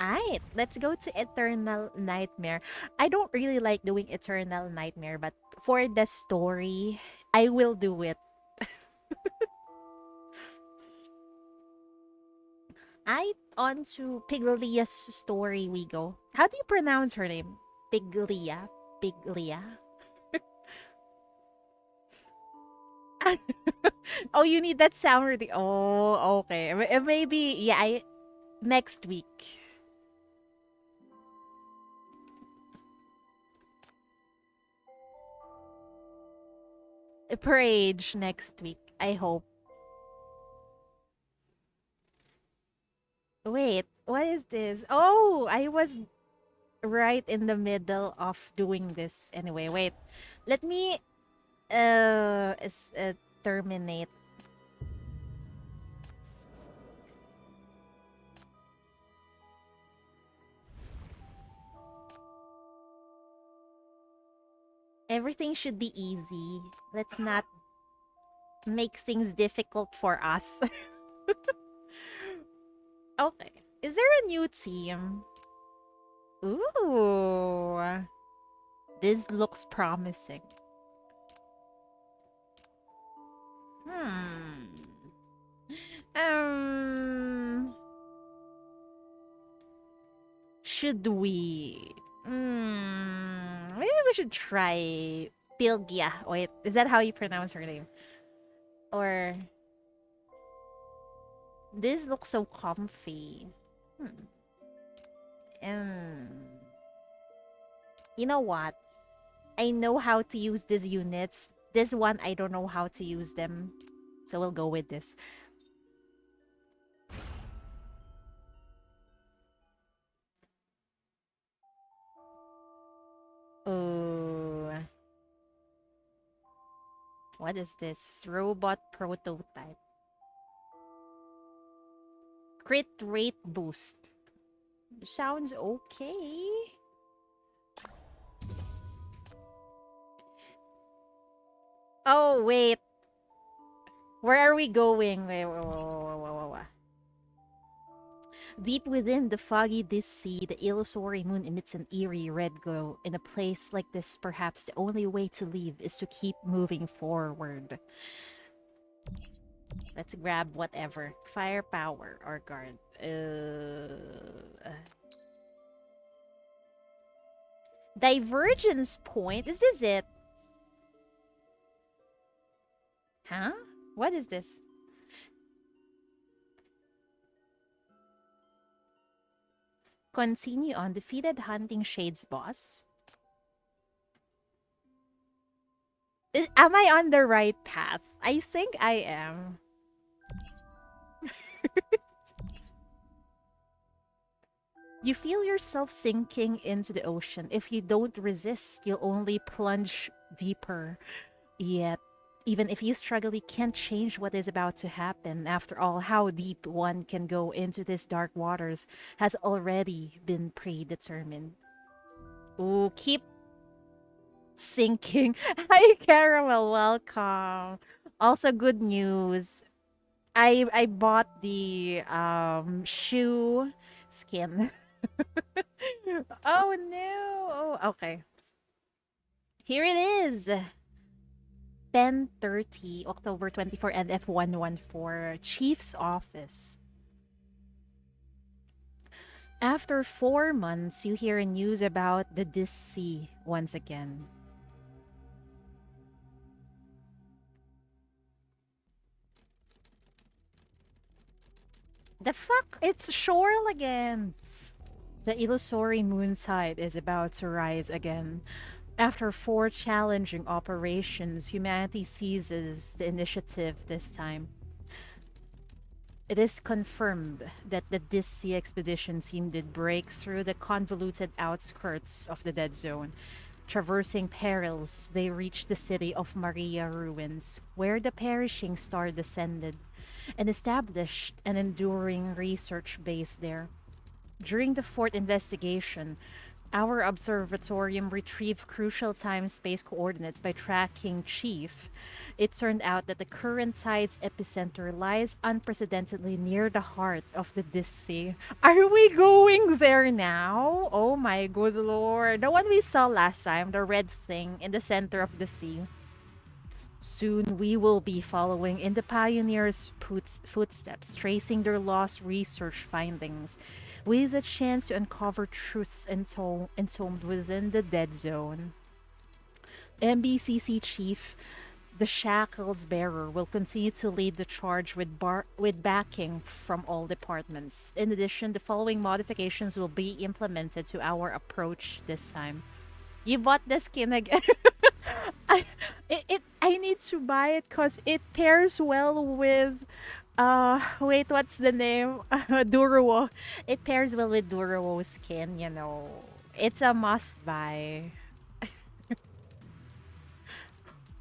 Alright, let's go to Eternal Nightmare. I don't really like doing Eternal Nightmare, but for the story, I will do it. I on to Piglia's story we go. How do you pronounce her name? Piglia. Piglia. Oh, you need that sound really. Oh, okay. Maybe yeah. Next week. Per age next week. I hope. Wait, what is this? Oh, I was right in the middle of doing this. Anyway, wait. Let me terminate. Everything should be easy. Let's not make things difficult for us. Okay. Is there a new team? Ooh. This looks promising. Hmm. Um. Should we? Maybe we should try Pylgia. Wait, is that how you pronounce her name? Or this looks so comfy. Hmm. Um, you know what? I know how to use these units. This one, I don't know how to use them. So we'll go with this. Oh, what is this? Robot prototype. Crit rate boost. Sounds okay. Oh, wait. Where are we going? Wait, wait. Deep within the foggy this sea, the illusory moon emits an eerie red glow. In a place like this, perhaps the only way to leave is to keep moving forward. Let's grab whatever. Firepower or guard. Divergence point? Is this it? Huh? What is this? Continue on. Defeated Hunting Shades boss. Am I on the right path? I think I am. You feel yourself sinking into the ocean. If you don't resist, you'll only plunge deeper. Yet, even if you struggle, you can't change what is about to happen. After all, how deep one can go into these dark waters has already been predetermined. Oh, keep sinking. Hi, Caramel. Welcome. Also, good news. I bought the shoe skin. Oh no. Oh, okay. Here it is. 10:30 October 24 and F114 Chief's office. After 4 months, you hear news about the DC once again. The fuck? It's Shorl again. The illusory moon tide is about to rise again. After 4 challenging operations, humanity seizes the initiative this time. It is confirmed that the Dissi expedition team did break through the convoluted outskirts of the dead zone. Traversing perils, they reached the city of Maria Ruins, where the perishing star descended, and established an enduring research base there. During the fourth investigation, Our observatorium retrieved crucial time space coordinates by tracking Chief. It turned out that the current tide's epicenter lies unprecedentedly near the heart of the Sea. Are we going there now? Oh my good lord. The one we saw last time, the red thing in the center of the sea. Soon we will be following in the pioneers' footsteps, tracing their lost research findings, with a chance to uncover truths entombed within the dead zone. MBCC Chief, the Shackles bearer, will continue to lead the charge with backing from all departments. In addition, the following modifications will be implemented to our approach this time. You bought the skin again. I I need to buy it because it pairs well with wait, what's the name? Duruo. It pairs well with Duruo skin, you know. It's a must buy.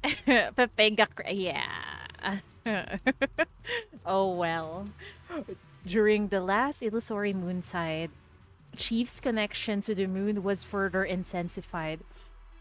Pepega, yeah. Oh well. During the last illusory moontide, Chief's connection to the moon was further intensified.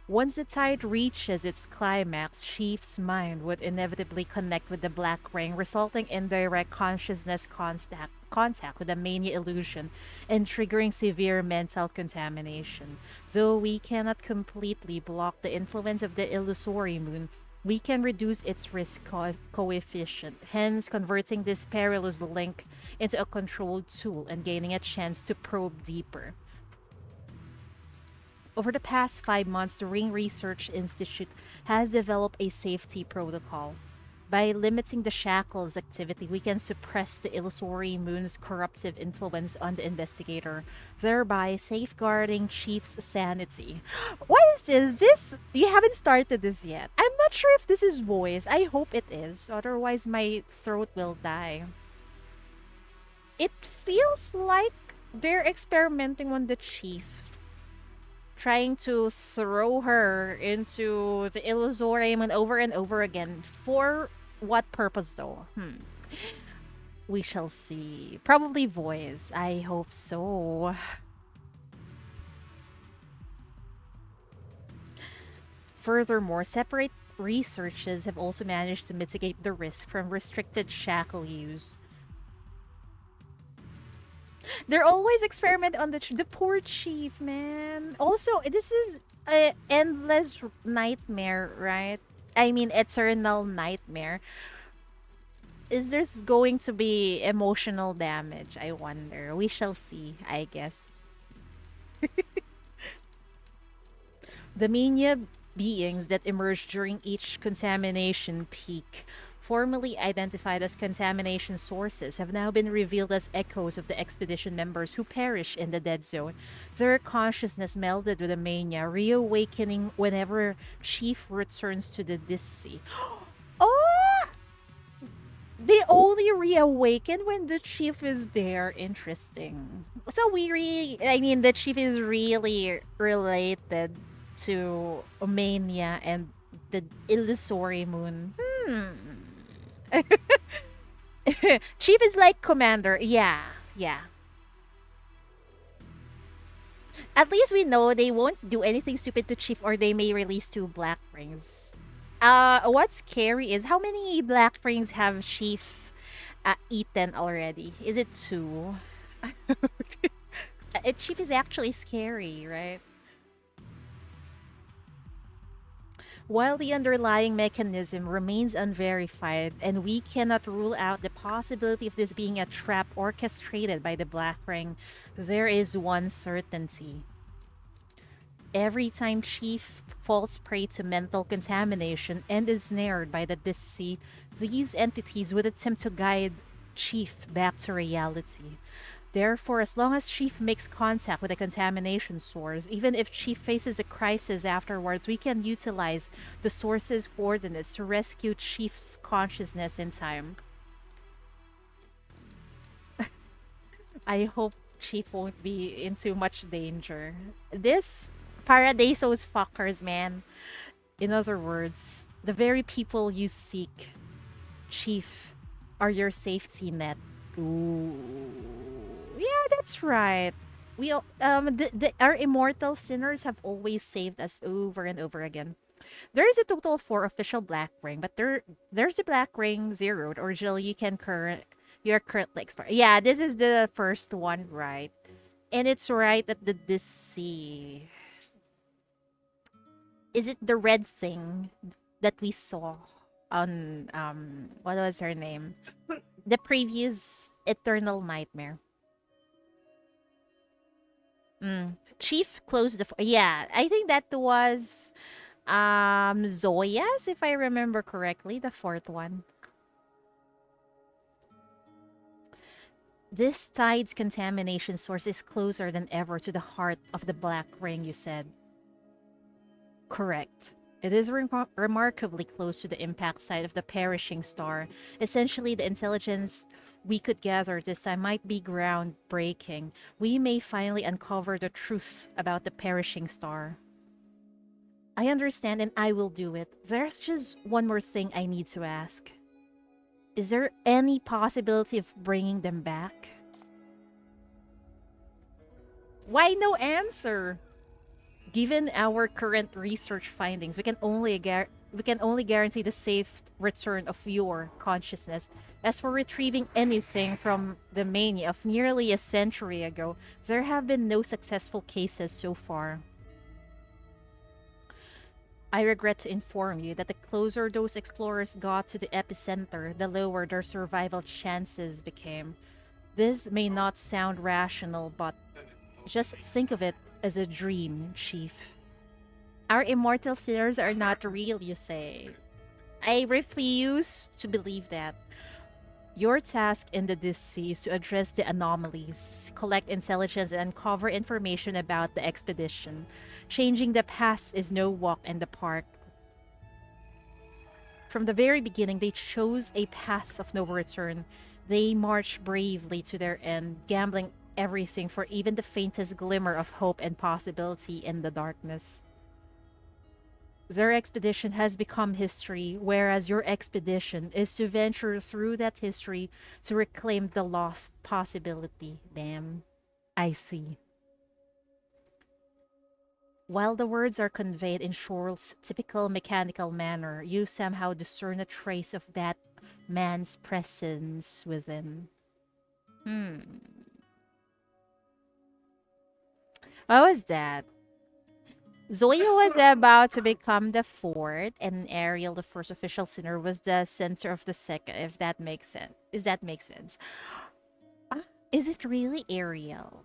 Once the tide reaches its climax, Chief's mind would inevitably connect with the Black Ring, resulting in direct consciousness contact with the mania illusion and triggering severe mental contamination. Though we cannot completely block the influence of the illusory moon, we can reduce its risk coefficient, hence converting this perilous link into a controlled tool and gaining a chance to probe deeper. Over the past 5 months, the Ring Research Institute has developed a safety protocol. By limiting the shackles activity, we can suppress the illusory moon's corruptive influence on the investigator, thereby safeguarding Chief's sanity. What is this? This you haven't started this yet. I'm not sure if this is voice. I hope it is. Otherwise my throat will die. It feels like they're experimenting on the chief, trying to throw her into the Illusorium and over again. For what purpose, though? We shall see. Probably voice. I hope so. Furthermore, separate researches have also managed to mitigate the risk from restricted shackle use. They're always experiment on the poor chief, man. Also, this is a endless nightmare, right? I mean, eternal nightmare. Is there's going to be emotional damage? I wonder. We shall see, I guess. The mania beings that emerge during each contamination peak, formerly identified as contamination sources, have now been revealed as echoes of the expedition members who perished in the dead zone. Their consciousness melded with the mania, reawakening whenever Chief returns to the Sea. Oh! They only reawaken when the chief is there. Interesting. So I mean, the chief is really related to Mania and the illusory moon. Chief is like commander. Yeah, yeah. At least we know they won't do anything stupid to Chief, or they may release two black rings. What's scary is how many black rings have Chief eaten already? Is it two? Chief is actually scary, right? While the underlying mechanism remains unverified, and we cannot rule out the possibility of this being a trap orchestrated by the Black Ring, there is one certainty. Every time Chief falls prey to mental contamination and is snared by the Sea, these entities would attempt to guide Chief back to reality. Therefore, as long as Chief makes contact with a contamination source, even if Chief faces a crisis afterwards, we can utilize the source's coordinates to rescue Chief's consciousness in time. I hope Chief won't be in too much danger. This Paradiso's fuckers, man. In other words, the very people you seek, Chief, are your safety net. Ooh. Yeah, that's right. Our immortal sinners have always saved us over and over again. There is a total of 4 official black ring, but there's a black ring zeroed or Jill you're currently expired. Yeah, this is the first one, right? And it's right at the sea. Is it the red thing that we saw on what was her name? The previous Eternal Nightmare. Chief closed yeah, I think that was Zoya's, if I remember correctly, the fourth one. This tide's contamination source is closer than ever to the heart of the Black Ring, you said. Correct. It is remarkably close to the impact site of the perishing star. Essentially, the intelligence we could gather this time might be groundbreaking. We may finally uncover the truth about the perishing star. I understand and I will do it. There's just one more thing I need to ask. Is there any possibility of bringing them back? Why no answer? Given our current research findings, we can only guarantee the safe return of your consciousness. As for retrieving anything from the mania of nearly a century ago, there have been no successful cases so far. I regret to inform you that the closer those explorers got to the epicenter, the lower their survival chances became. This may not sound rational, but just think of it as a dream, Chief. Our immortal sinners are not real, you say. I refuse to believe that. Your task in the Sea is to address the anomalies, collect intelligence, and uncover information about the expedition. Changing the past is no walk in the park. From the very beginning, they chose a path of no return. They marched bravely to their end, gambling everything for even the faintest glimmer of hope and possibility in the darkness. Their expedition has become history, whereas your expedition is to venture through that history to reclaim the lost possibility. Damn, I see. While the words are conveyed in Shorl's typical mechanical manner, you somehow discern a trace of that man's presence within. Hmm. What was that? Zoya was about to become the fourth, and Ariel, the first official sinner, was the center of the second, if that makes sense. Is that makes sense? Is it really Ariel?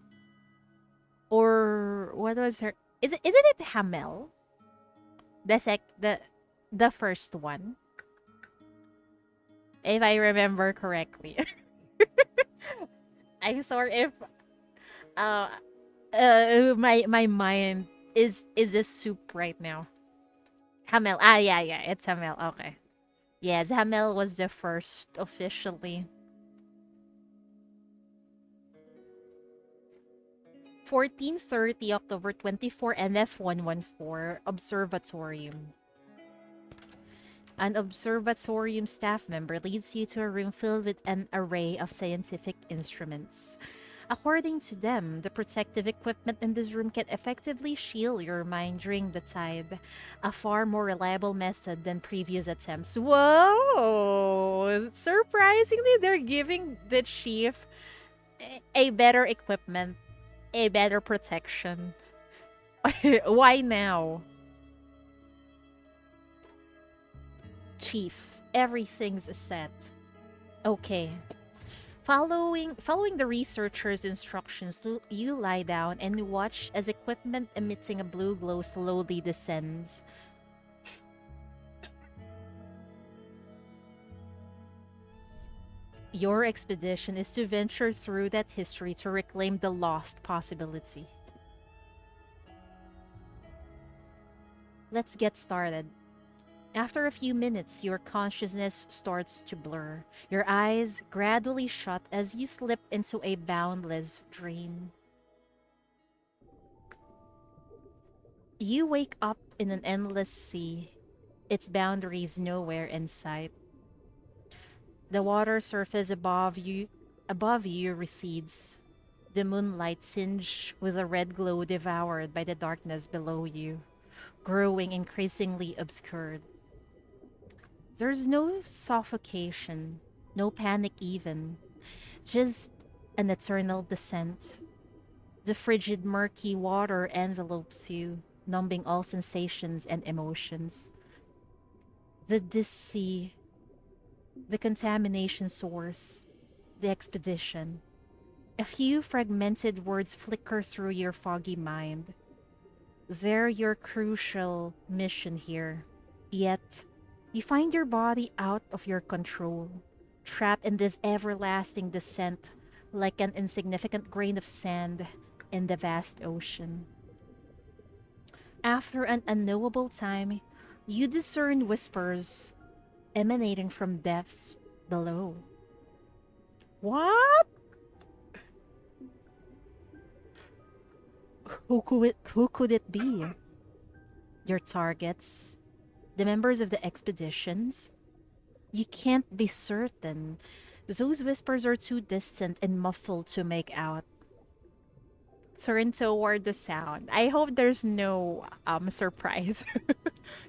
Or what was her isn't it Hamel? The sec the first one, if I remember correctly. I'm sorry if uh my mind is a soup right now. Hamel. Ah, yeah, yeah, it's Hamel. Okay. Yes, Hamel was the first officially. 1430 October 24 NF114 Observatorium. An observatorium staff member leads you to a room filled with an array of scientific instruments. According to them, the protective equipment in this room can effectively shield your mind during the tide, a far more reliable method than previous attempts. Whoa! Surprisingly, they're giving the chief a better equipment, a better protection. Why now? Chief, everything's set. Okay. Following the researcher's instructions, you lie down and watch as equipment emitting a blue glow slowly descends. Your expedition is to venture through that history to reclaim the lost possibility. Let's get started. After a few minutes, your consciousness starts to blur. Your eyes gradually shut as you slip into a boundless dream. You wake up in an endless sea, its boundaries nowhere in sight. The water surface above you recedes. The moonlight singed with a red glow devoured by the darkness below you, growing increasingly obscured. There's no suffocation, no panic even, just an eternal descent. The frigid, murky water envelopes you, numbing all sensations and emotions. The sea, the contamination source, the expedition. A few fragmented words flicker through your foggy mind. They're your crucial mission here. Yet, you find your body out of your control, trapped in this everlasting descent like an insignificant grain of sand in the vast ocean. After an unknowable time, you discern whispers emanating from depths below. What? Who could it be? Your targets? The members of the expeditions? You can't be certain. Those whispers are too distant and muffled to make out. Turn toward the sound. I hope there's no surprise.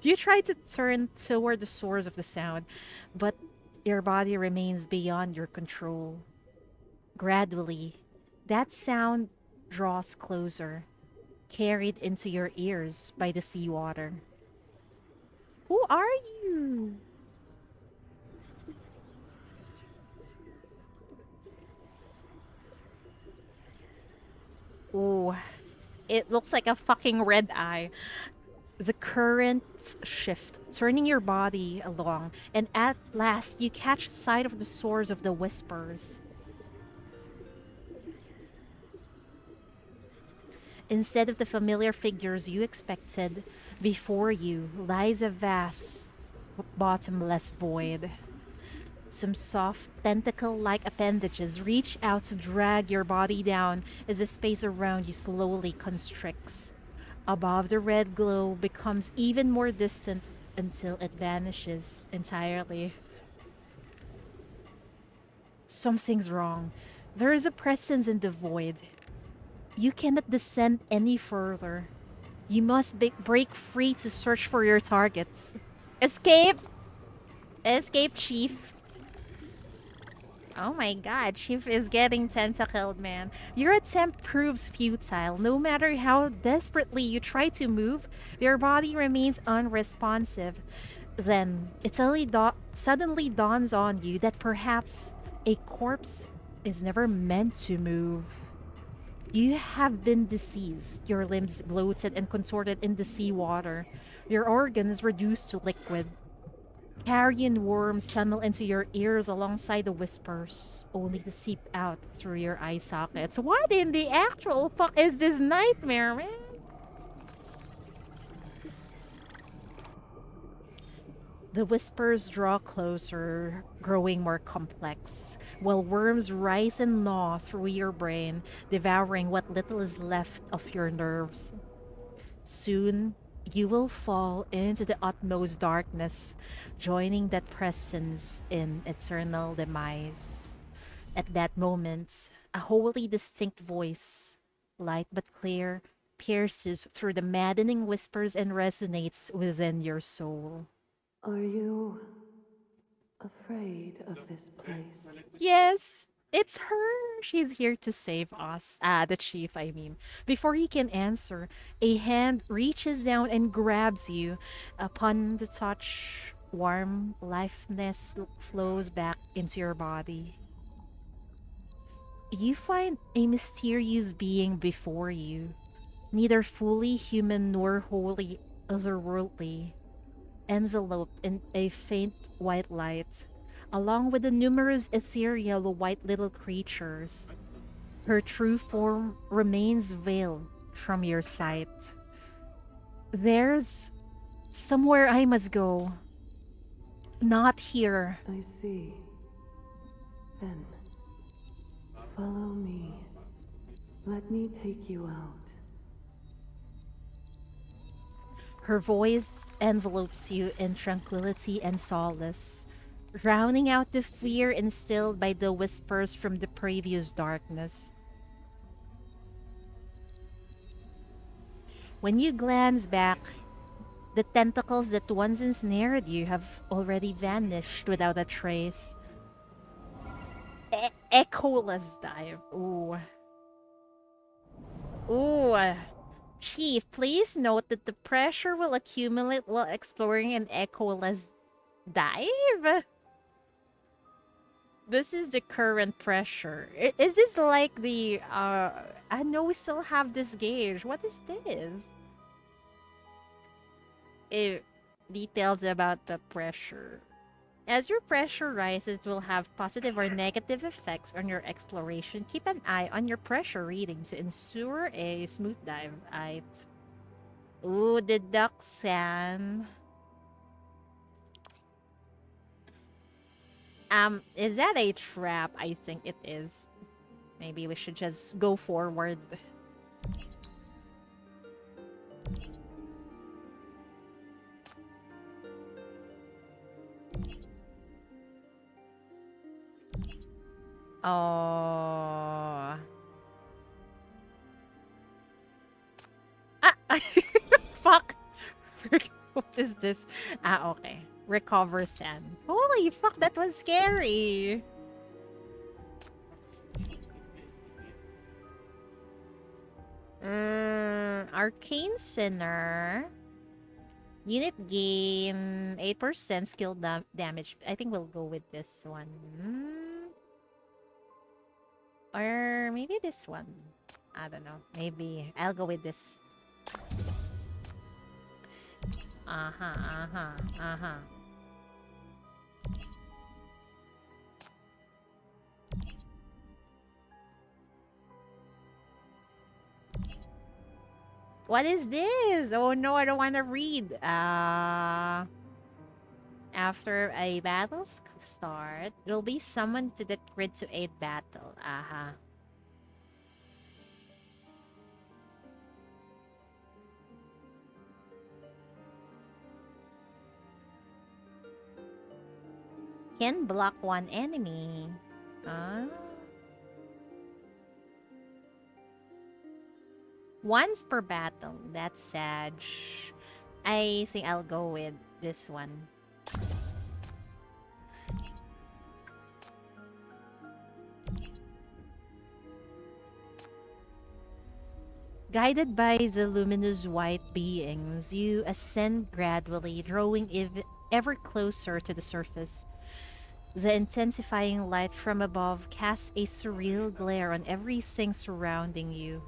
You try to turn toward the source of the sound, but your body remains beyond your control. Gradually, that sound draws closer, carried into your ears by the seawater. Who are you? Oh, it looks like a fucking red eye. The current shift, turning your body along, and at last you catch sight of the source of the whispers. Instead of the familiar figures you expected, before you lies a vast, bottomless void. Some soft, tentacle like appendages reach out to drag your body down as the space around you slowly constricts. Above, the red glow becomes even more distant until it vanishes entirely. Something's wrong. There is a presence in the void. You cannot descend any further. You must break free to search for your targets. Escape! Escape, Chief. Oh my god, Chief is getting tentacled, man. Your attempt proves futile. No matter how desperately you try to move, your body remains unresponsive. Then, it suddenly dawns on you that perhaps a corpse is never meant to move. You have been deceased, your limbs bloated and contorted in the seawater, your organs reduced to liquid. Carrion worms tunnel into your ears alongside the whispers, only to seep out through your eye sockets. What in the actual fuck is this nightmare, man? The whispers draw closer, growing more complex, while worms rise and gnaw through your brain, devouring what little is left of your nerves. Soon, you will fall into the utmost darkness, joining that presence in eternal demise. At that moment, a wholly distinct voice, light but clear, pierces through the maddening whispers and resonates within your soul. Are you afraid of this place? Yes, it's her. She's here to save us. Ah, the chief, I mean. Before he can answer, a hand reaches down and grabs you. Upon the touch, warm lifeness flows back into your body. You find a mysterious being before you, neither fully human nor wholly otherworldly, enveloped in a faint white light, along with the numerous ethereal white little creatures. Her true form remains veiled from your sight. There's somewhere I must go. Not here. I see. Then, follow me. Let me take you out. Her voice envelopes you in tranquility and solace, drowning out the fear instilled by the whispers from the previous darkness. When you glance back, the tentacles that once ensnared you have already vanished without a trace. Echoless dive. Ooh. Ooh. Chief, please note that the pressure will accumulate while exploring an echoless dive. This is the current pressure. Is this like the I know we still have this gauge. What is this? It details about the pressure. As your pressure rises, it will have positive or negative effects on your exploration. Keep an eye on your pressure reading to ensure a smooth dive. Ooh, deduction. Is that a trap? I think it is. Maybe we should just go forward. Oh. Ah! Fuck! What is this? Ah, okay. Recover sand. Holy fuck, that was scary! Arcane Sinner. Unit gain 8% skill damage. I think we'll go with this one. Or maybe this one. I don't know. Maybe I'll go with this. Uh-huh, uh-huh, uh-huh. What is this? Oh no, I don't want to read. After a battle start, you'll be summoned to the grid to aid battle. Uh-huh. Can block one enemy. Ah. Once per battle. That's sad. I think I'll go with this one. Guided by the luminous white beings, you ascend gradually, drawing ever closer to the surface. The intensifying light from above casts a surreal glare on everything surrounding you.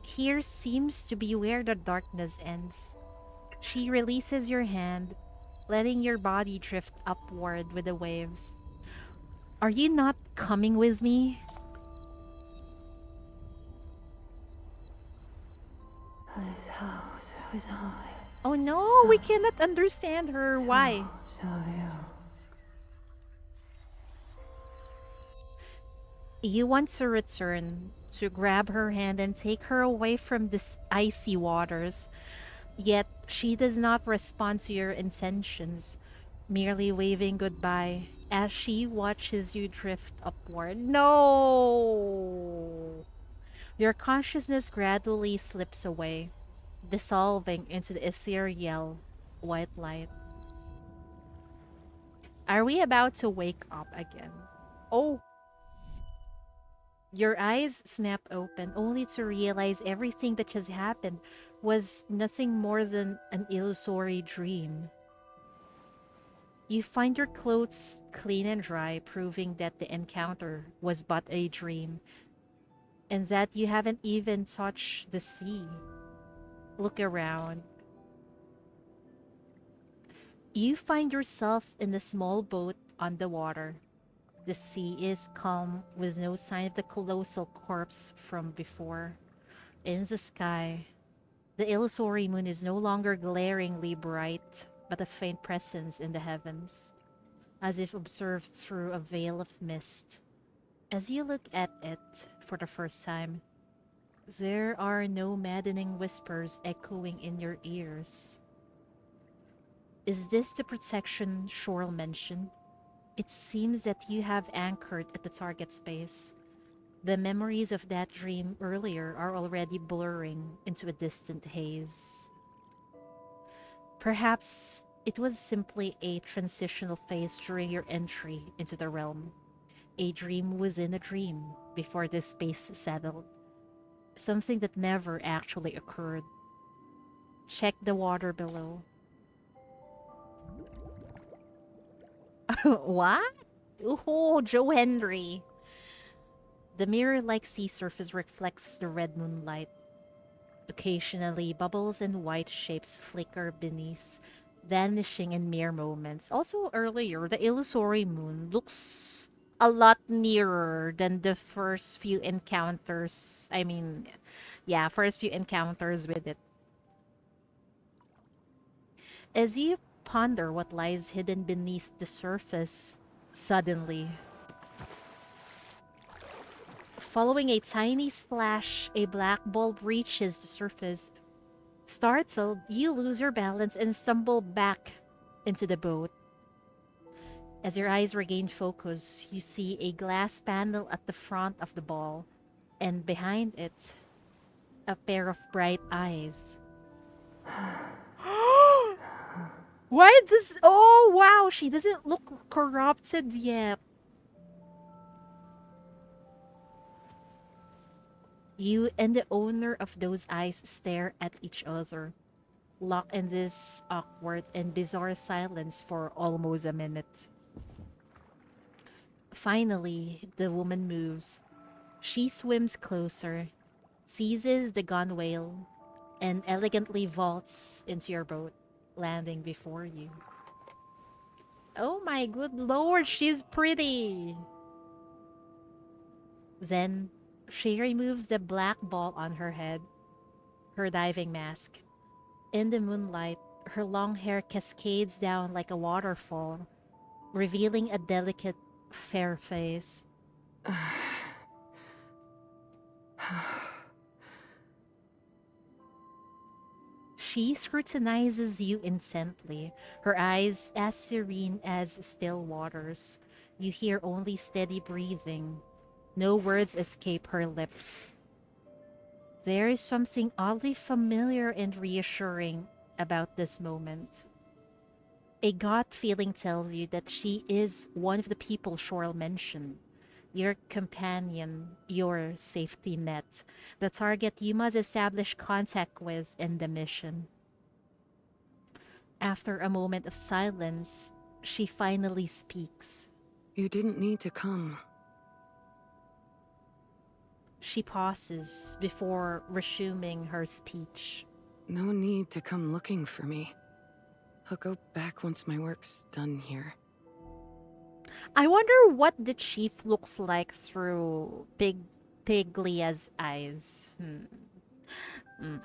Here seems to be where the darkness ends. She releases your hand, letting your body drift upward with the waves. Are you not coming with me? Oh no, we cannot understand her. Why? You want to return, to grab her hand and take her away from these icy waters. Yet she does not respond to your intentions, merely waving goodbye as she watches you drift upward. No! Your consciousness gradually slips away, dissolving into the ethereal white light. Are we about to wake up again? Oh, your eyes snap open only to realize everything that just happened was nothing more than an illusory dream. You find your clothes clean and dry, proving that the encounter was but a dream, and that you haven't even touched the sea. Look around. You find yourself in a small boat on the water. The sea is calm, with no sign of the colossal corpse from before. In the sky, the illusory moon is no longer glaringly bright, but a faint presence in the heavens, as if observed through a veil of mist. As you look at it for the first time, there are no maddening whispers echoing in your ears. Is this the protection Shorl mentioned? It seems that you have anchored at the target space. The memories of that dream earlier are already blurring into a distant haze. Perhaps it was simply a transitional phase during your entry into the realm, a dream within a dream before this space settled, something that never actually occurred. Check the water below. What? Oh, Joe Henry. The mirror like sea surface reflects the red moonlight. Occasionally, bubbles and white shapes flicker beneath, vanishing in mere moments. Also, earlier, the illusory moon looks a lot nearer than the first few encounters. I mean, yeah, first few encounters with it. As you ponder what lies hidden beneath the surface, suddenly, following a tiny splash, a black bulb reaches the surface. Startled, you lose your balance and stumble back into the boat. As your eyes regain focus, you see a glass panel at the front of the ball, and behind it, a pair of bright eyes. Why does. Oh, wow, she doesn't look corrupted yet. You and the owner of those eyes stare at each other, locked in this awkward and bizarre silence for almost a minute. Finally, the woman moves. She swims closer, seizes the gunwale, and elegantly vaults into your boat, landing before you. Oh my good lord, she's pretty! Then, she removes the black ball on her head, her diving mask. In the moonlight, her long hair cascades down like a waterfall, revealing a delicate, fair face. She scrutinizes you intently, her eyes as serene as still waters. You hear only steady breathing. No words escape her lips. There is something oddly familiar and reassuring about this moment. A gut feeling tells you that she is one of the people Shorel mentioned. Your companion, your safety net, the target you must establish contact with in the mission. After a moment of silence, she finally speaks. You didn't need to come. She pauses before resuming her speech. No need to come looking for me. I'll go back once my work's done here. I wonder what the chief looks like through Piglia's eyes.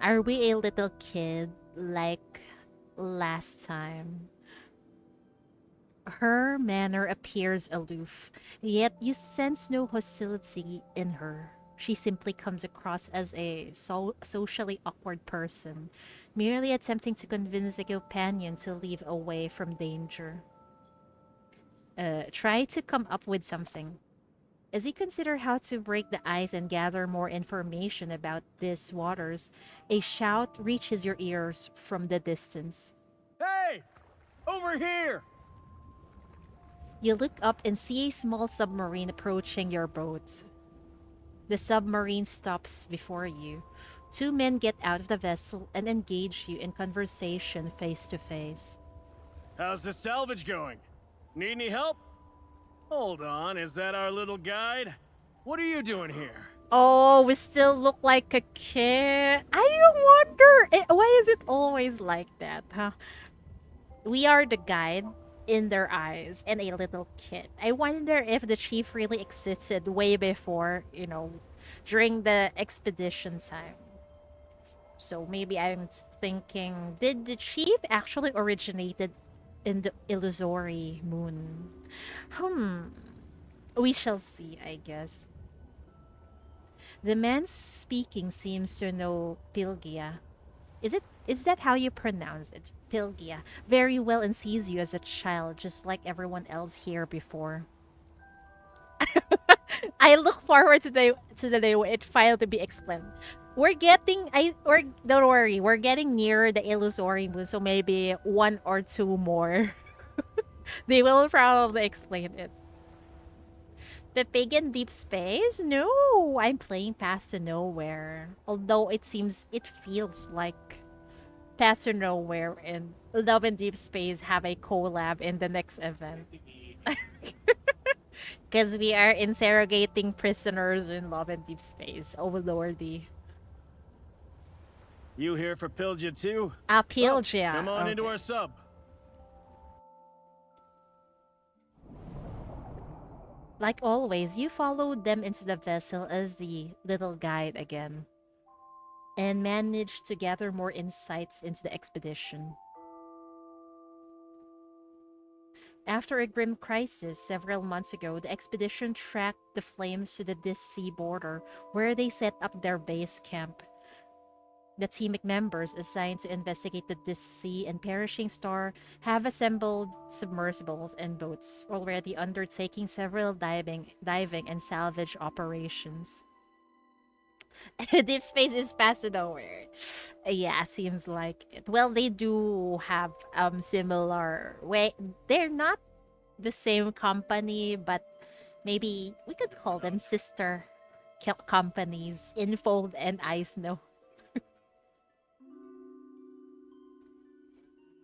Are we a little kid like last time? Her manner appears aloof, yet you sense no hostility in her. She simply comes across as a socially awkward person, merely attempting to convince a companion to leave away from danger. Try to come up with something. As you consider how to break the ice and gather more information about these waters, a shout reaches your ears from the distance. Hey! Over here! You look up and see a small submarine approaching your boat. The submarine stops before you. Two men get out of the vessel and engage you in conversation face to face. How's the salvage going? Need any help? Hold on, is that our little guide? What are you doing here? Oh, we still look like a kid. I wonder, why is it always like that, huh? We are the guide in their eyes and a little kid. I wonder if the chief really existed way before, during the expedition time. So maybe I'm thinking, did the chief actually originated in the illusory moon? Hmm. We shall see, I guess. The man speaking seems to know Pylgia. Is that how you pronounce it? Pylgia. Very well and sees you as a child, just like everyone else here before. I look forward to the day when it finally to be explained. We're getting I or don't worry, we're getting near the illusory moon, so maybe one or two more. They will probably explain it. The pagan deep space? No, I'm playing Path to Nowhere. Although it feels like Path to Nowhere and Love and Deep Space have a collab in the next event. Because we are interrogating prisoners in Love and Deep Space. Oh lordy. You here for Pylgia too? Well, Pylgia. come on into Okay. our sub. Like always, you followed them into the vessel as the little guide again, and managed to gather more insights into the expedition. After a grim crisis several months ago, the expedition tracked the flames to the Dis Sea border, where they set up their base camp. The team members assigned to investigate the Dis Sea and Perishing Star have assembled submersibles and boats, already undertaking several diving and salvage operations. Deep space is past nowhere. Yeah, seems like it. Well, they do have similar way. They're not the same company, but maybe we could call them sister companies. Infold and Ice No.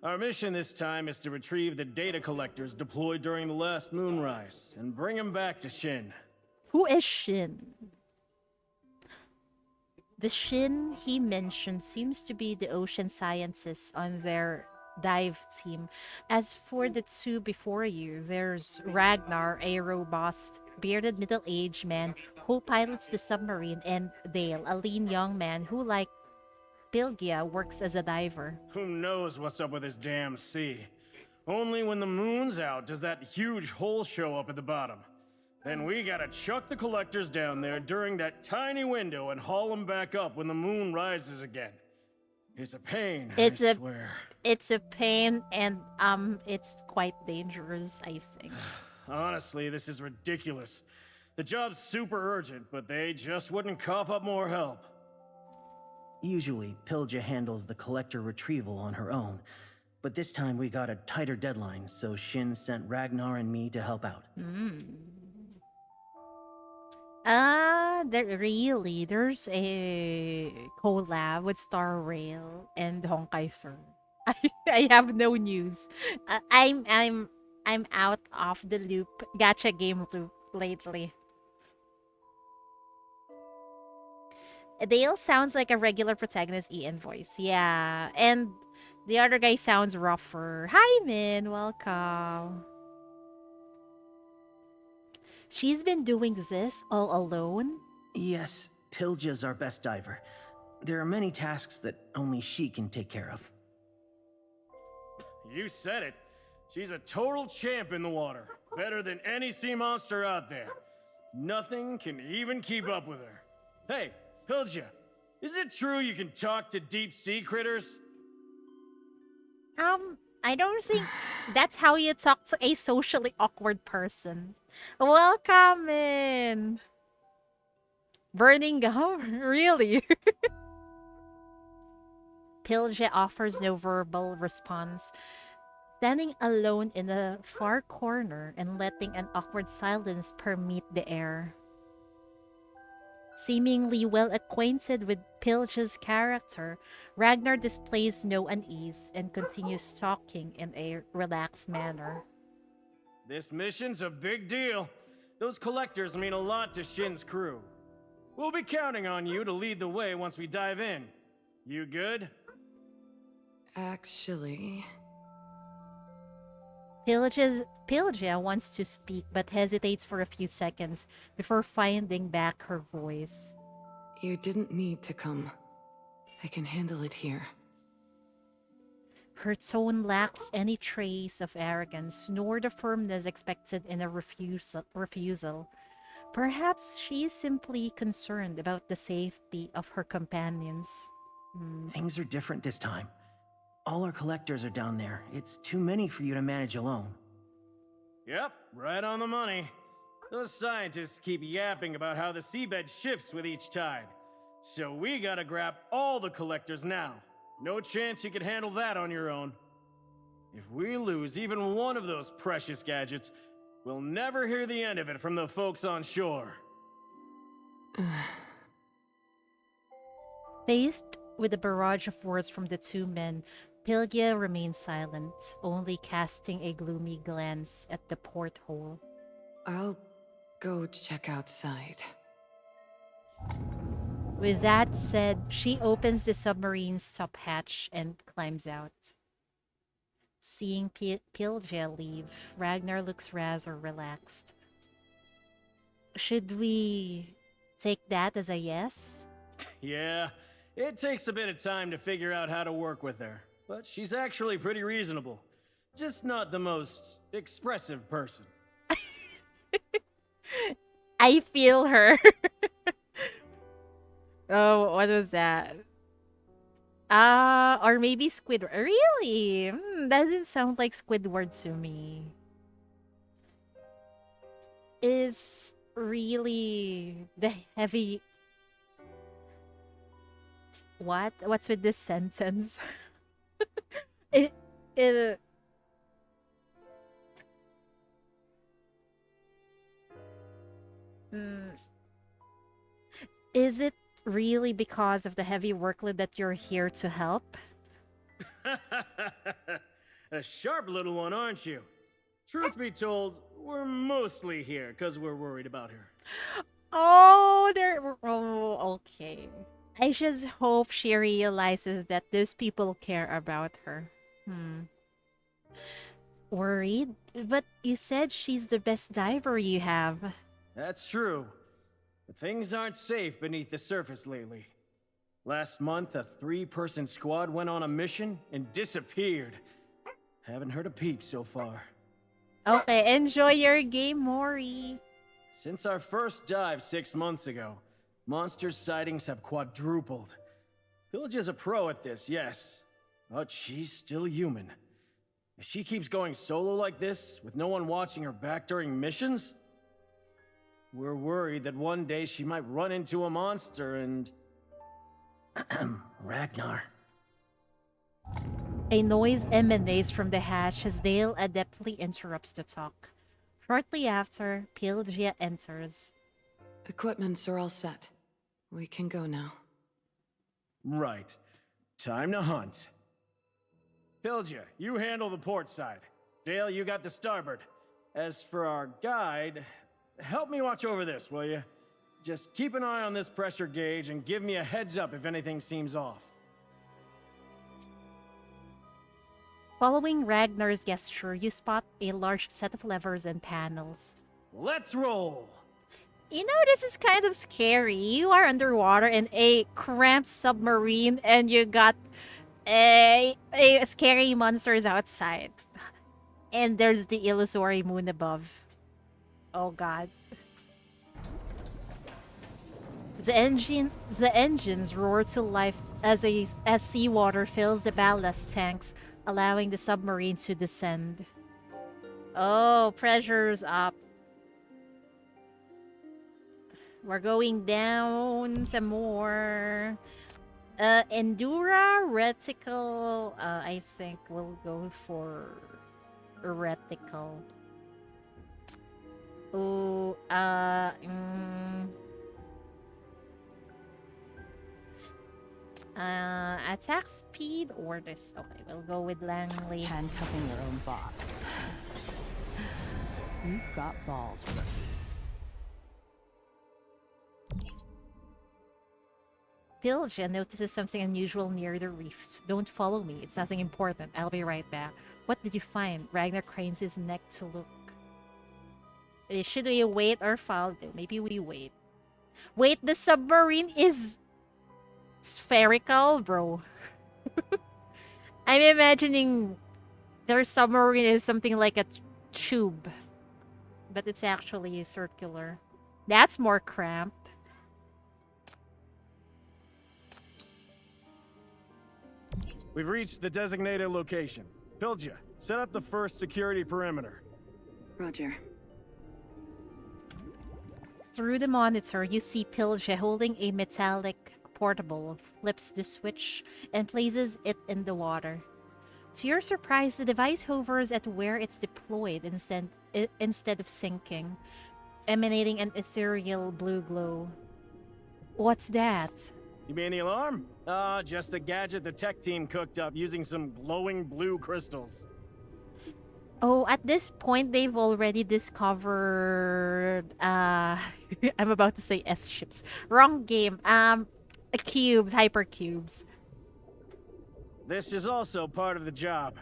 Our mission this time is to retrieve the data collectors deployed during the last moonrise and bring them back to Shin. Who is Shin? The Shin he mentioned seems to be the ocean scientists on their dive team. As for the two before you, there's Ragnar, a robust, bearded middle-aged man who pilots the submarine, and Dale, a lean young man who, like Pylgia, works as a diver. Who knows what's up with this damn sea? Only when the moon's out does that huge hole show up at the bottom. Then we gotta chuck the collectors down there during that tiny window and haul them back up when the moon rises again. It's a pain, I swear. It's a pain, and it's quite dangerous, I think. Honestly, this is ridiculous. The job's super urgent, but they just wouldn't cough up more help. Usually, Pylgia handles the collector retrieval on her own, but this time we got a tighter deadline, so Shin sent Ragnar and me to help out. There's a collab with Star Rail and Honkai Star. I have no news. I'm out of the loop, gacha game loop lately. Dale sounds like a regular protagonist Ian voice. Yeah, and the other guy sounds rougher. Hi, Min. Welcome. She's been doing this all alone? Yes, Pylgia's our best diver. There are many tasks that only she can take care of. You said it. She's a total champ in the water. Better than any sea monster out there. Nothing can even keep up with her. Hey, Pylgia, is it true you can talk to deep sea critters? I don't think that's how you talk to a socially awkward person. Welcome in. Burning gum? Really? Pylgia offers no verbal response, standing alone in a far corner and letting an awkward silence permeate the air. Seemingly well acquainted with Pylgia's character, Ragnar displays no unease and continues talking in a relaxed manner. This mission's a big deal. Those collectors mean a lot to Shin's crew. We'll be counting on you to lead the way once we dive in. You good? Actually, Pylgia wants to speak but hesitates for a few seconds before finding back her voice. you didn't need to come. I can handle it here. Her tone lacks any trace of arrogance, nor the firmness expected in a refusal. Perhaps she is simply concerned about the safety of her companions. Things are different this time. All our collectors are down there. It's too many for you to manage alone. Yep, right on the money. Those scientists keep yapping about how the seabed shifts with each tide. So we gotta grab all the collectors now. No chance you can handle that on your own. If we lose even one of those precious gadgets, we'll never hear the end of it from the folks on shore. Faced with a barrage of words from the two men, Pylgia remained silent, only casting a gloomy glance at the porthole. I'll go check outside. With that said, she opens the submarine's top hatch and climbs out. Seeing Pylgia leave, Ragnar looks rather relaxed. Should we take that as a yes? Yeah, it takes a bit of time to figure out how to work with her, but she's actually pretty reasonable. Just not the most expressive person. I feel her. Oh, what was that? Or maybe Squidward. Really? Doesn't sound like Squidward to me. Is really the heavy... What? What's with this sentence? it, it... Is it really because of the heavy workload that you're here to help? A sharp little one, aren't you? Truth be told, we're mostly here because we're worried about her. Oh, okay. I just hope she realizes that these people care about her. Worried? But you said she's the best diver you have. That's true. But things aren't safe beneath the surface lately. Last month, a 3-person squad went on a mission and disappeared. Haven't heard a peep so far. Okay, enjoy your game, Mori. Since our first dive 6 months ago, monster sightings have quadrupled. Pylgia's a pro at this, yes, but she's still human. If she keeps going solo like this, with no one watching her back during missions, we're worried that one day she might run into a monster and... Ragnar. A noise emanates from the hatch as Dale adeptly interrupts the talk. Shortly after, Pylgia enters. Equipments are all set. We can go now. Right. Time to hunt. Pylgia, you handle the port side. Dale, you got the starboard. As for our guide, help me watch over this, will you? Just keep an eye on this pressure gauge and give me a heads up if anything seems off. Following Ragnar's gesture, you spot a large set of levers and panels. Let's roll! You know, this is kind of scary. You are underwater in a cramped submarine and you got a scary monsters outside. And there's the illusory moon above. Oh god. The engines roar to life as seawater fills the ballast tanks, allowing the submarine to descend. Oh, pressure's up. We're going down some more. Endura, reticle. I think we'll go for reticle. Oh, attack speed or this? Okay, we'll go with Langley. Handcuffing your own boss. You've got balls, rookie. Pylgia notices something unusual near the reef. Don't follow me. It's nothing important. I'll be right back. What did you find? Ragnar cranes his neck to look. Should we wait or follow? Maybe we wait. Wait, the submarine is spherical, bro. I'm imagining their submarine is something like a tube. But it's actually circular. That's more cramped. We've reached the designated location. Pylgia, set up the first security perimeter. Roger. Through the monitor, you see Pylgia holding a metallic portable, flips the switch, and places it in the water. To your surprise, the device hovers at where it's deployed instead of sinking, emanating an ethereal blue glow. What's that? You mean the alarm? Just a gadget the tech team cooked up using some glowing blue crystals. Oh, at this point, they've already discovered. I'm about to say S ships. Wrong game. Cubes, hypercubes. This is also part of the job.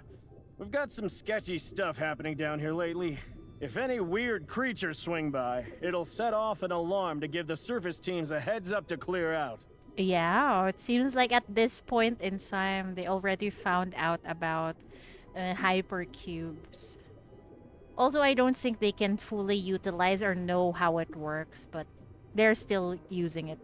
We've got some sketchy stuff happening down here lately. If any weird creatures swing by, it'll set off an alarm to give the surface teams a heads up to clear out. Yeah, it seems like at this point in time, they already found out about hypercubes. Also, I don't think they can fully utilize or know how it works, but they're still using it.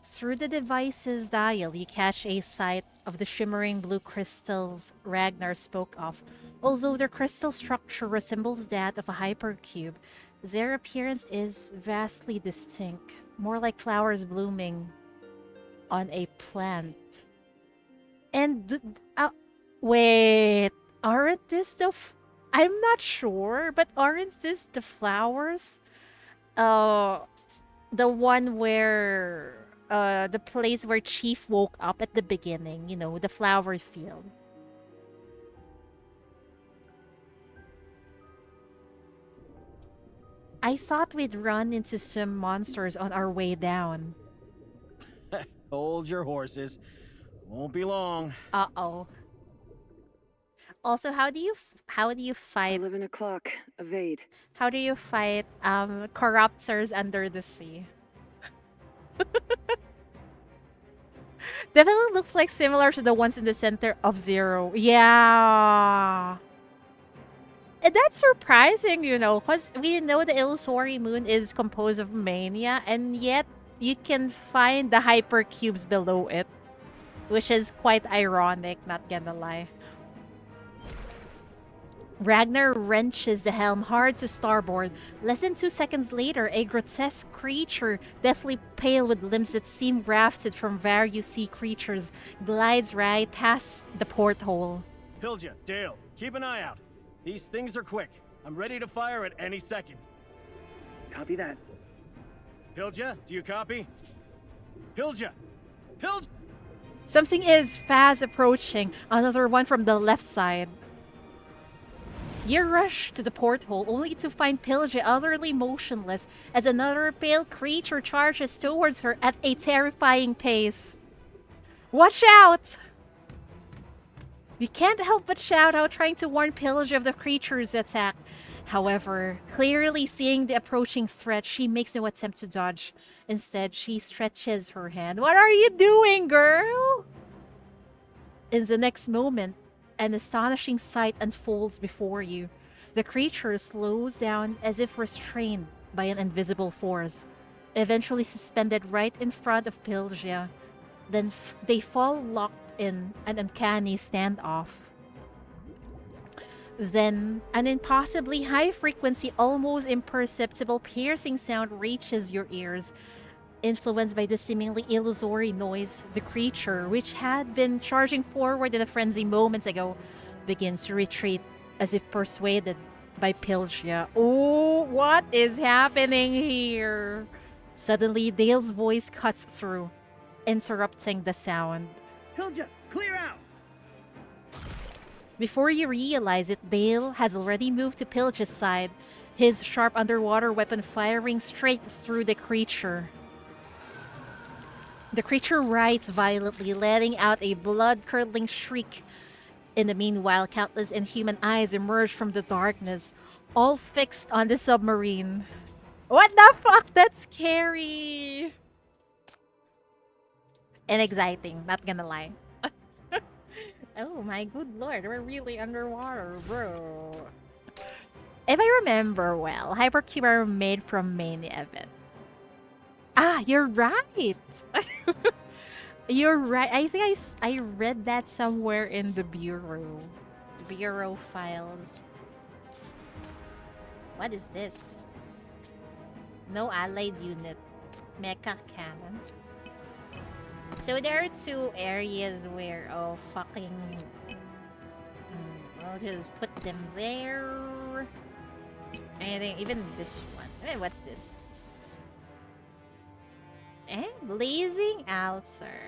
Through the device's dial, you catch a sight of the shimmering blue crystals Ragnar spoke of. Although their crystal structure resembles that of a hypercube, their appearance is vastly distinct, more like flowers blooming on a plant. And wait, aren't this I'm not sure, but aren't this the flowers? The one where the place where Chief woke up at the beginning, you know, the flower field. I thought we'd run into some monsters on our way down. Hold your horses. Won't be long. Uh-oh. Also, how do you fight 11 o'clock. Evade. how do you fight corruptors under the sea? Definitely looks like similar to the ones in the center of Zero. Yeah. And that's surprising, you know, because we know the illusory moon is composed of mania, and yet you can find the hypercubes below it, which is quite ironic, not gonna lie. Ragnar wrenches the helm hard to starboard. Less than 2 seconds later, a grotesque creature, deathly pale with limbs that seem rafted from various sea creatures, glides right past the porthole. Pylgia, Dale, keep an eye out. These things are quick. I'm ready to fire at any second. Copy that. Pylgia, do you copy? Pylgia! Pylgia! Something is fast approaching, another one from the left side. You rush to the porthole only to find Pylgia utterly motionless as another pale creature charges towards her at a terrifying pace. Watch out! You can't help but shout out, trying to warn Pylgia of the creature's attack. However, clearly seeing the approaching threat, she makes no attempt to dodge. Instead, she stretches her hand. What are you doing, girl? In the next moment, an astonishing sight unfolds before you. The creature slows down as if restrained by an invisible force, eventually suspended right in front of Pylgia. Then they fall locked in an uncanny standoff. Then, an impossibly high-frequency, almost imperceptible piercing sound reaches your ears. Influenced by the seemingly illusory noise, the creature, which had been charging forward in a frenzy moments ago, begins to retreat as if persuaded by Pylgia. Oh, what is happening here? Suddenly, Dale's voice cuts through, interrupting the sound. Pylgia, clear out! Before you realize it, Dale has already moved to Pylgia's side, his sharp underwater weapon firing straight through the creature. The creature writhes violently, letting out a blood-curdling shriek. In the meanwhile, countless inhuman eyes emerge from the darkness, all fixed on the submarine. What the fuck? That's scary! And exciting, not gonna lie. Oh my good lord, we're really underwater, bro. If I remember well, Hypercube are made from Mania event. Ah, you're right. You're right. I think I read that somewhere in the bureau files. What is this? No allied unit. Mecha cannon. So there are two areas where, oh, fucking... I'll just put them there. I think even this one. Wait, what's this? Blazing Altar.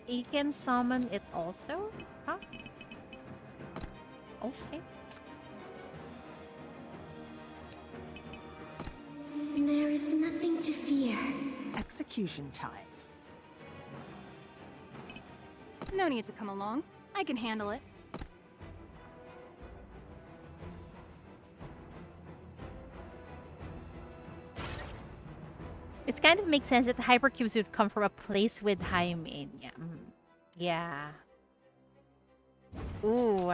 You can summon it also? Huh? Okay. There is nothing to fear. Execution time. No need to come along. I can handle it. It kind of makes sense that the hypercubes would come from a place with high mania. Yeah. Ooh.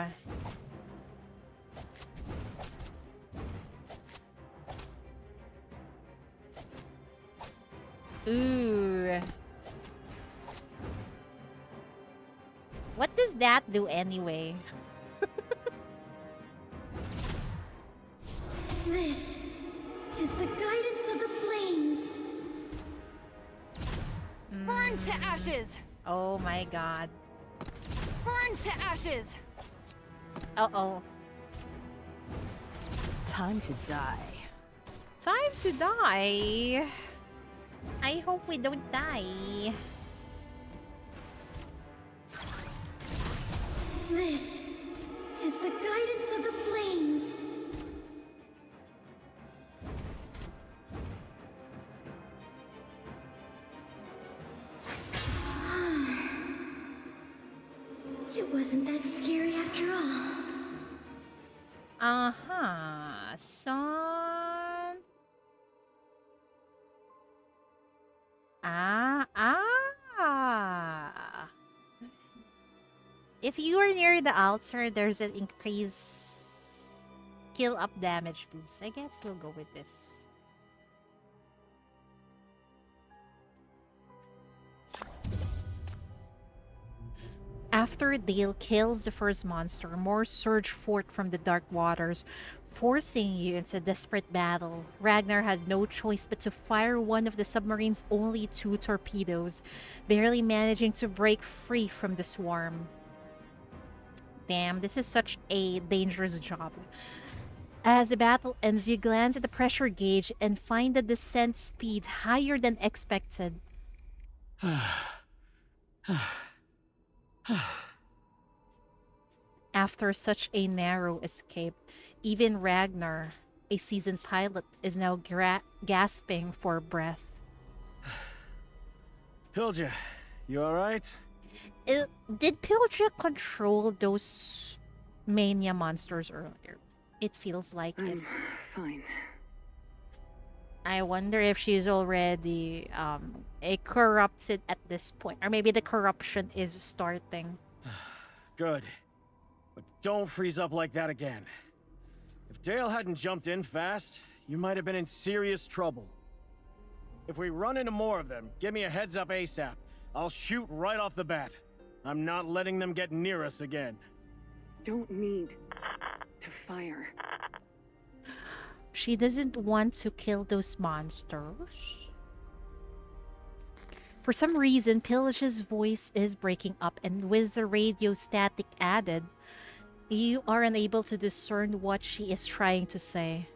Ooh. What does that do anyway? This is the guidance of the flames. Burn to ashes! Oh my god. Burn to ashes! Uh-oh. Time to die. Time to die. I hope we don't die. This is the guidance of the flames. It wasn't that scary after all. Uh-huh. Son. If you are near the altar, there's an increased skill up damage boost. I guess we'll go with this. After Dale kills the first monster, more surge forth from the dark waters, forcing you into a desperate battle. Ragnar had no choice but to fire one of the submarine's only two torpedoes, barely managing to break free from the swarm. Damn, this is such a dangerous job. As the battle ends, you glance at the pressure gauge and find the descent speed higher than expected. After such a narrow escape, even Ragnar, a seasoned pilot, is now gasping for breath. Pylgia, you alright? Did Pylgia control those mania monsters earlier? It feels like it. I'm fine. I wonder if she's already a corrupted at this point. Or maybe the corruption is starting. Good. But don't freeze up like that again. If Dale hadn't jumped in fast, you might have been in serious trouble. If we run into more of them, give me a heads up ASAP. I'll shoot right off the bat. I'm not letting them get near us again. Don't need to fire. She doesn't want to kill those monsters. For some reason, Pylgia's voice is breaking up, and with the radio static added, you are unable to discern what she is trying to say.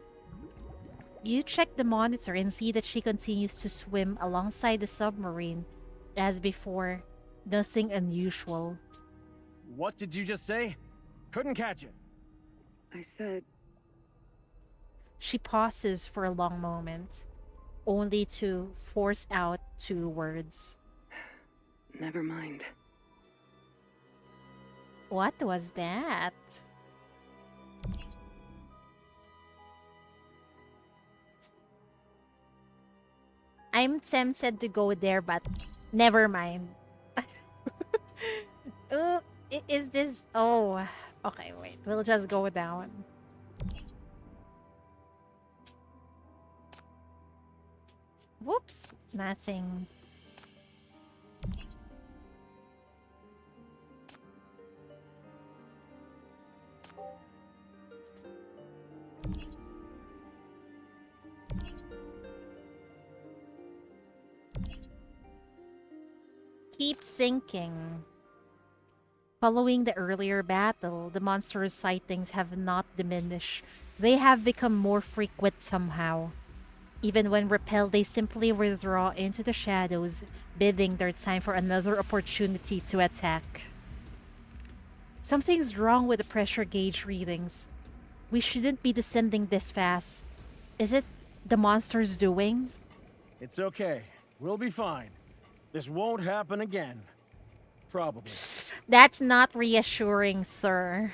You check the monitor and see that she continues to swim alongside the submarine. As before, nothing unusual. What did you just say? Couldn't catch it. I said, She pauses for a long moment, only to force out two words. never mind. What was that? I'm tempted to go there, but never mind. Is this... Oh, okay, wait. We'll just go down. Whoops, nothing. Keep sinking. Following the earlier battle, the monster's sightings have not diminished. They have become more frequent somehow. Even when repelled, they simply withdraw into the shadows, bidding their time for another opportunity to attack. Something's wrong with the pressure gauge readings. We shouldn't be descending this fast. Is it the monster's doing? It's okay. We'll be fine. This won't happen again. Probably. That's not reassuring, sir.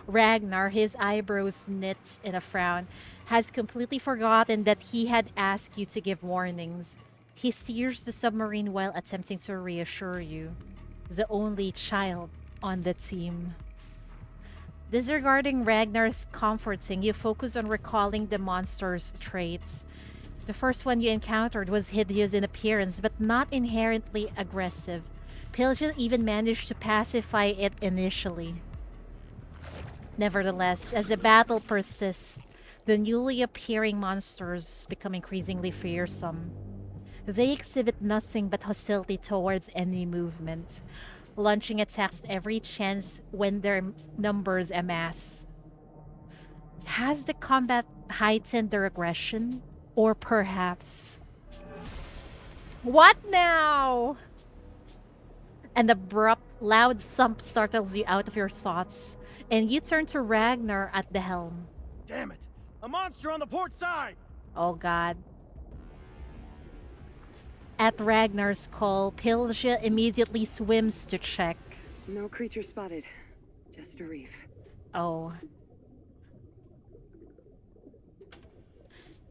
Ragnar, his eyebrows knit in a frown, has completely forgotten that he had asked you to give warnings. He steers the submarine while attempting to reassure you, the only child on the team. Disregarding Ragnar's comforting, you focus on recalling the monster's traits. The first one you encountered was hideous in appearance, but not inherently aggressive. Pylgia even managed to pacify it initially. Nevertheless, as the battle persists, the newly appearing monsters become increasingly fearsome. They exhibit nothing but hostility towards any movement, launching attacks every chance when their numbers amass. Has the combat heightened their aggression? Or perhaps... What now? An abrupt, loud thump startles you out of your thoughts, and you turn to Ragnar at the helm. Damn it! A monster on the port side! Oh god. At Ragnar's call, Pylgia immediately swims to check. No creature spotted. Just a reef. Oh.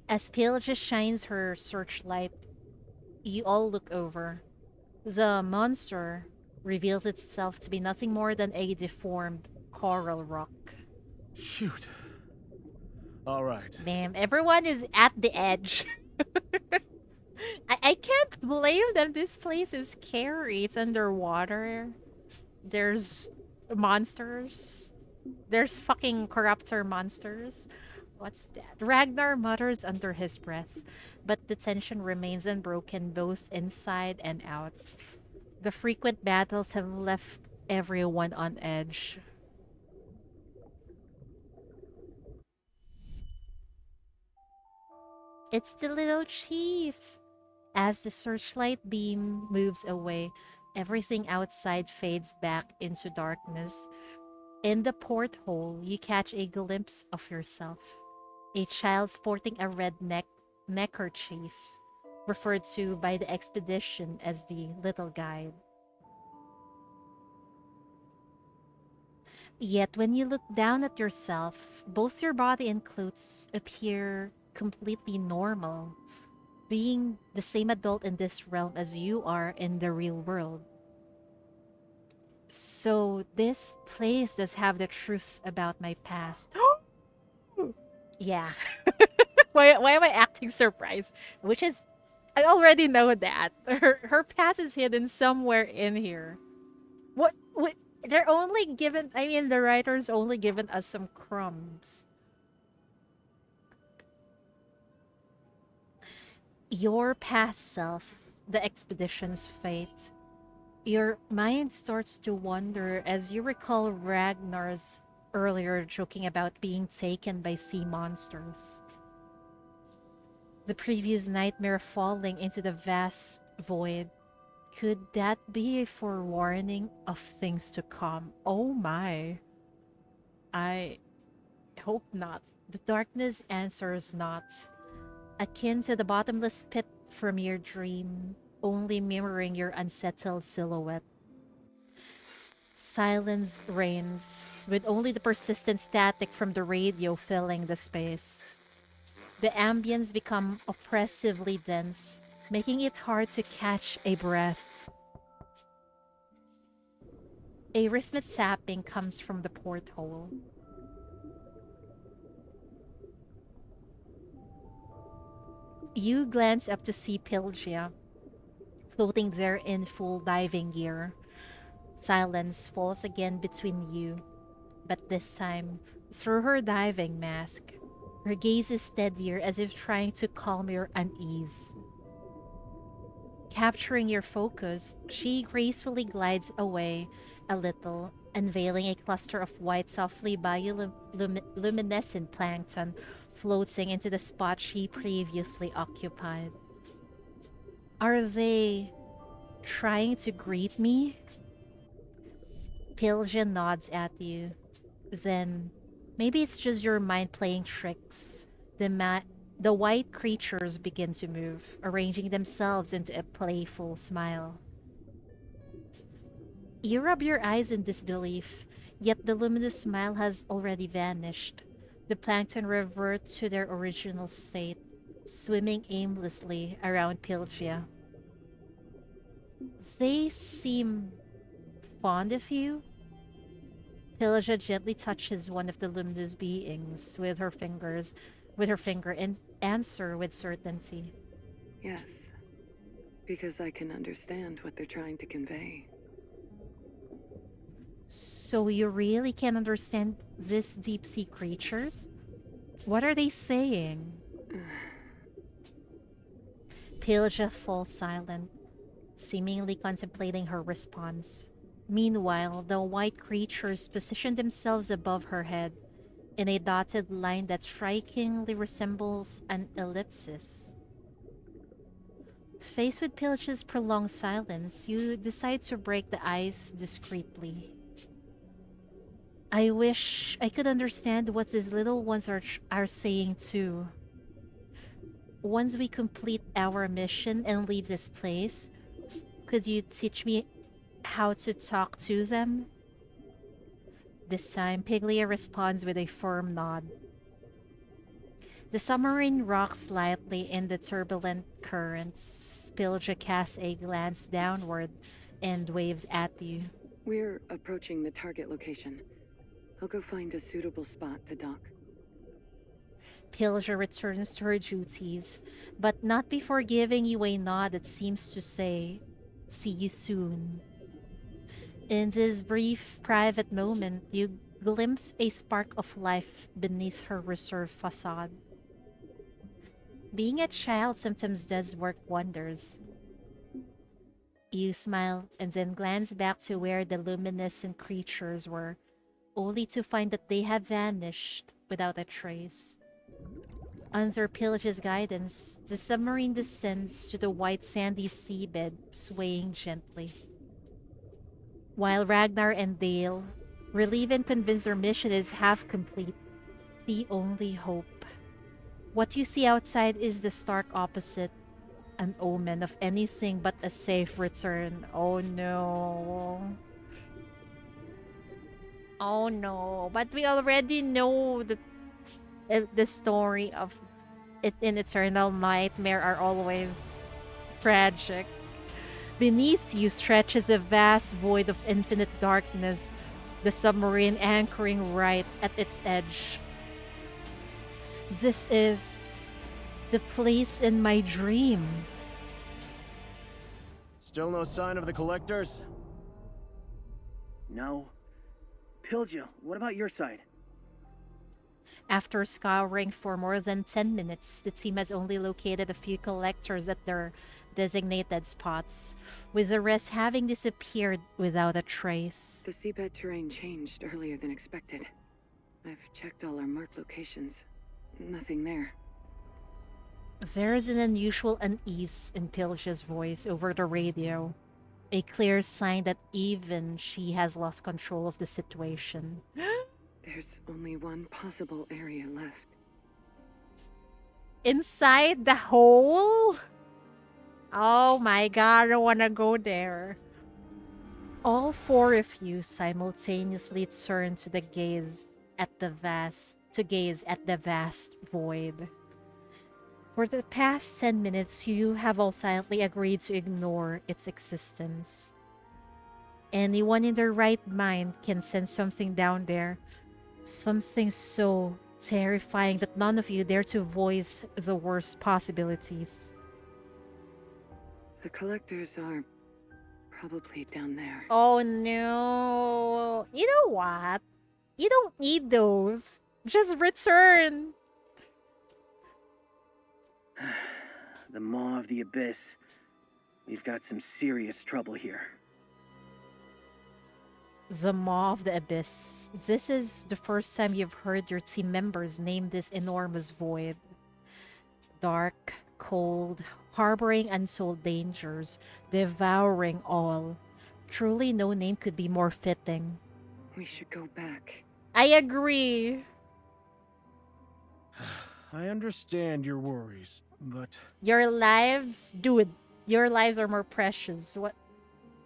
As Pylgia shines her searchlight, you all look over. The monster reveals itself to be nothing more than a deformed coral rock. Shoot. Alright. Damn, everyone is at the edge. I can't blame them. This place is scary. It's underwater. There's monsters. There's fucking corruptor monsters. What's that? Ragnar mutters under his breath, but the tension remains unbroken both inside and out. The frequent battles have left everyone on edge. It's the little chief. As the searchlight beam moves away, everything outside fades back into darkness. In the porthole, you catch a glimpse of yourself. A child sporting a red neckerchief, referred to by the expedition as the little guide. Yet when you look down at yourself, both your body and clothes appear completely normal, being the same adult in this realm as you are in the real world. So this place does have the truth about my past. Yeah. Why am I acting surprised? Which is, I already know that. Her past is hidden somewhere in here. What? They're only given, I mean, the writer's only given us some crumbs. Your past self, the expedition's fate. Your mind starts to wander as you recall Ragnar's earlier joking about being taken by sea monsters. The previous nightmare falling into the vast void. Could that be a forewarning of things to come? Oh my. I hope not. The darkness answers not. Akin to the bottomless pit from your dream, only mirroring your unsettled silhouette. Silence reigns, with only the persistent static from the radio filling the space. The ambience become oppressively dense, making it hard to catch a breath. A rhythmic tapping comes from the porthole. You glance up to see Pylgia, floating there in full diving gear. Silence falls again between you, but this time through her diving mask. Her gaze is steadier as if trying to calm your unease. Capturing your focus, she gracefully glides away a little, unveiling a cluster of white, softly bioluminescent plankton floating into the spot she previously occupied. Are they trying to greet me? Pylgia nods at you. Then, maybe it's just your mind playing tricks. The white creatures begin to move, arranging themselves into a playful smile. You rub your eyes in disbelief, yet the luminous smile has already vanished. The plankton revert to their original state, swimming aimlessly around Pylgia. They seem fond of you? Pylgia gently touches one of the luminous beings with her finger, and answer with certainty. Yes, because I can understand what they're trying to convey. So you really can understand these deep sea creatures? What are they saying? Pylgia falls silent, seemingly contemplating her response. Meanwhile, the white creatures position themselves above her head in a dotted line that strikingly resembles an ellipsis. Faced with Pylgia's prolonged silence, you decide to break the ice discreetly. I wish I could understand what these little ones are saying too. Once we complete our mission and leave this place, could you teach me how to talk to them? This time, Pyglia responds with a firm nod. The submarine rocks slightly in the turbulent currents. Pylgia casts a glance downward and waves at you. We're approaching the target location. I'll go find a suitable spot to dock. Pylgia returns to her duties, but not before giving you a nod that seems to say, "See you soon." In this brief, private moment, you glimpse a spark of life beneath her reserved facade. Being a child sometimes does work wonders. You smile and then glance back to where the luminescent creatures were, only to find that they have vanished without a trace. Under Pylgia's guidance, the submarine descends to the white sandy seabed, swaying gently. While Ragnar and Dale, relieved and convinced their mission is half complete, the only hope. What you see outside is the stark opposite, an omen of anything but a safe return. Oh no. Oh no. But we already know the story of it in Eternal Nightmare are always tragic. Beneath you stretches a vast void of infinite darkness, the submarine anchoring right at its edge. This is the place in my dream. Still no sign of the collectors? No. Pylgia, what about your side? After scouring for more than 10 minutes, the team has only located a few collectors at their designated spots, with the rest having disappeared without a trace. The seabed terrain changed earlier than expected. I've checked all our marked locations. Nothing there. There's an unusual unease in Pylgia's voice over the radio, a clear sign that even she has lost control of the situation. There's only one possible area left. Inside the hole? Oh my god, I don't wanna go there. All four of you simultaneously turn to gaze at the vast void. For the past 10 minutes, you have all silently agreed to ignore its existence. Anyone in their right mind can sense something down there, something so terrifying that none of you dare to voice the worst possibilities. The collectors are probably down there. Oh no. You know what? You don't need those. Just return. The maw of the abyss. We've got some serious trouble here. The Maw of the Abyss. This is the first time you've heard your team members name this enormous void. Dark, cold, harboring untold dangers, devouring all. Truly, no name could be more fitting. We should go back. I agree. I understand your worries, but Your lives, dude, your lives are more precious. What?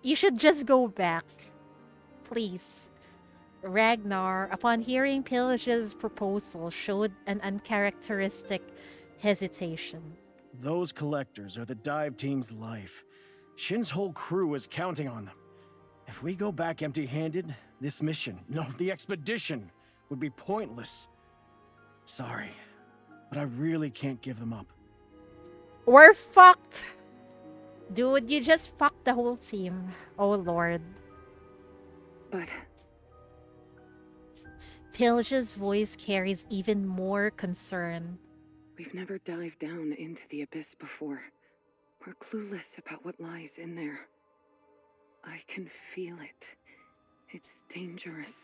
You should just go back. Please. Ragnar, upon hearing Pylgia's proposal, showed an uncharacteristic hesitation. those collectors are the dive team's life. Shin's whole crew is counting on them. If we go back empty-handed, this mission, no, the expedition, would be pointless. Sorry, but I really can't give them up. We're fucked! Dude, you just fucked the whole team. Oh lord. But Pylgia's voice carries even more concern. we've never dived down into the abyss before. We're clueless about what lies in there. I can feel it. It's dangerous.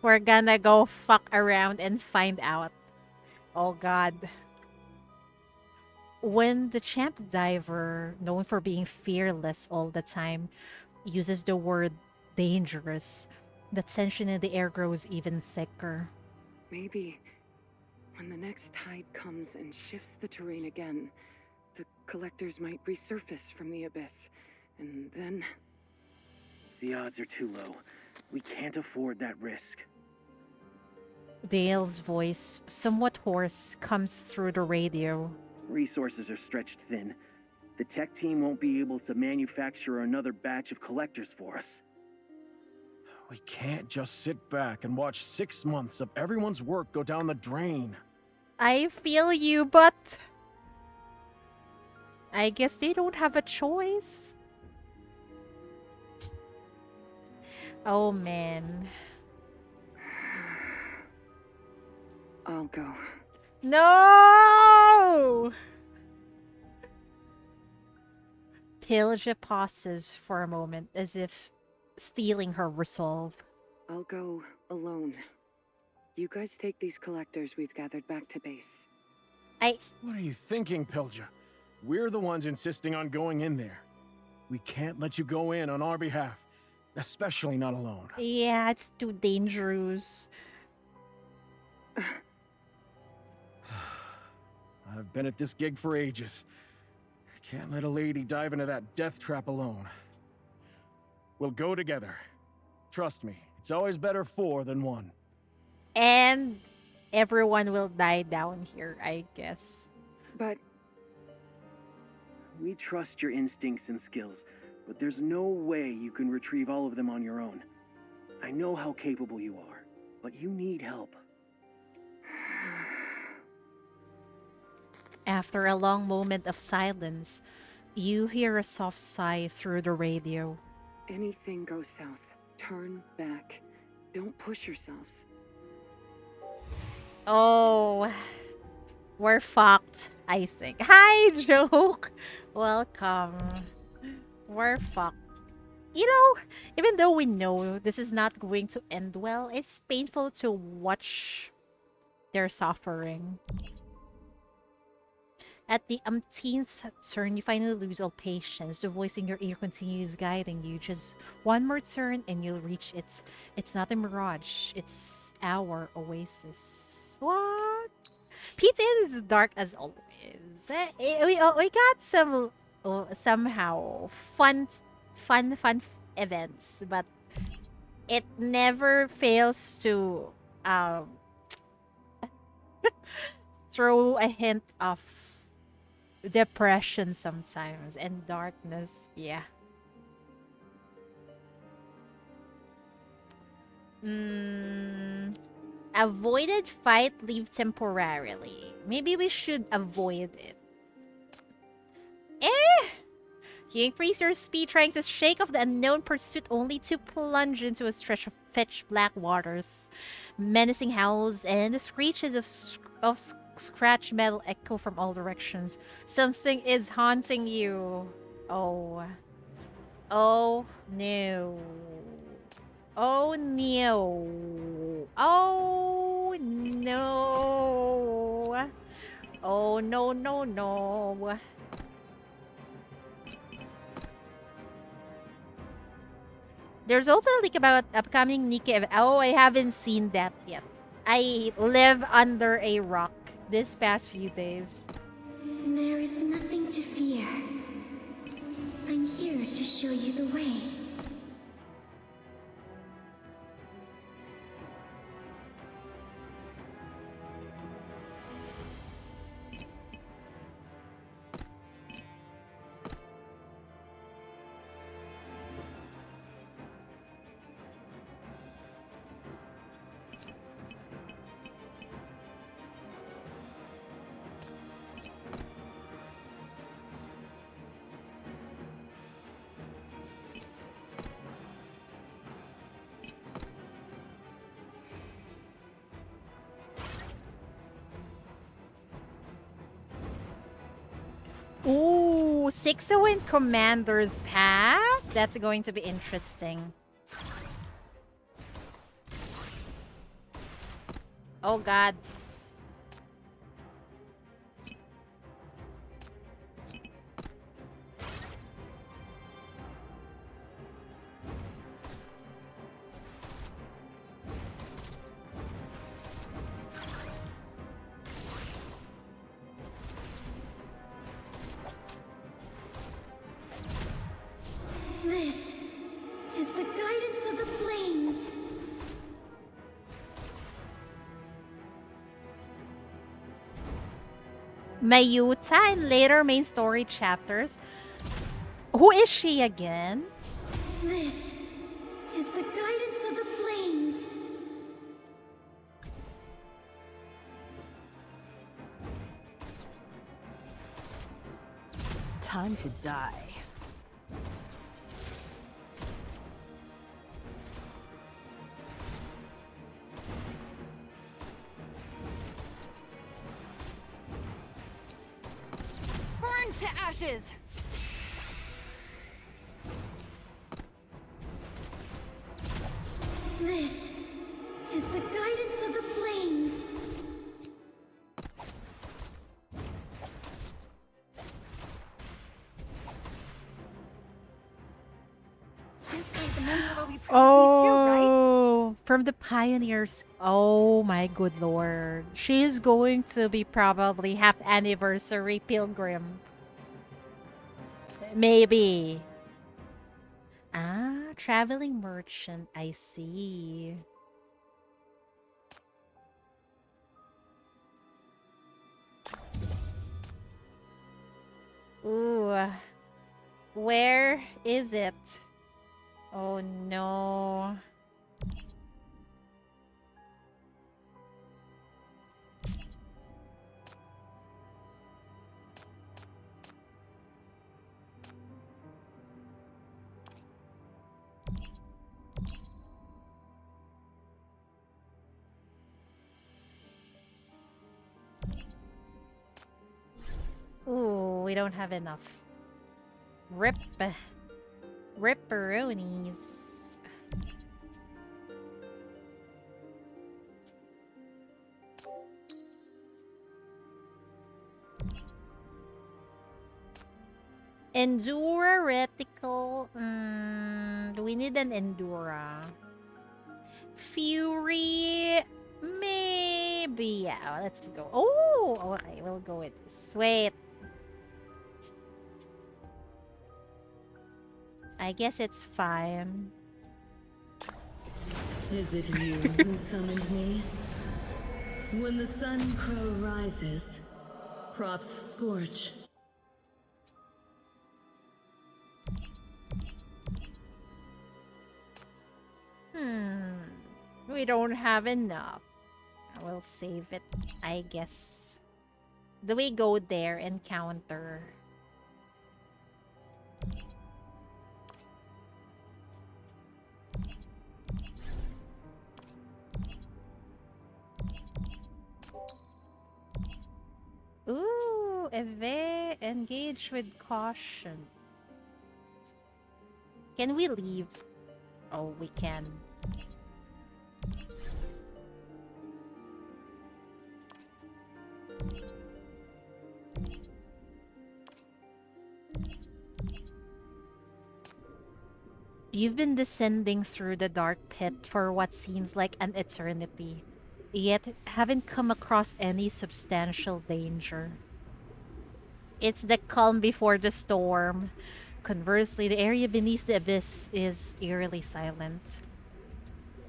We're gonna go fuck around and find out. Oh god. When the champ diver, known for being fearless all the time, uses the word dangerous, the tension in the air grows even thicker. Maybe when the next tide comes and shifts the terrain again, the collectors might resurface from the abyss. And then The odds are too low. We can't afford that risk. Dale's voice, somewhat hoarse, comes through the radio. Resources are stretched thin. The tech team won't be able to manufacture another batch of collectors for us. We can't just sit back and watch 6 months of everyone's work go down the drain. I feel you, but I guess they don't have a choice. Oh man. I'll go. No! Pylgia pauses for a moment as if stealing her resolve. I'll go alone. You guys take these collectors we've gathered back to base. What are you thinking, Pylgia? We're the ones insisting on going in there. We can't let you go in on our behalf, especially not alone. Yeah, it's too dangerous. I've been at this gig for ages. Can't let a lady dive into that death trap alone. We'll go together. Trust me, it's always better 4 than 1. And everyone will die down here, I guess. But We trust your instincts and skills, but there's no way you can retrieve all of them on your own. I know how capable you are, but you need help. After a long moment of silence, you hear a soft sigh through the radio. anything goes south, turn back. Don't push yourselves. Oh, we're fucked, I think. Hi, Joke. Welcome. We're fucked. You know, even though we know this is not going to end well, it's painful to watch their suffering. At the umpteenth turn, you finally lose all patience. The voice in your ear continues guiding you. Just one more turn and you'll reach it. It's not a mirage. It's our oasis. What? Pizza is as dark as always. We got some somehow fun events, but it never fails to throw a hint of depression sometimes and darkness. Yeah. Avoided fight, leave temporarily. Maybe we should avoid it. You increase your speed trying to shake off the unknown pursuit only to plunge into a stretch of pitch black waters. Menacing howls and the screeches of scratch metal echo from all directions. Something is haunting you. Oh. Oh no. Oh no. Oh no. Oh no no no. There's also a leak about upcoming Nikki. Oh, I haven't seen that yet. I live under a rock this past few days. There is nothing to fear. I'm here to show you the way. Ooh, 601 Commander's Pass? That's going to be interesting. Oh god. This is the guidance of the flames. Mayuta in later main story chapters. Who is she again? This is the guidance of the flames. Time to die. Burn to ashes! This is the guidance of the flames. This fight, the moons will be proud of me too, right? Oh, from the pioneers. Oh my good lord. She's going to be probably half anniversary pilgrim. Maybe. Ah, traveling merchant. I see. Ooh. Where is it? Oh no. Ooh, we don't have enough. Rip. Ripperoonies. Endura reticle. Do we need an Endura? Fury. Maybe. Yeah, let's go. Oh, okay. We'll go with this. Wait. I guess it's fine. Is it you who summoned me? When the sun crow rises, crops scorch. We don't have enough. I will save it, I guess. Do we go there and counter? Ooh, engage with caution. Can we leave? Oh, we can. You've been descending through the dark pit for what seems like an eternity, yet haven't come across any substantial danger. It's the calm before the storm. Conversely, the area beneath the abyss is eerily silent,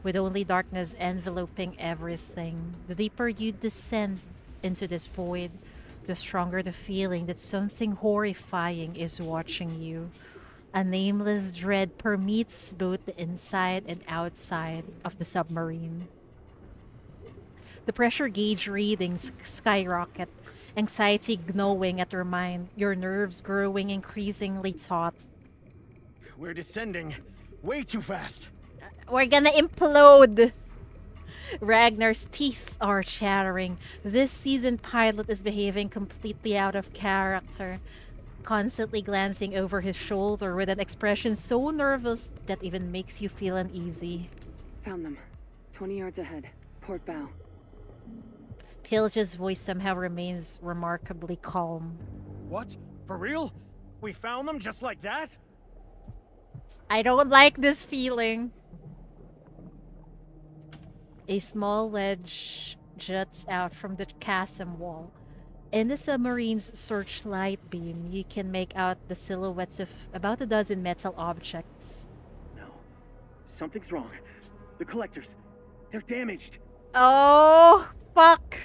with only darkness enveloping everything. The deeper you descend into this void, the stronger the feeling that something horrifying is watching you. A nameless dread permeates both the inside and outside of the submarine. The pressure gauge readings skyrocket, anxiety gnawing at your mind, your nerves growing increasingly taut. We're descending way too fast. We're gonna implode! Ragnar's teeth are chattering. This seasoned pilot is behaving completely out of character, constantly glancing over his shoulder with an expression so nervous that even makes you feel uneasy. Found them. 20 yards ahead. Port bow. Pylgia's voice somehow remains remarkably calm. What? For real? We found them just like that? I don't like this feeling. A small ledge juts out from the chasm wall. In the submarine's searchlight beam, you can make out the silhouettes of about a dozen metal objects. No. Something's wrong. The collectors. They're damaged. Oh, fuck.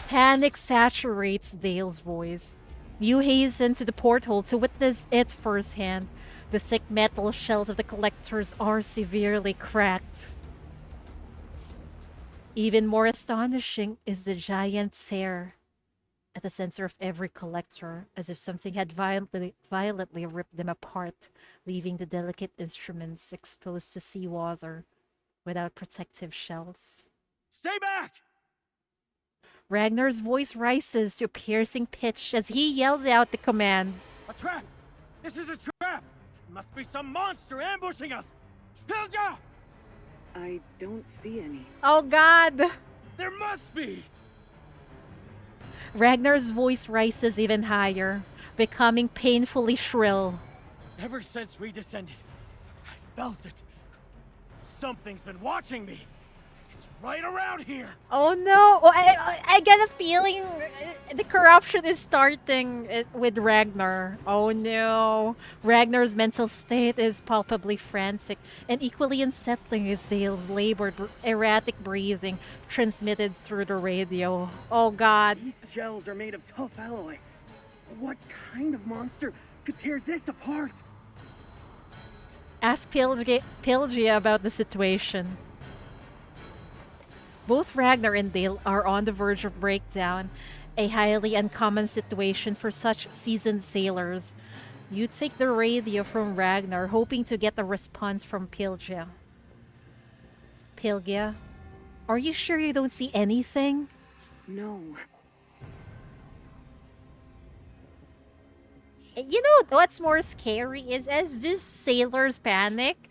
Panic saturates Dale's voice. You hasten to the porthole to witness it firsthand. The thick metal shells of the collectors are severely cracked. Even more astonishing is the giant tear at the center of every collector, as if something had violently ripped them apart, leaving the delicate instruments exposed to seawater without protective shells. Stay back! Ragnar's voice rises to a piercing pitch as he yells out the command. A trap! This is a trap! Must be some monster ambushing us! Pylgia! I don't see any. Oh god! There must be! Ragnar's voice rises even higher, becoming painfully shrill. Ever since we descended, I felt it. Something's been watching me. It's right around here. Oh no! Oh, I get a feeling the corruption is starting with Ragnar. Oh no! Ragnar's mental state is palpably frantic, and equally unsettling is Dale's labored, erratic breathing transmitted through the radio. Oh god! These shells are made of tough alloy. What kind of monster could tear this apart? Ask Pylgia about the situation. Both Ragnar and Dale are on the verge of breakdown, a highly uncommon situation for such seasoned sailors. You take the radio from Ragnar, hoping to get a response from Pylgia. Pylgia, are you sure you don't see anything? No. You know what's more scary is as these sailors panic,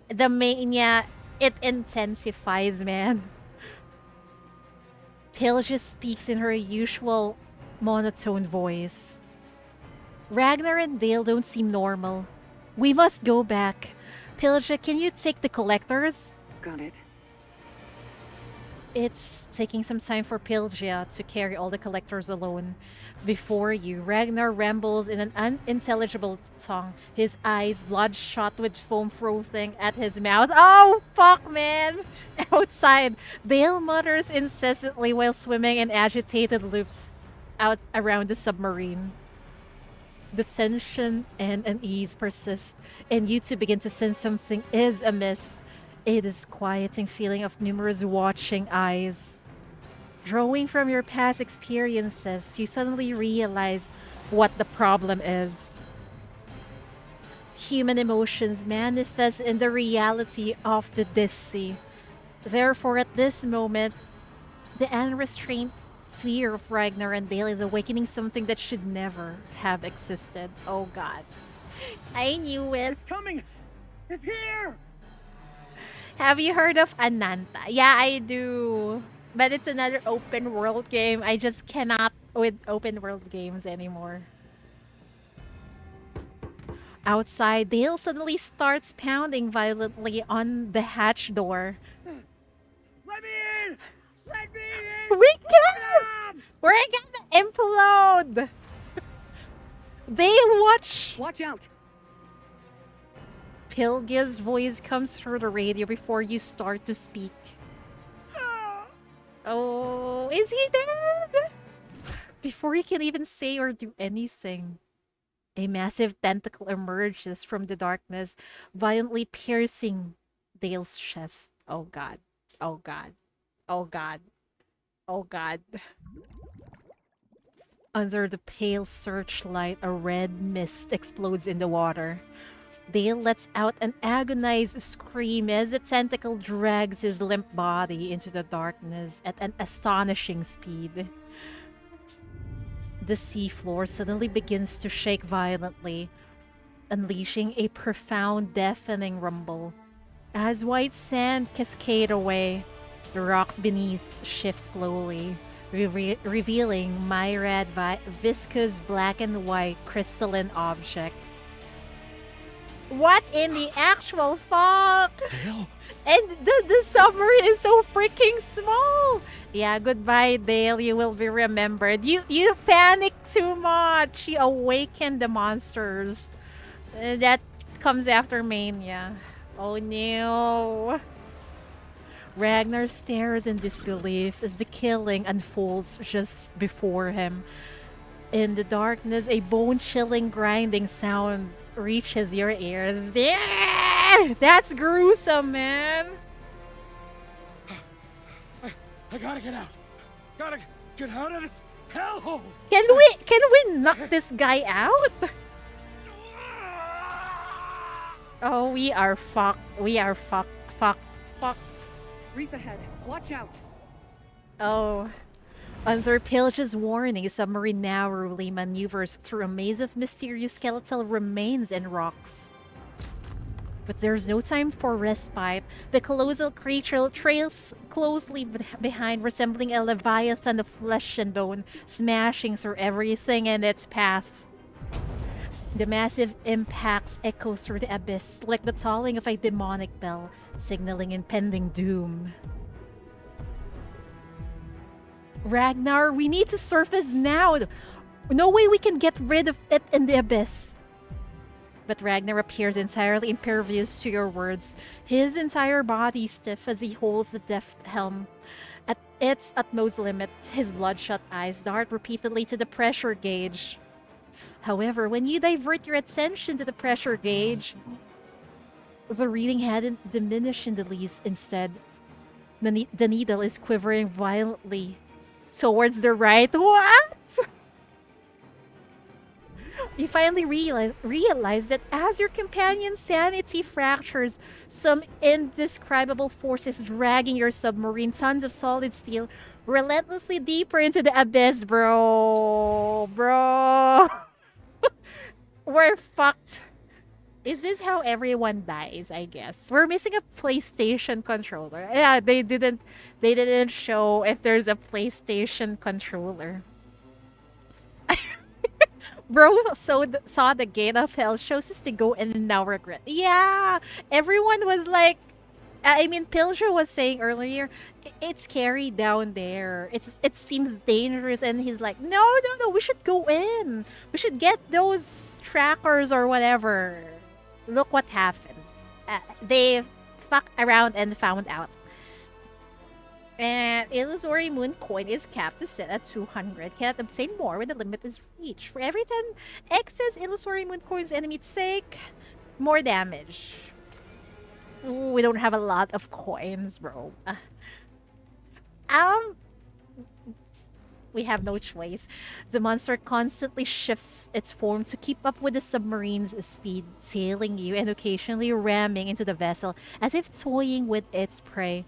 the mania, it intensifies, man. Pylgia speaks in her usual monotone voice. Ragnar and Dale don't seem normal. We must go back. Pylgia, can you take the collectors? Got it. It's taking some time for Pylgia to carry all the collectors alone. Before you, Ragnar rambles in an unintelligible tongue, his eyes bloodshot with foam frothing at his mouth. Oh, fuck, man! Outside, Dale mutters incessantly while swimming in agitated loops out around the submarine. The tension and unease persist, and you two begin to sense something is amiss. A disquieting feeling of numerous watching eyes. Drawing from your past experiences, you suddenly realize what the problem is. Human emotions manifest in the reality of the Sea. Therefore, at this moment, the unrestrained fear of Ragnar and Dale is awakening something that should never have existed. Oh god. I knew it. It's coming! It's here! Have you heard of Ananta? Yeah, I do. But it's another open world game. I just cannot with open world games anymore. Outside, Dale suddenly starts pounding violently on the hatch door. Let me in! Let me in! We can't! We're gonna implode! Dale, watch! Watch out! Pylgia's voice comes through the radio before you start to speak. Oh, is he dead? Before he can even say or do anything, a massive tentacle emerges from the darkness, violently piercing Dale's chest. Oh god. Oh god. Oh god. Oh god. Under the pale searchlight, a red mist explodes in the water. Dale lets out an agonized scream as the tentacle drags his limp body into the darkness at an astonishing speed. The seafloor suddenly begins to shake violently, unleashing a profound, deafening rumble. As white sand cascade away, the rocks beneath shift slowly, revealing myriad viscous black and white crystalline objects. What in the actual fuck? Dale? And the submarine is so freaking small. Yeah, goodbye, Dale. You will be remembered. You panicked too much. You awakened the monsters. That comes after Mania. Oh no. Ragnar stares in disbelief as the killing unfolds just before him. In the darkness, a bone-chilling grinding sound reaches your ears. Yeah! That's gruesome, man! I gotta get out! Gotta get out of this hellhole! Can we knock this guy out? Oh, we are fucked. We are fucked. Reef ahead. Watch out. Oh. Under Pylgia's warning, a submarine narrowly maneuvers through a maze of mysterious skeletal remains and rocks. But there's no time for respite. The colossal creature trails closely behind, resembling a leviathan of flesh and bone, smashing through everything in its path. The massive impacts echo through the abyss, like the tolling of a demonic bell, signaling impending doom. Ragnar, we need to surface now! No way we can get rid of it in the abyss! But Ragnar appears entirely impervious to your words, his entire body stiff as he holds the deft helm. At its utmost limit, his bloodshot eyes dart repeatedly to the pressure gauge. However, when you divert your attention to the pressure gauge, the reading hadn't diminished in the least. Instead, the needle is quivering violently towards the right. What? You finally realize that as your companion's sanity fractures, some indescribable force is dragging your submarine, tons of solid steel, relentlessly deeper into the abyss, bro. We're fucked. Is this how everyone dies? I guess we're missing a PlayStation controller. Yeah, they didn't show if there's a PlayStation controller. Bro saw the gate of hell, shows us to go and now regret. Yeah, everyone was like, I mean, Pylgia was saying earlier, it's scary down there. It seems dangerous, and he's like, no, we should go in. We should get those trackers or whatever. Look what happened. They fucked around and found out. And illusory moon coin is capped to set at 200. Cannot obtain more when the limit is reached. For every 10 excess illusory moon coins enemy take, more damage. Ooh, we don't have a lot of coins, bro. We have no choice. The monster constantly shifts its form to keep up with the submarine's speed, sailing you and occasionally ramming into the vessel as if toying with its prey.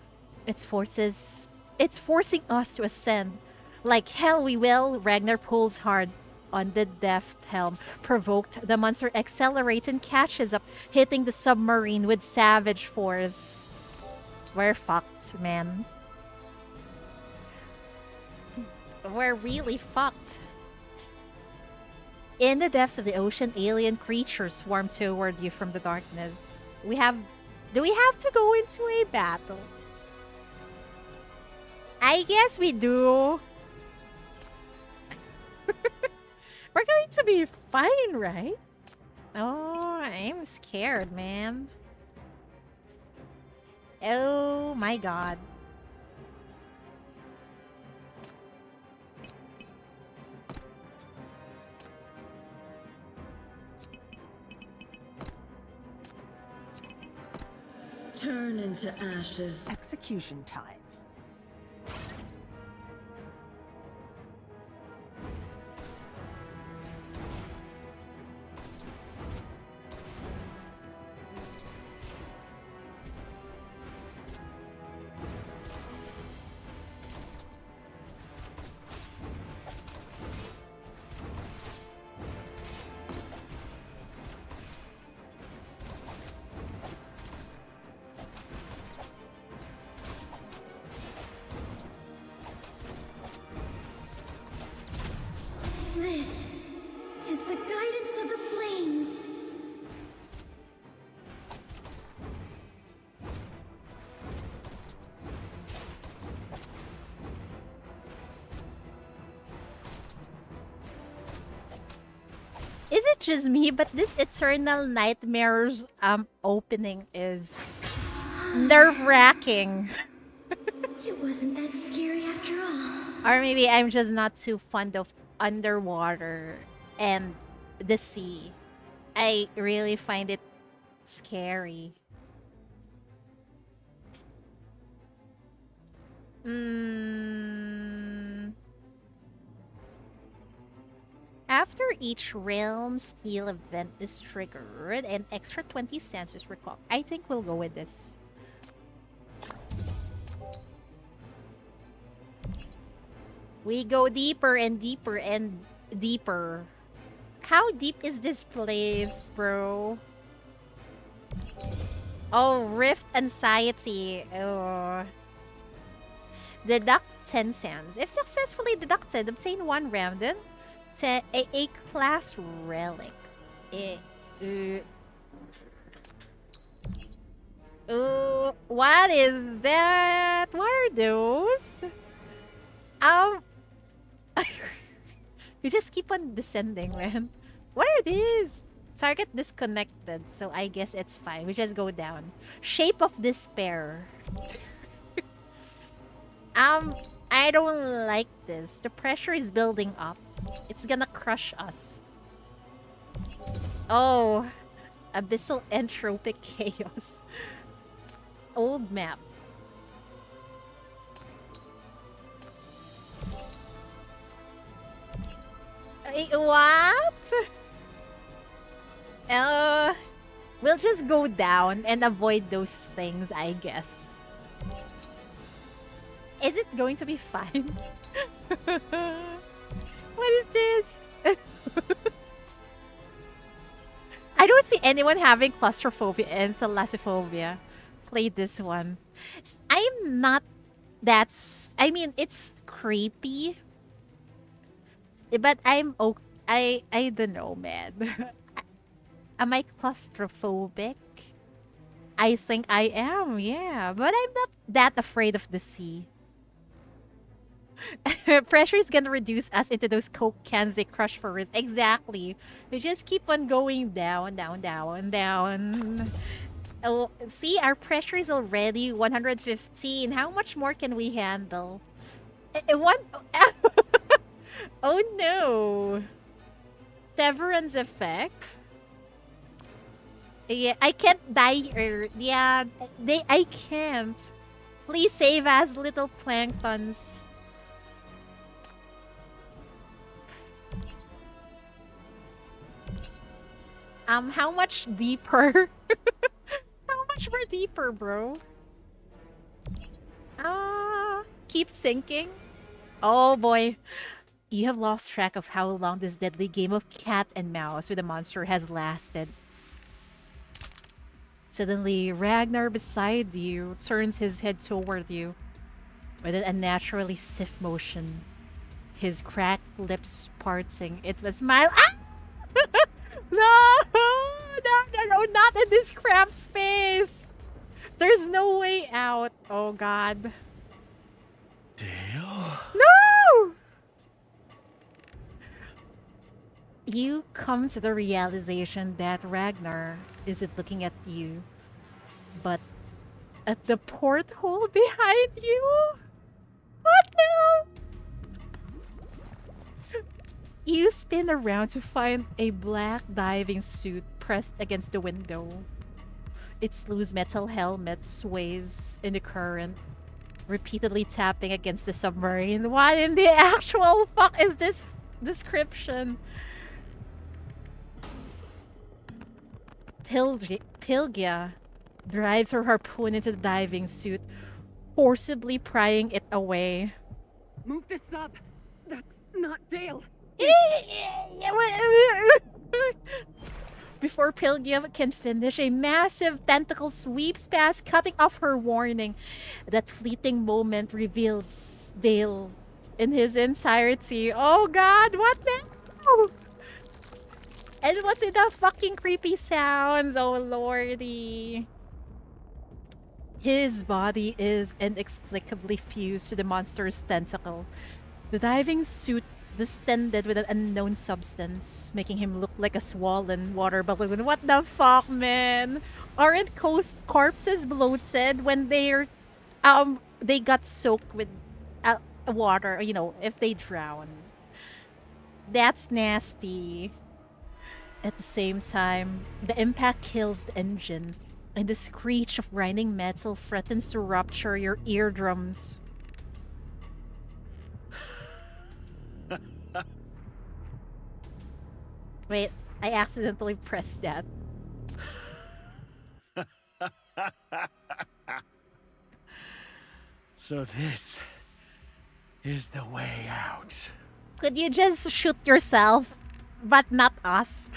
It's forcing us to ascend. Like hell we will. Ragnar pulls hard. on the deft helm. Provoked, the monster accelerates and catches up, hitting the submarine with savage force. We're fucked, man. We're really fucked. In the depths of the ocean, alien creatures swarm toward you from the darkness. Do we have to go into a battle? I guess we do. We're going to be fine, right? Oh, I'm scared, man. Oh my god. Turn into ashes. Execution time. This is the guidance of the flames. Is it just me, but this Eternal Nightmares opening is nerve-wracking. It wasn't that scary after all. Or maybe I'm just not too fond of underwater and the sea. I really find it scary. After each realm steal event is triggered, an extra 20 cents is recalled. I think we'll go with this. We go deeper and deeper and deeper. How deep is this place, bro? Oh, Rift Anxiety. Oh. Deduct 10 cents. If successfully deducted, obtain 1 round. Then a class relic. What is that? What are those? You just keep on descending, man. What are these? Target disconnected, so I guess it's fine. We just go down. Shape of Despair. I don't like this. The pressure is building up. It's gonna crush us. Oh, Abyssal Entropic Chaos. Old map. What? We'll just go down and avoid those things, I guess. Is it going to be fine? What is this? I don't see anyone having claustrophobia and thalassophobia. Play this one. I'm not that... I mean, it's creepy. But I'm okay. I don't know, man. Am I claustrophobic? I think I am, yeah. But I'm not that afraid of the sea. Pressure is gonna reduce us into those Coke cans they crush for us. Exactly. We just keep on going down, down, down, down. Oh, see, our pressure is already 115. How much more can we handle? One... Oh no. Severance effect? Yeah, I can't die here. Yeah, I can't. Please save us, little planktons. How much deeper? How much more deeper, bro? Keep sinking. Oh boy. You have lost track of how long this deadly game of cat and mouse with the monster has lasted. Suddenly, Ragnar beside you turns his head toward you with an unnaturally stiff motion. His cracked lips parting. It was smile. Ah! No! No, not in this cramped space! There's no way out. Oh god. Dale? No! You come to the realization that Ragnar isn't looking at you, but at the porthole behind you? What now? You spin around to find a black diving suit pressed against the window. Its loose metal helmet sways in the current, repeatedly tapping against the submarine. What in the actual fuck is this description? Pylgia drives her harpoon into the diving suit, forcibly prying it away. Move this up. That's not Dale. Before Pylgia can finish, a massive tentacle sweeps past, cutting off her warning. That fleeting moment reveals Dale in his entirety. Oh god, what now? And what's in the fucking creepy sounds? Oh lordy. His body is inexplicably fused to the monster's tentacle. The diving suit distended with an unknown substance, making him look like a swollen water balloon. What the fuck, man? Aren't corpses bloated when they got soaked with water, you know, if they drown? That's nasty. At the same time, the impact kills the engine, and the screech of grinding metal threatens to rupture your eardrums. Wait, I accidentally pressed that. So this is the way out. Could you just shoot yourself, but not us?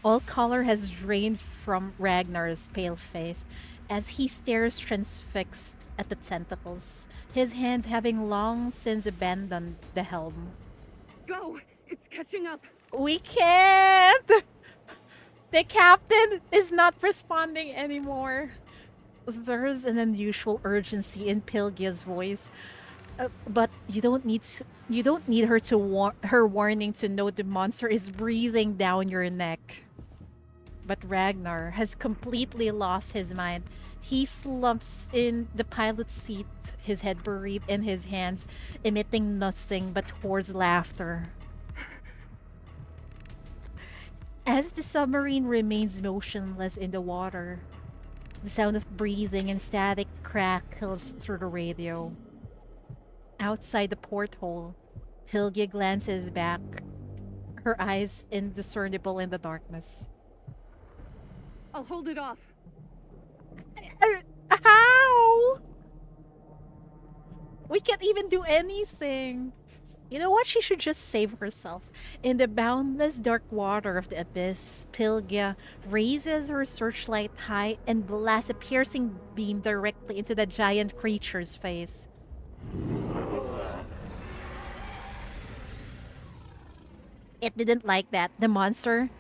All color has drained from Ragnar's pale face as he stares transfixed at the tentacles, his hands having long since abandoned the helm. Go! It's catching up. We can't! The captain is not responding anymore. There's an unusual urgency in Pylgia's voice, but you don't need her to her warning to know the monster is breathing down your neck. But Ragnar has completely lost his mind. He slumps in the pilot's seat, his head buried in his hands, emitting nothing but hoarse laughter. As the submarine remains motionless in the water, the sound of breathing and static crackles through the radio. Outside the porthole, Pylgia glances back, her eyes indiscernible in the darkness. I'll hold it off. How? We can't even do anything. You know what? She should just save herself. In the boundless dark water of the abyss, Pylgia raises her searchlight high and blasts a piercing beam directly into the giant creature's face. It didn't like that. The monster,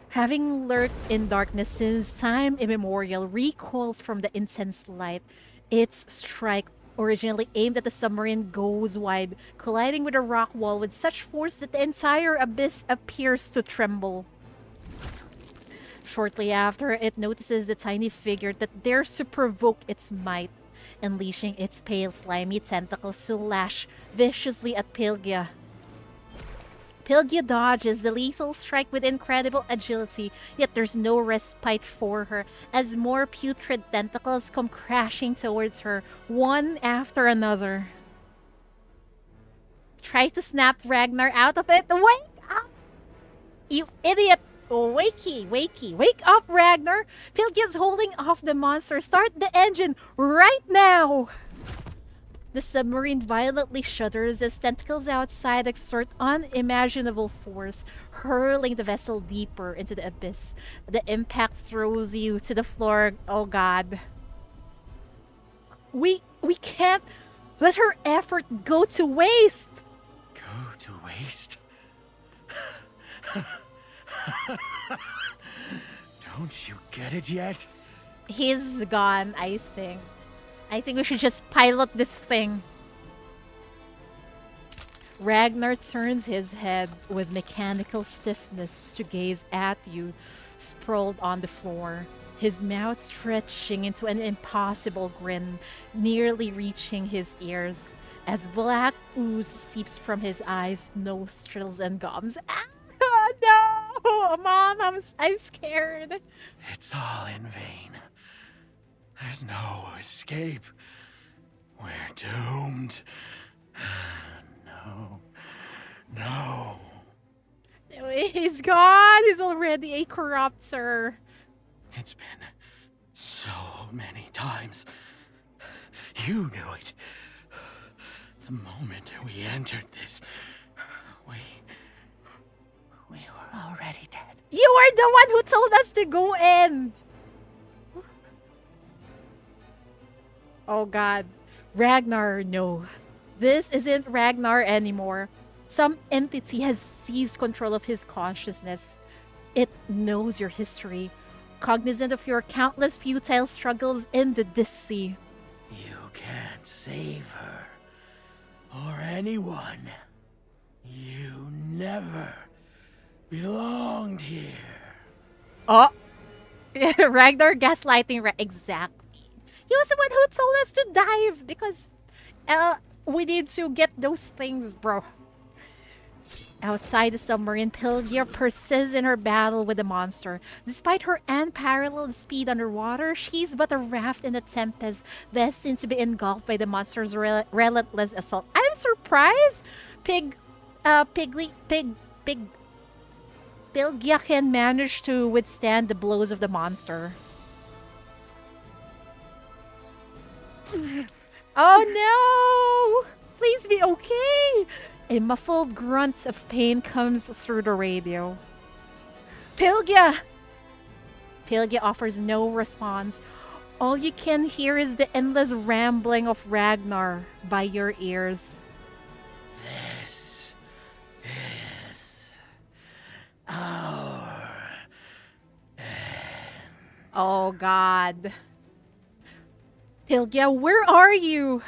having lurked in darkness since time immemorial, recoils from the intense light. Its strike, originally aimed at the submarine, goes wide, colliding with a rock wall with such force that the entire abyss appears to tremble. Shortly after, it notices the tiny figure that dares to provoke its might, unleashing its pale, slimy tentacles to lash viciously at Pylgia. Pylgia dodges the lethal strike with incredible agility, yet there's no respite for her as more putrid tentacles come crashing towards her, one after another. Try to snap Ragnar out of it. Wake up! You idiot! Wake up, Ragnar! Pylgia's holding off the monster. Start the engine right now! The submarine violently shudders as tentacles outside exert unimaginable force, hurling the vessel deeper into the abyss. The impact throws you to the floor. Oh god. We can't let her effort go to waste. Go to waste? Don't you get it yet? He's gone, I think. I think we should just pilot this thing. Ragnar turns his head with mechanical stiffness to gaze at you, sprawled on the floor, his mouth stretching into an impossible grin, nearly reaching his ears, as black ooze seeps from his eyes, nostrils, and gums. Ah, no! Mom, I'm scared. It's all in vain. There's no escape. We're doomed. No. No. He's gone. He's already a corrupter. It's been so many times. You knew it. The moment we entered this, we were already dead. You are the one who told us to go in. Oh god. Ragnar, no. This isn't Ragnar anymore. Some entity has seized control of his consciousness. It knows your history, cognizant of your countless futile struggles in the sea. You can't save her. Or anyone. You never belonged here. Oh! Ragnar gaslighting. Exactly. He was the one who told us to dive because we need to get those things, bro. Outside the submarine, Pylgia persists in her battle with the monster. Despite her unparalleled speed underwater, she's but a raft in the tempest, destined to be engulfed by the monster's relentless assault. I'm surprised Pylgia can manage to withstand the blows of the monster. Oh no! Please be okay! A muffled grunt of pain comes through the radio. Pylgia! Pylgia offers no response. All you can hear is the endless rambling of Ragnar by your ears. This is our end. Oh god. Pylgia, where are you?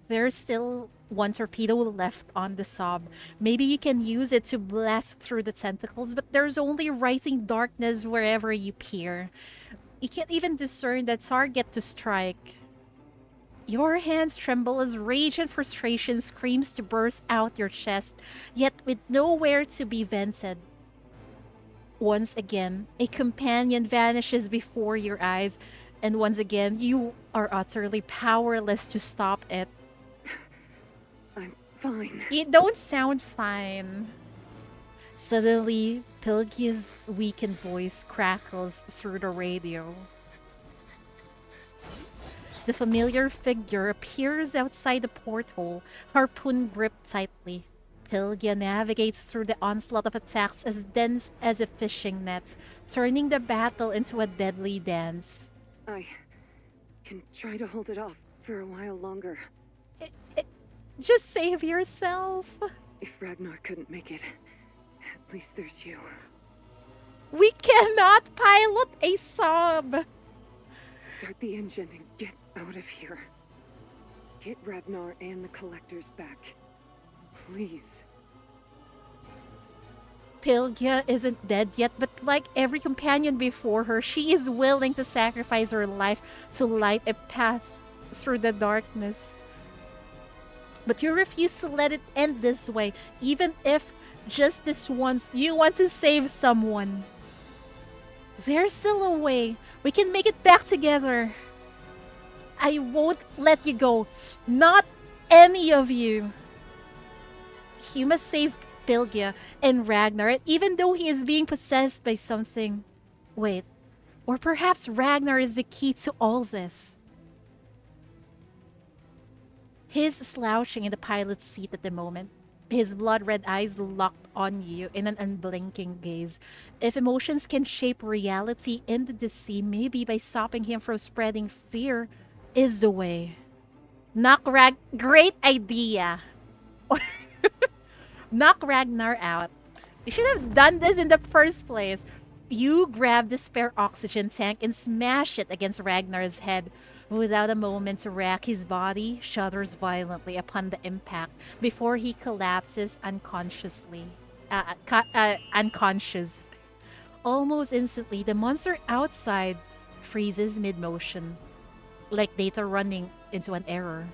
There's still one torpedo left on the sub. Maybe you can use it to blast through the tentacles, but there's only writhing darkness wherever you peer. You can't even discern the target to strike. Your hands tremble as rage and frustration screams to burst out your chest, yet with nowhere to be vented. Once again, a companion vanishes before your eyes, and once again, you are utterly powerless to stop it. I'm fine. You don't sound fine. Suddenly, Pylgia's weakened voice crackles through the radio. The familiar figure appears outside the porthole, harpoon gripped tightly. Pylgia navigates through the onslaught of attacks as dense as a fishing net, turning the battle into a deadly dance. I can try to hold it off for a while longer. Just save yourself. If Ragnar couldn't make it, at least there's you. We cannot pilot a sub. Start the engine and get out of here. Get Ragnar and the collectors back. Please. Pylgia isn't dead yet, but like every companion before her, she is willing to sacrifice her life to light a path through the darkness. But you refuse to let it end this way, even if just this once you want to save someone. There's still a way. We can make it back together. I won't let you go. Not any of you. You must save Pylgia and Ragnar, even though he is being possessed by something. Wait, or perhaps Ragnar is the key to all this. He's slouching in the pilot's seat at the moment, his blood red eyes locked on you in an unblinking gaze. If emotions can shape reality in the sea, maybe by stopping him from spreading fear is the way. Great idea. Knock Ragnar out. You should have done this in the first place. You grab the spare oxygen tank and smash it against Ragnar's head. Without a moment to rack, his body shudders violently upon the impact before he collapses unconsciously. Unconscious. Almost instantly, the monster outside freezes mid-motion, like data running into an error.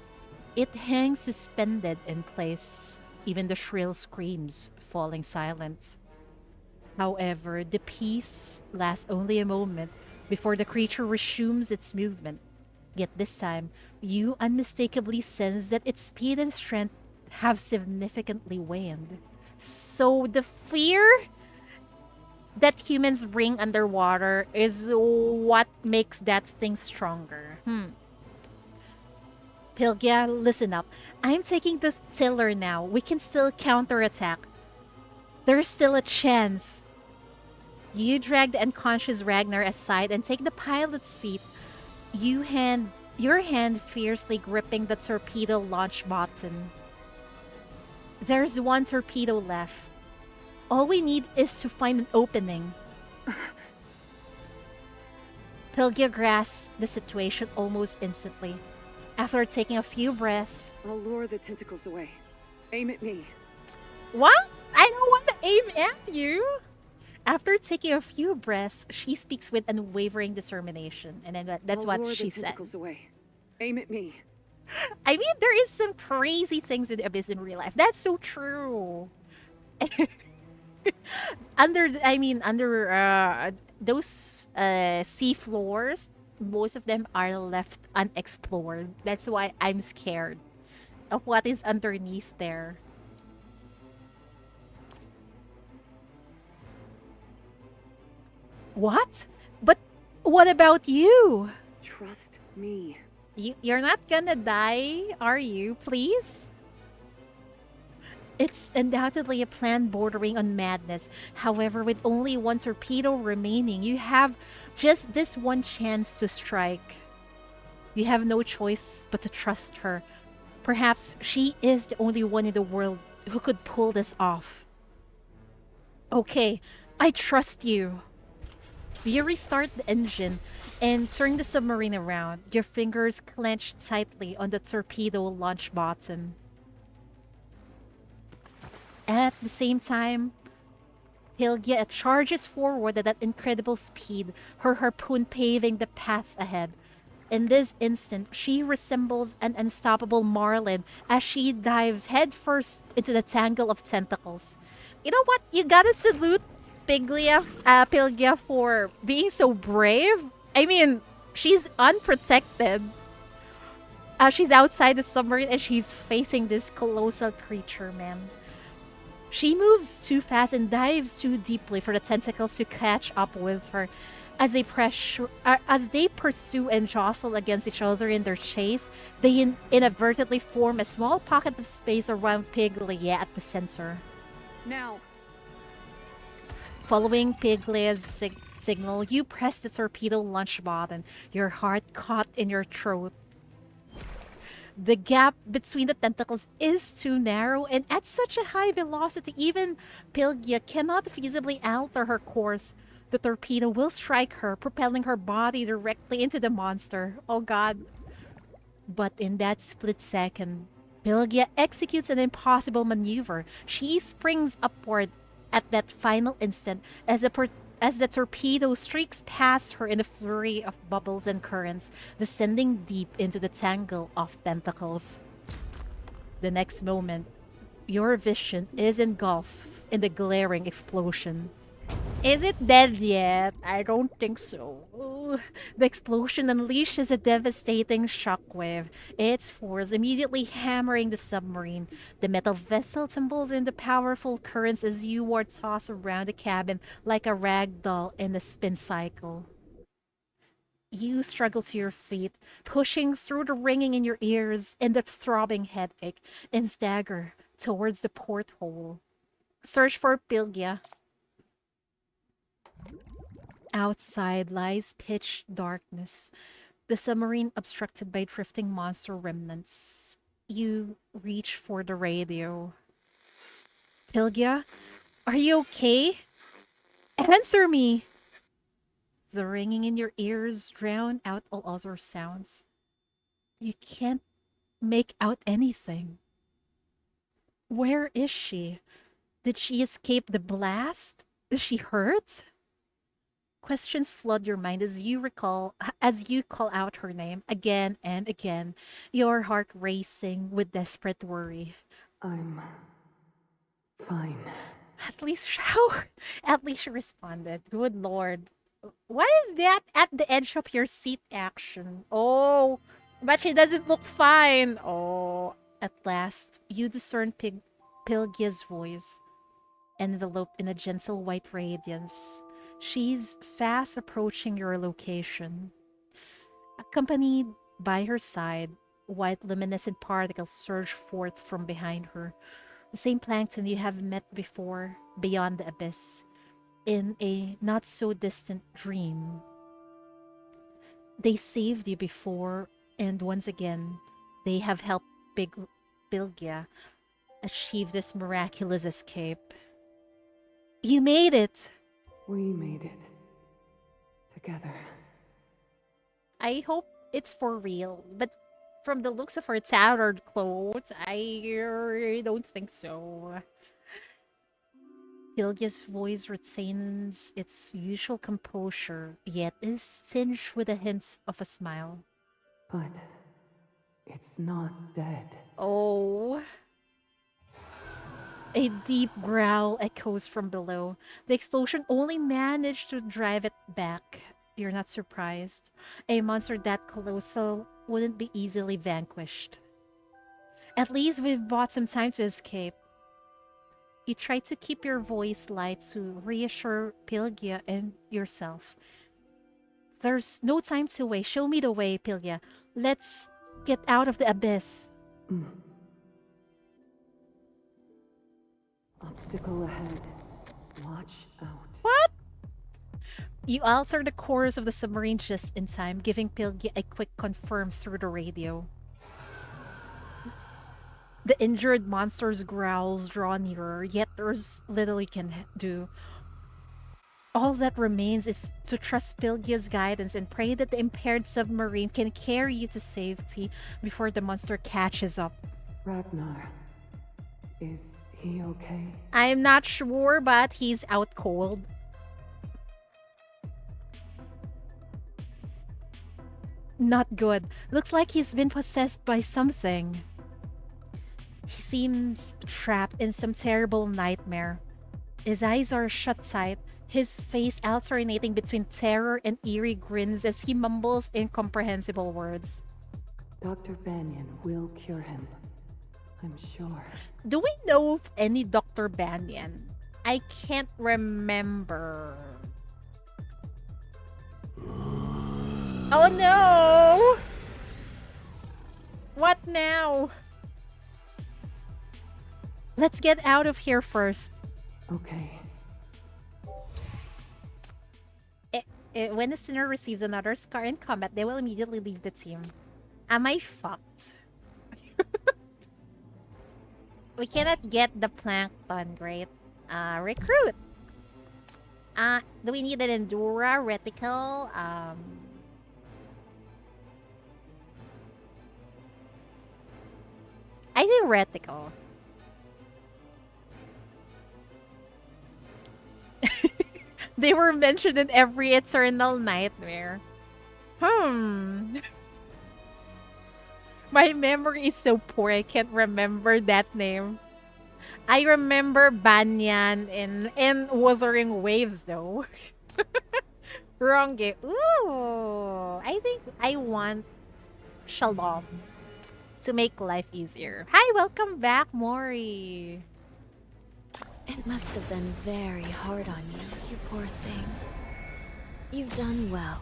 It hangs suspended in place, even the shrill screams falling silent. However, the peace lasts only a moment before the creature resumes its movement. Yet this time, you unmistakably sense that its speed and strength have significantly waned. So the fear that humans bring underwater is what makes that thing stronger. Pylgia, listen up. I'm taking the tiller now. We can still counterattack. There's still a chance. You drag the unconscious Ragnar aside and take the pilot's seat. Your hand fiercely gripping the torpedo launch button. There's one torpedo left. All we need is to find an opening. Pylgia grasps the situation almost instantly. After taking a few breaths, I'll lure the tentacles away. Aim at me. what? I don't want to aim at you. After taking a few breaths, she speaks with unwavering determination, and then that's I'll what lure she the said. tentacles away. Aim at me. I mean, there is some crazy things in the abyss in real life. That's so true. Under those sea floors, most of them are left unexplored. That's why I'm scared of what is underneath there. What? But what about you? Trust me. You're not gonna die, are you? Please? It's undoubtedly a plan bordering on madness. However, with only one torpedo remaining, you have just this one chance to strike. You have no choice but to trust her. Perhaps she is the only one in the world who could pull this off. Okay, I trust you. You restart the engine and turn the submarine around, your fingers clenched tightly on the torpedo launch button. At the same time, Pylgia charges forward at that incredible speed, her harpoon paving the path ahead. In this instant, she resembles an unstoppable marlin as she dives headfirst into the tangle of tentacles. You know what? You gotta salute Pylgia for being so brave. I mean, she's unprotected. She's outside the submarine and she's facing this colossal creature, man. She moves too fast and dives too deeply for the tentacles to catch up with her. As they pursue and jostle against each other in their chase, they inadvertently form a small pocket of space around Pyglia at the center. Now. Following Pyglia's signal, you press the torpedo launch button, your heart caught in your throat. The gap between the tentacles is too narrow, and at such a high velocity, even Pylgia cannot feasibly alter her course. The torpedo will strike her, propelling her body directly into the monster. Oh god. But in that split second, Pylgia executes an impossible maneuver. She springs upward at that final instant as the torpedo streaks past her in a flurry of bubbles and currents, descending deep into the tangle of tentacles. The next moment, your vision is engulfed in the glaring explosion. Is it dead yet? I don't think so. Ooh. The explosion unleashes a devastating shockwave, its force immediately hammering the submarine. The metal vessel tumbles into powerful currents as you are tossed around the cabin like a rag doll in a spin cycle. You struggle to your feet, pushing through the ringing in your ears and the throbbing headache, and stagger towards the porthole. Search for Pylgia. Outside lies pitch darkness, the submarine obstructed by drifting monster remnants. You reach for the radio. Pylgia, are you okay? Answer me! The ringing in your ears drown out all other sounds. You can't make out anything. Where is she? Did she escape the blast? Is she hurt? Questions flood your mind as you call out her name again and again, your heart racing with desperate worry. I'm fine. At least at least she responded. Good lord. What is that at the edge of your seat action? Oh, but she doesn't look fine. Oh, at last you discern Pylgia's voice, enveloped in a gentle white radiance. She's fast approaching your location. Accompanied by her side, white luminescent particles surge forth from behind her. The same plankton you have met before, beyond the abyss, in a not so distant dream. They saved you before, and once again, they have helped Pylgia achieve this miraculous escape. You made it! We made it. Together. I hope it's for real, but from the looks of her tattered clothes, I don't think so. Pylgia's voice retains its usual composure, yet is tinged with a hint of a smile. But it's not dead. Oh. A deep growl echoes from below. The explosion only managed to drive it back. You're not surprised. A monster that colossal wouldn't be easily vanquished. At least we've bought some time to escape. You try to keep your voice light to reassure Pylgia and yourself. There's no time to waste. Show me the way, Pylgia. Let's get out of the abyss. Obstacle ahead. Watch out. What? You alter the course of the submarine just in time, giving Pylgia a quick confirm through the radio. The injured monster's growls draw nearer, yet there's little you can do. All that remains is to trust Pylgia's guidance and pray that the impaired submarine can carry you to safety before the monster catches up. Ragnar. Is he okay? I'm not sure, but he's out cold. Not good. Looks like he's been possessed by something. He seems trapped in some terrible nightmare. His eyes are shut tight, his face alternating between terror and eerie grins as he mumbles incomprehensible words. Dr. Banyan will cure him. I'm sure. Do we know of any Dr. Banyan? I can't remember. Oh no! What now? Let's get out of here first. Okay. When a sinner receives another scar in combat, they will immediately leave the team. Am I fucked? We cannot get the plankton, great. Recruit. Do we need an Endura reticle? I think reticle. They were mentioned in every Eternal Nightmare. My memory is so poor, I can't remember that name. I remember Banyan in Wuthering Waves, though. Wrong game. Ooh, I think I want Shalom to make life easier. Hi, welcome back, Mori. It must have been very hard on you, you poor thing. You've done well,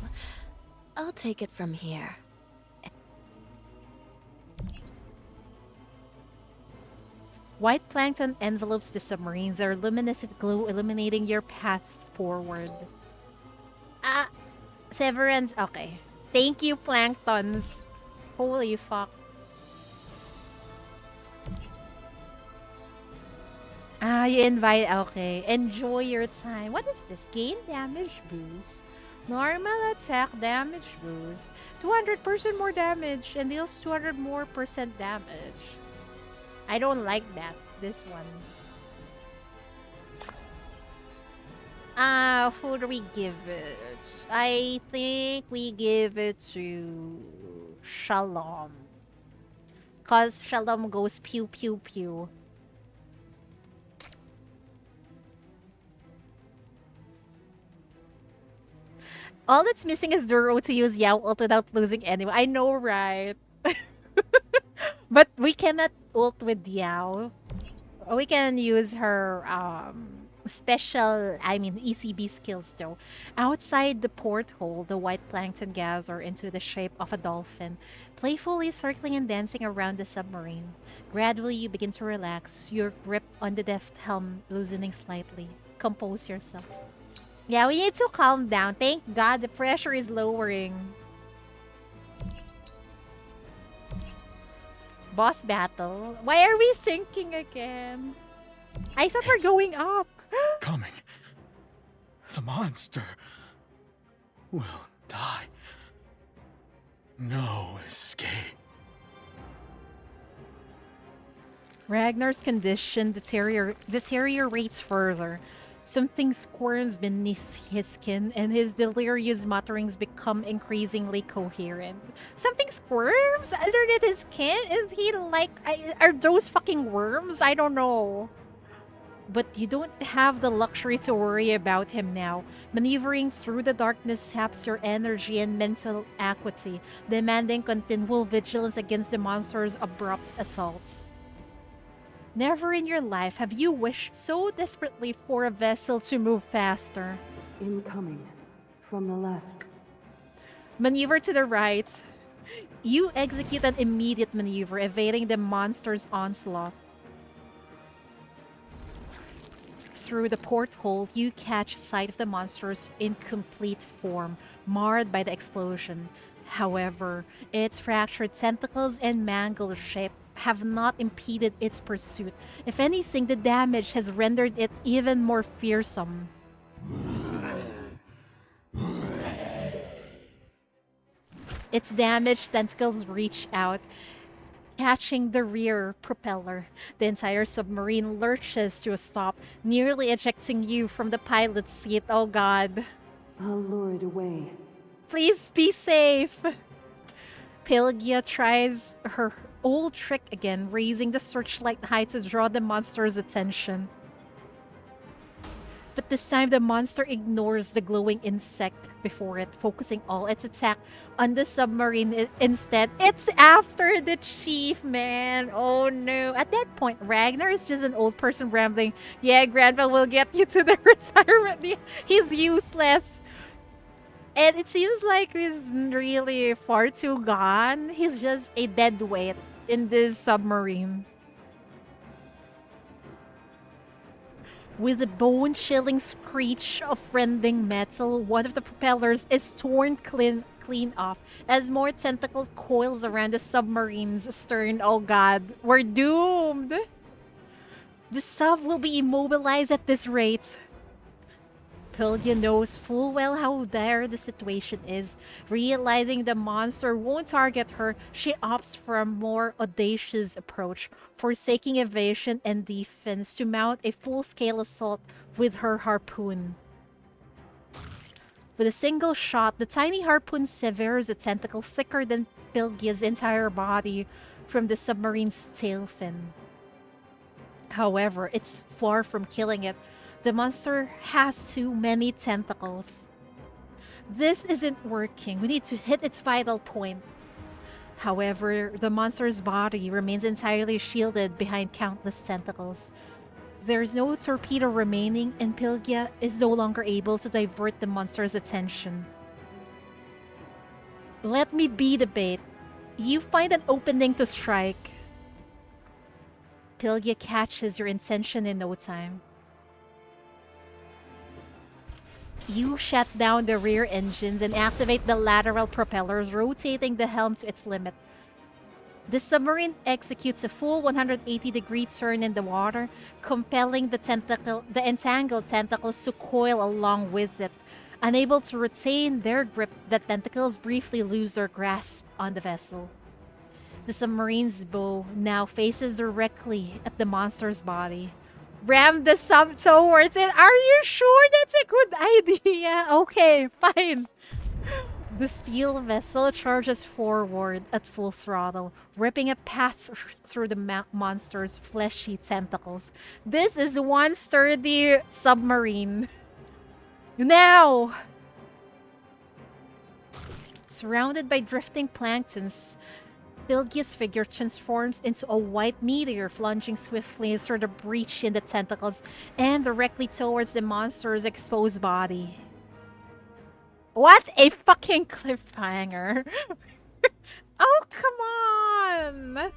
I'll take it from here. White plankton envelopes the submarine, their luminescent glow illuminating your path forward. Ah, Severance. Okay. Thank you, planktons. Holy fuck. Ah, you invite. Okay. Enjoy your time. What is this? Gain damage boost. Normal attack damage boost. 200% more damage and deals 200 more percent damage. I don't like that. This one. Who do we give it? I think we give it to Shalom. Cause Shalom goes pew pew pew. All that's missing is Duro to use Yao ult without losing anyone. I know, right? But we cannot ult with Yao. We can use her special, ECB skills though. Outside the porthole, the white plankton gather into the shape of a dolphin, playfully circling and dancing around the submarine. Gradually, you begin to relax, your grip on the deft helm loosening slightly. Compose yourself. Yeah, we need to calm down. Thank God the pressure is lowering. Boss battle. Why are we sinking again? I thought we're going up. Coming. The monster will die. No escape. Ragnar's condition deteriorates further. Something squirms beneath his skin, and his delirious mutterings become increasingly coherent. Something squirms underneath his skin? Is he like... are those fucking worms? I don't know. But you don't have the luxury to worry about him now. Maneuvering through the darkness saps your energy and mental acuity, demanding continual vigilance against the monster's abrupt assaults. Never in your life have you wished so desperately for a vessel to move faster. Incoming. From the left. Maneuver to the right. You execute an immediate maneuver, evading the monster's onslaught. Through the porthole, you catch sight of the monster's incomplete form, marred by the explosion. However, its fractured tentacles and mangled shape have not impeded its pursuit. If anything, the damage has rendered it even more fearsome. Its damaged tentacles reach out, catching the rear propeller. The entire submarine lurches to a stop, nearly ejecting you from the pilot's seat. Oh god. I'll lure it away. Please be safe. Pylgia tries her old trick again, raising the searchlight high to draw the monster's attention. But this time the monster ignores the glowing insect before it, focusing all its attack on the submarine instead. It's after the chief, man. Oh no. At that point, Ragnar is just an old person rambling, yeah, Grandpa will get you to the retirement. He's useless. And it seems like he's really far too gone. He's just a dead weight in this submarine. With a bone-chilling screech of rending metal, one of the propellers is torn clean off as more tentacle coils around the submarine's stern. Oh god, we're doomed! The sub will be immobilized at this rate. Pylgia knows full well how dire the situation is. Realizing the monster won't target her, she opts for a more audacious approach, forsaking evasion and defense to mount a full-scale assault with her harpoon. With a single shot, the tiny harpoon severs a tentacle thicker than Pylgia's entire body from the submarine's tail fin. However, it's far from killing it. The monster has too many tentacles. This isn't working. We need to hit its vital point. However, the monster's body remains entirely shielded behind countless tentacles. There's no torpedo remaining, and Pylgia is no longer able to divert the monster's attention. Let me be the bait. You find an opening to strike. Pylgia catches your intention in no time. You shut down the rear engines and activate the lateral propellers, rotating the helm to its limit. The submarine executes a full 180-degree turn in the water, compelling the entangled tentacles to coil along with it. Unable to retain their grip, the tentacles briefly lose their grasp on the vessel. The submarine's bow now faces directly at the monster's body. Ram the sub towards it. Are you sure that's a good idea? Okay, fine. The steel vessel charges forward at full throttle, ripping a path through the monster's fleshy tentacles. This is one sturdy submarine. Now! Surrounded by drifting planktons, Pylgia's figure transforms into a white meteor, plunging swiftly through the breach in the tentacles and directly towards the monster's exposed body. What a fucking cliffhanger! Oh, come on!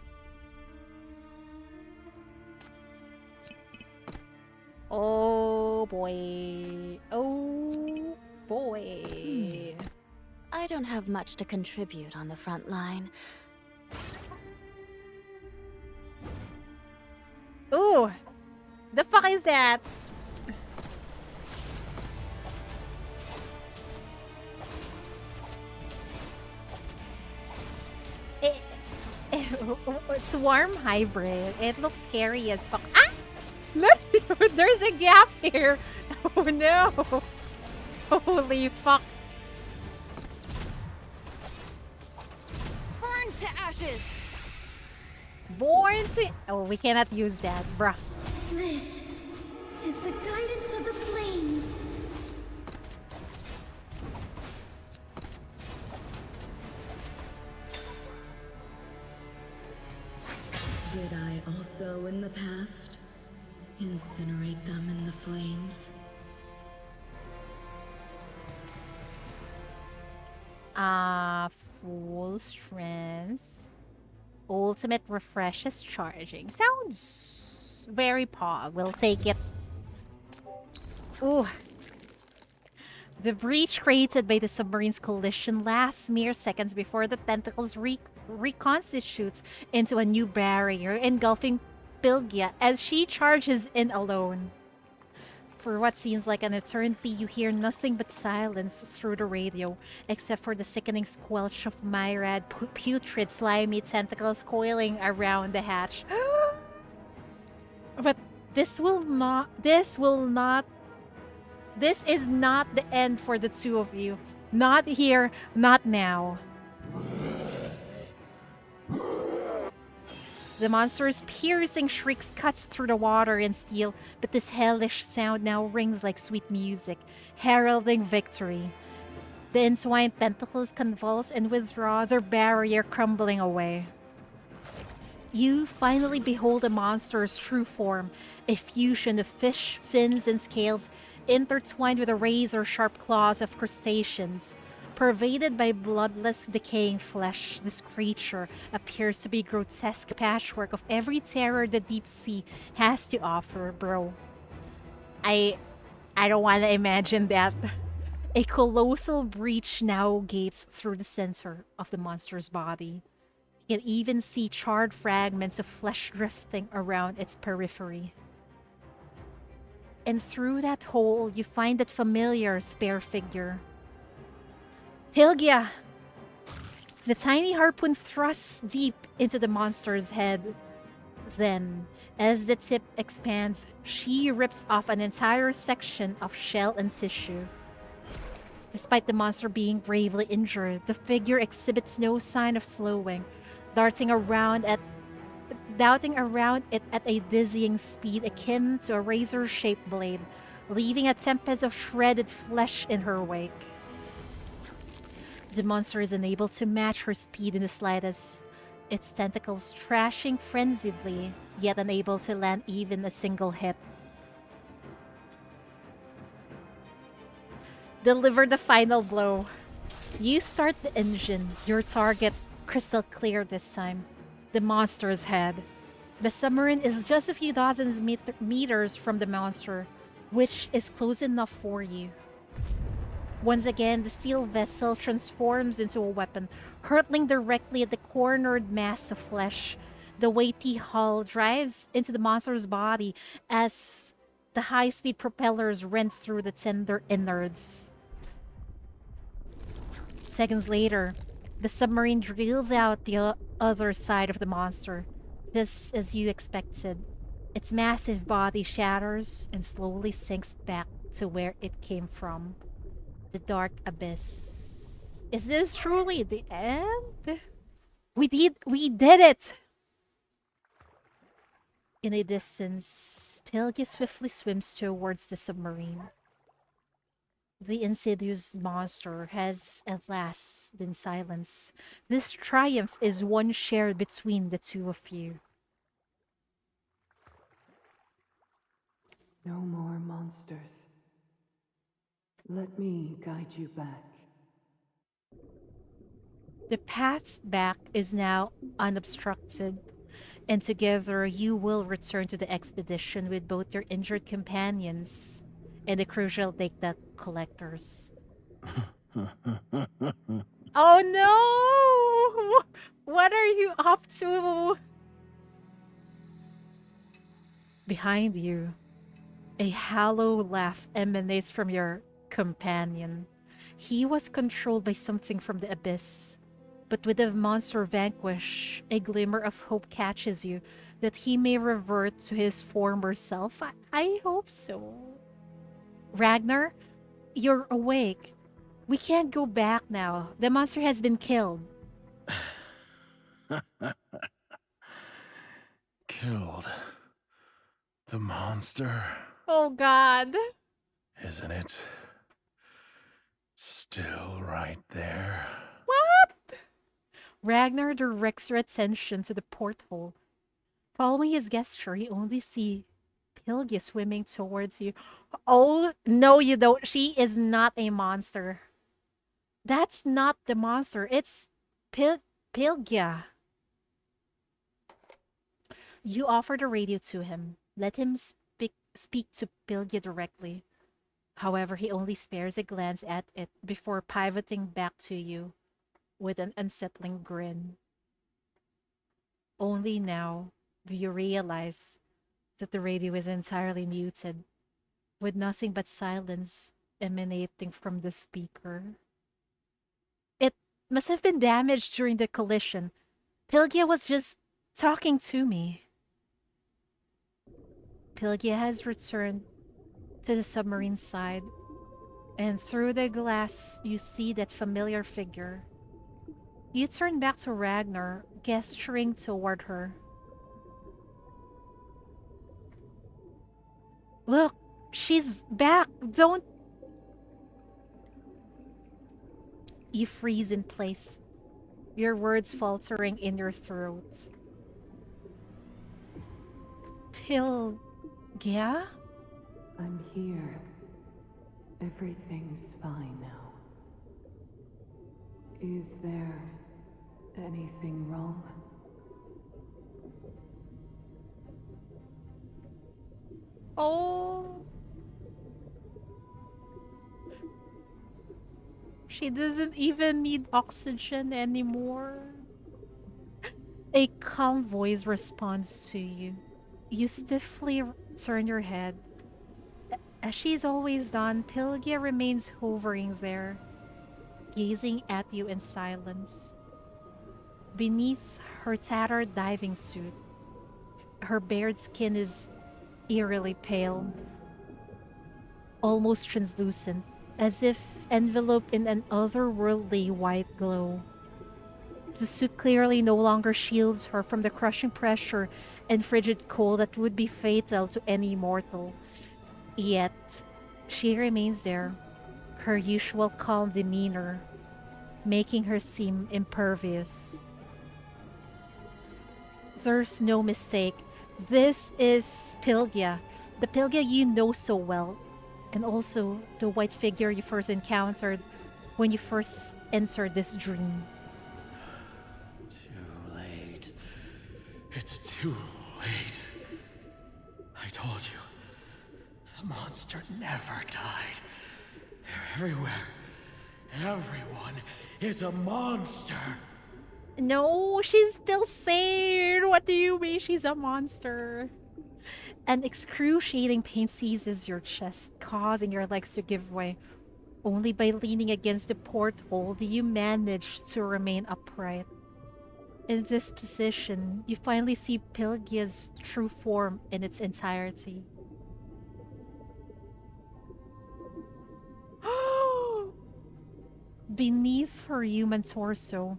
Oh boy. Oh boy. I don't have much to contribute on the front line. Ooh! The fuck is that? Swarm hybrid. It looks scary as fuck. Ah! Look! There's a gap here! Oh no! Holy fuck. Burn to ashes! Born to... Oh, we cannot use that, bruh. This is the guidance of the flames. Did I also, in the past, incinerate them in the flames? Full strength. Ultimate refreshes charging. Sounds very pog. We'll take it. Ooh. The breach created by the submarine's collision lasts mere seconds before the tentacles reconstitutes into a new barrier, engulfing Pylgia as she charges in alone. For what seems like an eternity, you hear nothing but silence through the radio, except for the sickening squelch of myriad putrid slimy tentacles coiling around the hatch. But this is not the end for the two of you. Not here, not now. The monster's piercing shrieks cuts through the water and steel, but this hellish sound now rings like sweet music, heralding victory. The entwined tentacles convulse and withdraw, their barrier crumbling away. You finally behold the monster's true form, a fusion of fish, fins, and scales intertwined with the razor-sharp claws of crustaceans. Pervaded by bloodless, decaying flesh, this creature appears to be a grotesque patchwork of every terror the deep sea has to offer, bro. I don't want to imagine that. A colossal breach now gapes through the center of the monster's body. You can even see charred fragments of flesh drifting around its periphery. And through that hole, you find that familiar spare figure. Pylgia! The tiny harpoon thrusts deep into the monster's head. Then, as the tip expands, she rips off an entire section of shell and tissue. Despite the monster being gravely injured, the figure exhibits no sign of slowing, darting around it at a dizzying speed akin to a razor-shaped blade, leaving a tempest of shredded flesh in her wake. The monster is unable to match her speed in the slightest, its tentacles thrashing frenziedly, yet unable to land even a single hit. Deliver the final blow. You start the engine, your target crystal clear this time. The monster's head. The submarine is just a few dozens meters from the monster, which is close enough for you. Once again, the steel vessel transforms into a weapon, hurtling directly at the cornered mass of flesh. The weighty hull drives into the monster's body as the high-speed propellers rent through the tender innards. Seconds later, the submarine drills out the other side of the monster, just as you expected. Its massive body shatters and slowly sinks back to where it came from. The dark abyss. Is this truly the end? We did it! In a distance, Pylgia swiftly swims towards the submarine. The insidious monster has at last been silenced. This triumph is one shared between the two of you. No more monsters. Let me guide you back. The path back is now unobstructed, and together you will return to the expedition with both your injured companions and the crucial data collectors. Oh no! What are you up to? Behind you, a hollow laugh emanates from your companion. He was controlled by something from the abyss. But with the monster vanquished, a glimmer of hope catches you that he may revert to his former self. I hope so. Ragnar, you're awake. We can't go back now. The monster has been killed. Killed. The monster. Oh God. Isn't it? Still right there. What? Ragnar directs your attention to the porthole. Following his gesture, you only see Pylgia swimming towards you. Oh, no, you don't. She is not a monster. That's not the monster. It's Pylgia. You offer the radio to him. Let him speak to Pylgia directly. However, he only spares a glance at it before pivoting back to you with an unsettling grin. Only now do you realize that the radio is entirely muted, with nothing but silence emanating from the speaker. It must have been damaged during the collision. Pylgia was just talking to me. Pylgia has returned to the submarine side, and through the glass you see that familiar figure. You turn back to Ragnar, gesturing toward her. Look, she's back. Don't... You freeze in place, your words faltering in your throat. Pylgia? I'm here. Everything's fine now. Is there anything wrong? Oh. She doesn't even need oxygen anymore. A calm voice responds to you. You stiffly turn your head. As she's always done, Pylgia remains hovering there, gazing at you in silence. Beneath her tattered diving suit, her bared skin is eerily pale, almost translucent, as if enveloped in an otherworldly white glow. The suit clearly no longer shields her from the crushing pressure and frigid cold that would be fatal to any mortal. Yet, she remains there, her usual calm demeanor, making her seem impervious. There's no mistake. This is Pylgia, the Pylgia you know so well, and also the white figure you first encountered when you first entered this dream. Too late. It's too late. I told you. The monster never died. They're everywhere. Everyone is a monster. No, she's still sane. What do you mean she's a monster? An excruciating pain seizes your chest, causing your legs to give way. Only by leaning against the porthole do you manage to remain upright. In this position, you finally see Pylgia's true form in its entirety. Beneath her human torso,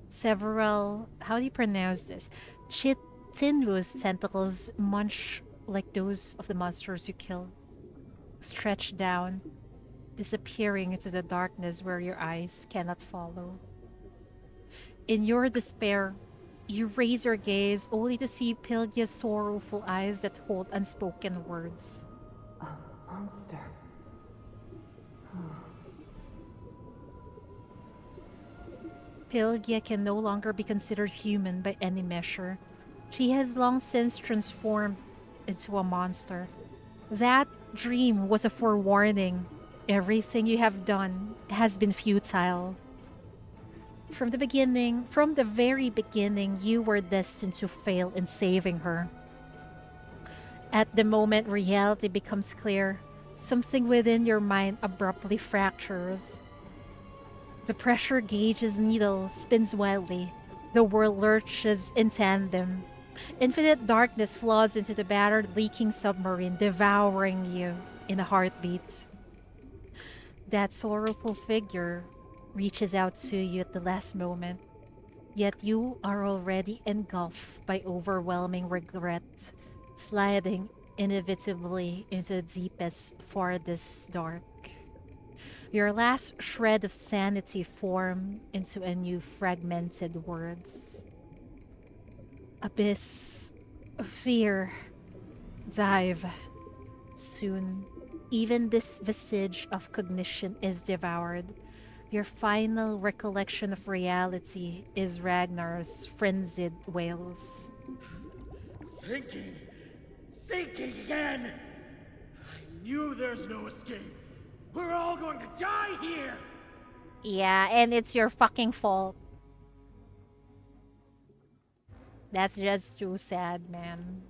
several, how do you pronounce this? Chitinous tentacles munch like those of the monsters you killed, stretch down, disappearing into the darkness where your eyes cannot follow. In your despair, you raise your gaze only to see Pylgia's sorrowful eyes that hold unspoken words. A monster. Pylgia can no longer be considered human by any measure. She has long since transformed into a monster. That dream was a forewarning. Everything you have done has been futile. From the very beginning, you were destined to fail in saving her. At the moment reality becomes clear, something within your mind abruptly fractures. The pressure gauge's needle spins wildly. The world lurches in tandem. Infinite darkness floods into the battered, leaking submarine, devouring you in a heartbeat. That sorrowful figure reaches out to you at the last moment, yet you are already engulfed by overwhelming regret, sliding inevitably into the deepest, farthest dark. Your last shred of sanity formed into a new fragmented words. Abyss, fear, dive. Soon, even this vestige of cognition is devoured. Your final recollection of reality is Ragnar's frenzied wails. Sinking! Sinking again! I knew there's no escape. We're all going to die here! Yeah, and it's your fucking fault. That's just too sad, man.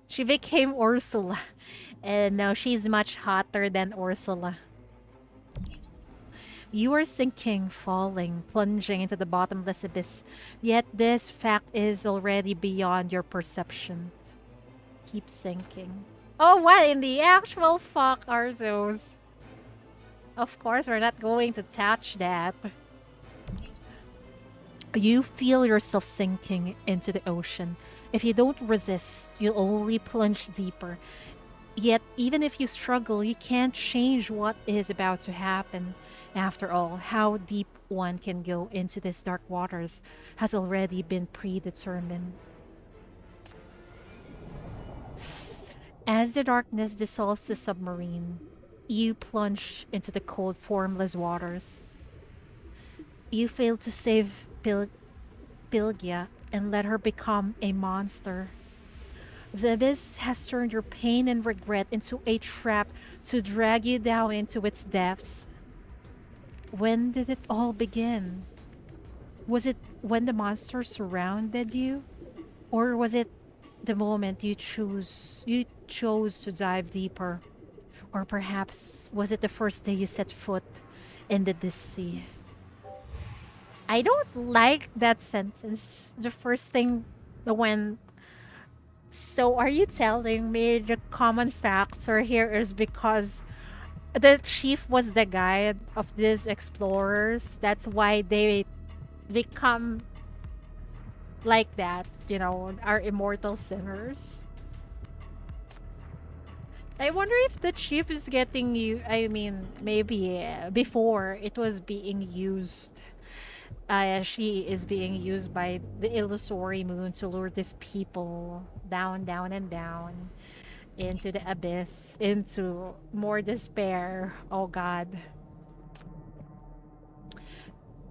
She became Ursula, and now she's much hotter than Ursula. You are sinking, falling, plunging into the bottomless abyss, yet this fact is already beyond your perception. Keep sinking. Oh, what in the actual fuck are those? Of course, we're not going to touch that. You feel yourself sinking into the ocean. If you don't resist, you'll only plunge deeper. Yet, even if you struggle, you can't change what is about to happen. After all, how deep one can go into these dark waters has already been predetermined. As the darkness dissolves the submarine, you plunge into the cold, formless waters. You fail to save Pylgia and let her become a monster. The abyss has turned your pain and regret into a trap to drag you down into its depths. When did it all begin? Was it when the monster surrounded you? Or was it the moment you chose to dive deeper? Or perhaps was it the first day you set foot in the sea? I don't like that sentence. The first thing when so are you telling me the common factor here is because the chief was the guide of these explorers? That's why they become like that, are immortal sinners. I wonder if the chief is getting you. I mean, maybe before it was being used. She is being used by the illusory moon to lure these people down, down, and down. into the abyss, into more despair. Oh god.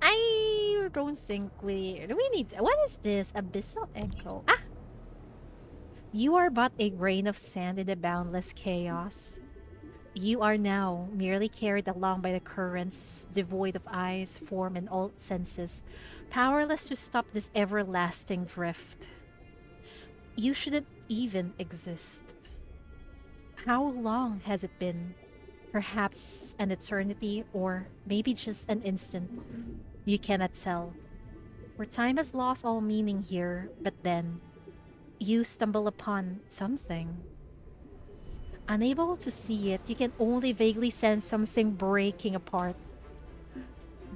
I don't think we need. What is this? Abyssal echo. Ah! You are but a grain of sand in the boundless chaos. You are now merely carried along by the currents, devoid of eyes, form, and all senses, powerless to stop this everlasting drift. You shouldn't even exist. How long has it been? Perhaps an eternity, or maybe just an instant. You cannot tell. For time has lost all meaning here, but then you stumble upon something. Unable to see it, you can only vaguely sense something breaking apart.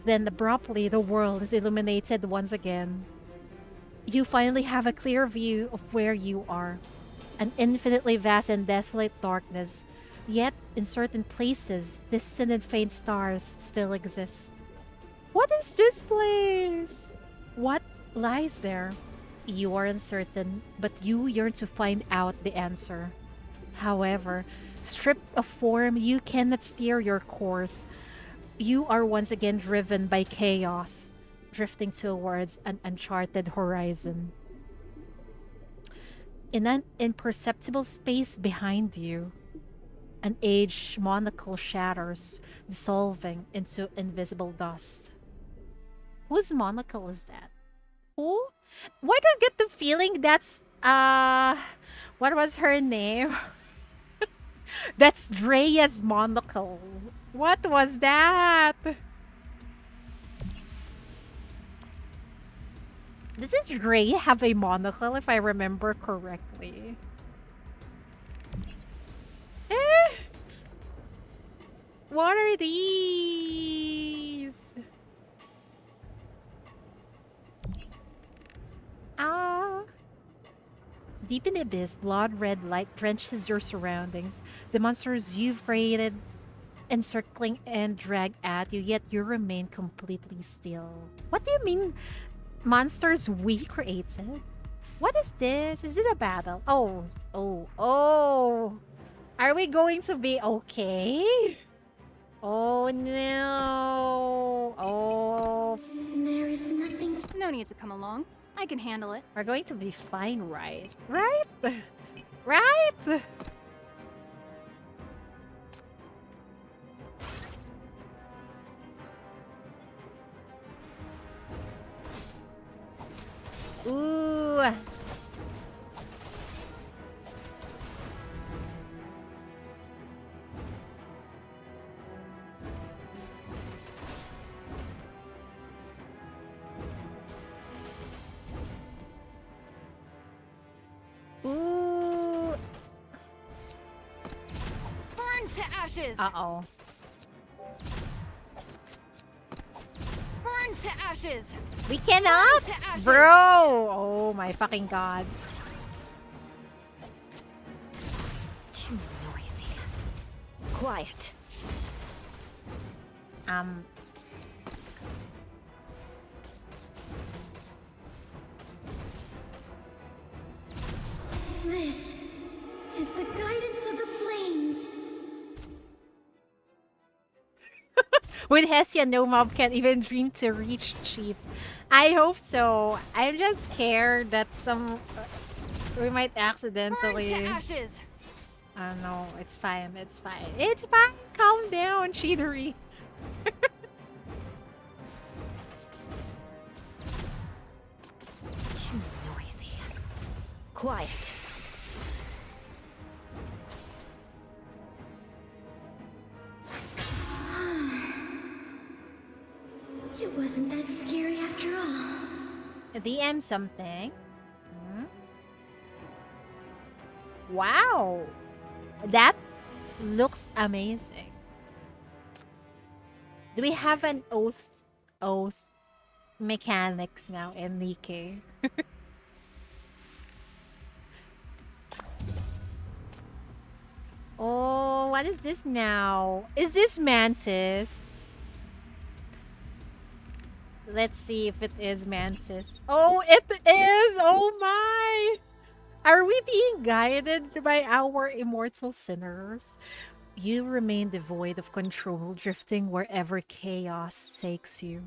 Then abruptly, the world is illuminated once again. You finally have a clear view of where you are. An infinitely vast and desolate darkness. Yet, in certain places, distant and faint stars still exist. What is this place? What lies there? You are uncertain, but you yearn to find out the answer. However, stripped of form, you cannot steer your course. You are once again driven by chaos, drifting towards an uncharted horizon. In an imperceptible space behind you, an aged monocle shatters, dissolving into invisible dust. Whose monocle is that? Who? Why do I get the feeling that's what was her name? That's Drea's monocle. What was that? Does Drea have a monocle if I remember correctly? Eh? What are these? Ah. Deep in the abyss, blood-red light drenches your surroundings. The monsters you've created encircling and drag at you, yet you remain completely still. What do you mean, monsters we created? What is this? Is it a battle? Oh, oh, oh. Are we going to be okay? Oh no. Oh. There is nothing. No need to come along. I can handle it. We're going to be fine, right? Right? Right? Ooh. Ooh. Burn to ashes! Uh-oh. Burn to ashes! We cannot? Burn to ashes! Bro! Oh my fucking god. Too noisy. Quiet. This is the guidance of the flames. With Hestia, no mob can even dream to reach Chief. I hope so. I'm just scared that we might accidentally. Burn to ashes! I don't know. It's fine. It's fine. It's fine. Calm down, Chidori. Too noisy. Quiet. It wasn't that scary after all. DM something. Hmm? Wow. That looks amazing. Do we have an oath mechanics now in Nikkei? Oh, what is this now? Is this Mantis? Let's see if it is Mantis. Oh, it is! Oh my! Are we being guided by our immortal sinners? You remain devoid of control, drifting wherever chaos takes you.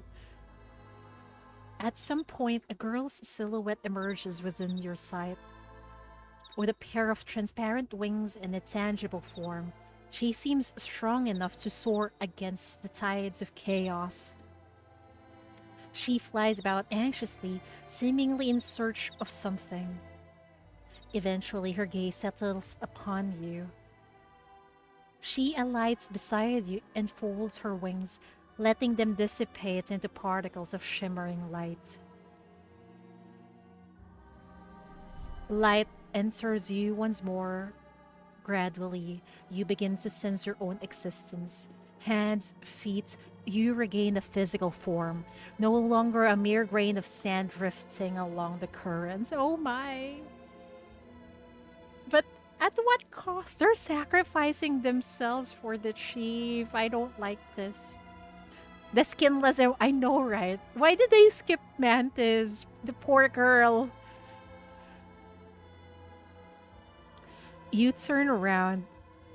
At some point, a girl's silhouette emerges within your sight. With a pair of transparent wings and a tangible form, she seems strong enough to soar against the tides of chaos. She flies about anxiously, seemingly in search of something. Eventually, her gaze settles upon you. She alights beside you and folds her wings, letting them dissipate into particles of shimmering light. Light enters you once more. Gradually, you begin to sense your own existence. Hands, feet, you regain a physical form, no longer a mere grain of sand drifting along the currents. Oh my! But at what cost? They're sacrificing themselves for the chief. I don't like this. The skinless, I know, right? Why did they skip Mantis? The poor girl. You turn around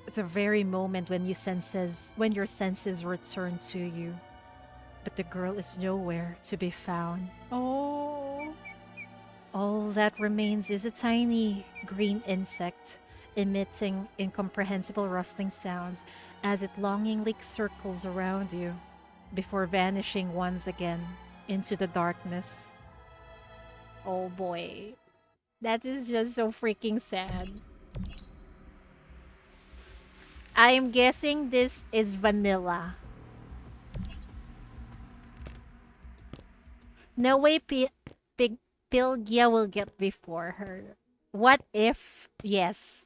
at the very moment when your senses return to you. But the girl is nowhere to be found. Oh. All that remains is a tiny green insect emitting incomprehensible rustling sounds as it longingly circles around you before vanishing once again into the darkness. Oh boy. That is just so freaking sad. I'm guessing this is vanilla. No way Pylgia will get before her. What if? Yes.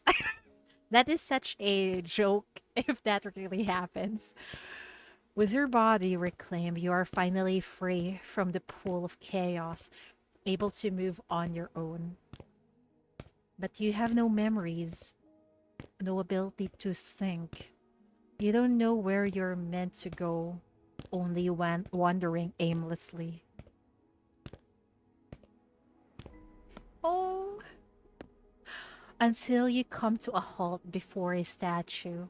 That is such a joke if that really happens. With your body reclaimed, you are finally free from the pool of chaos, able to move on your own. But you have no memories, no ability to think. You don't know where you're meant to go, only wandering aimlessly. Oh. Until you come to a halt before a statue.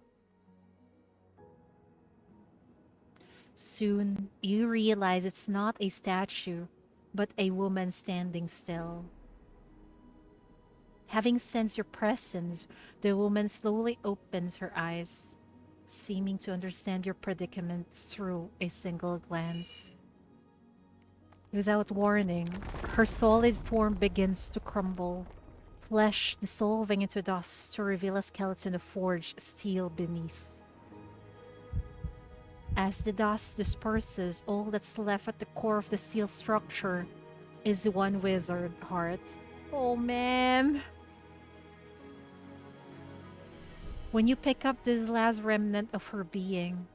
Soon, you realize it's not a statue, but a woman standing still. Having sensed your presence, the woman slowly opens her eyes, seeming to understand your predicament through a single glance. Without warning, her solid form begins to crumble, flesh dissolving into dust to reveal a skeleton of forged steel beneath. As the dust disperses, all that's left at the core of the steel structure is one withered heart. Oh man! When you pick up this last remnant of her being,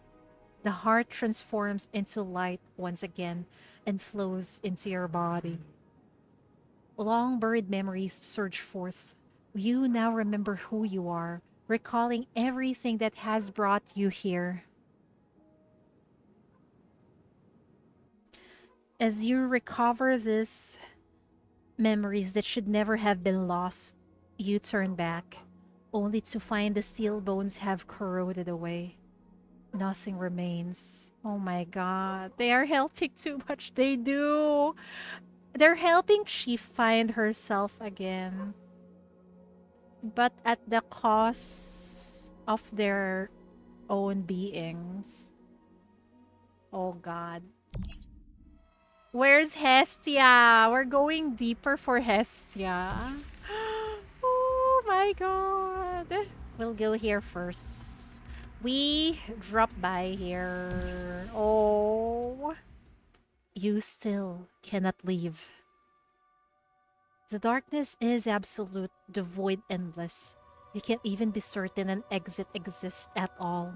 the heart transforms into light once again and flows into your body. Long buried memories surge forth. You now remember who you are, recalling everything that has brought you here. As you recover these memories that should never have been lost, you turn back, only to find the steel bones have corroded away. Nothing remains. Oh my god, they are helping too much. They do. They're helping she find herself again, but at the cost of their own beings. Oh god. Where's Hestia? We're going deeper for Hestia. Oh my god. We'll go here first. We drop by here. Oh. You still cannot leave. The darkness is absolute, the void endless. You can't even be certain an exit exists at all.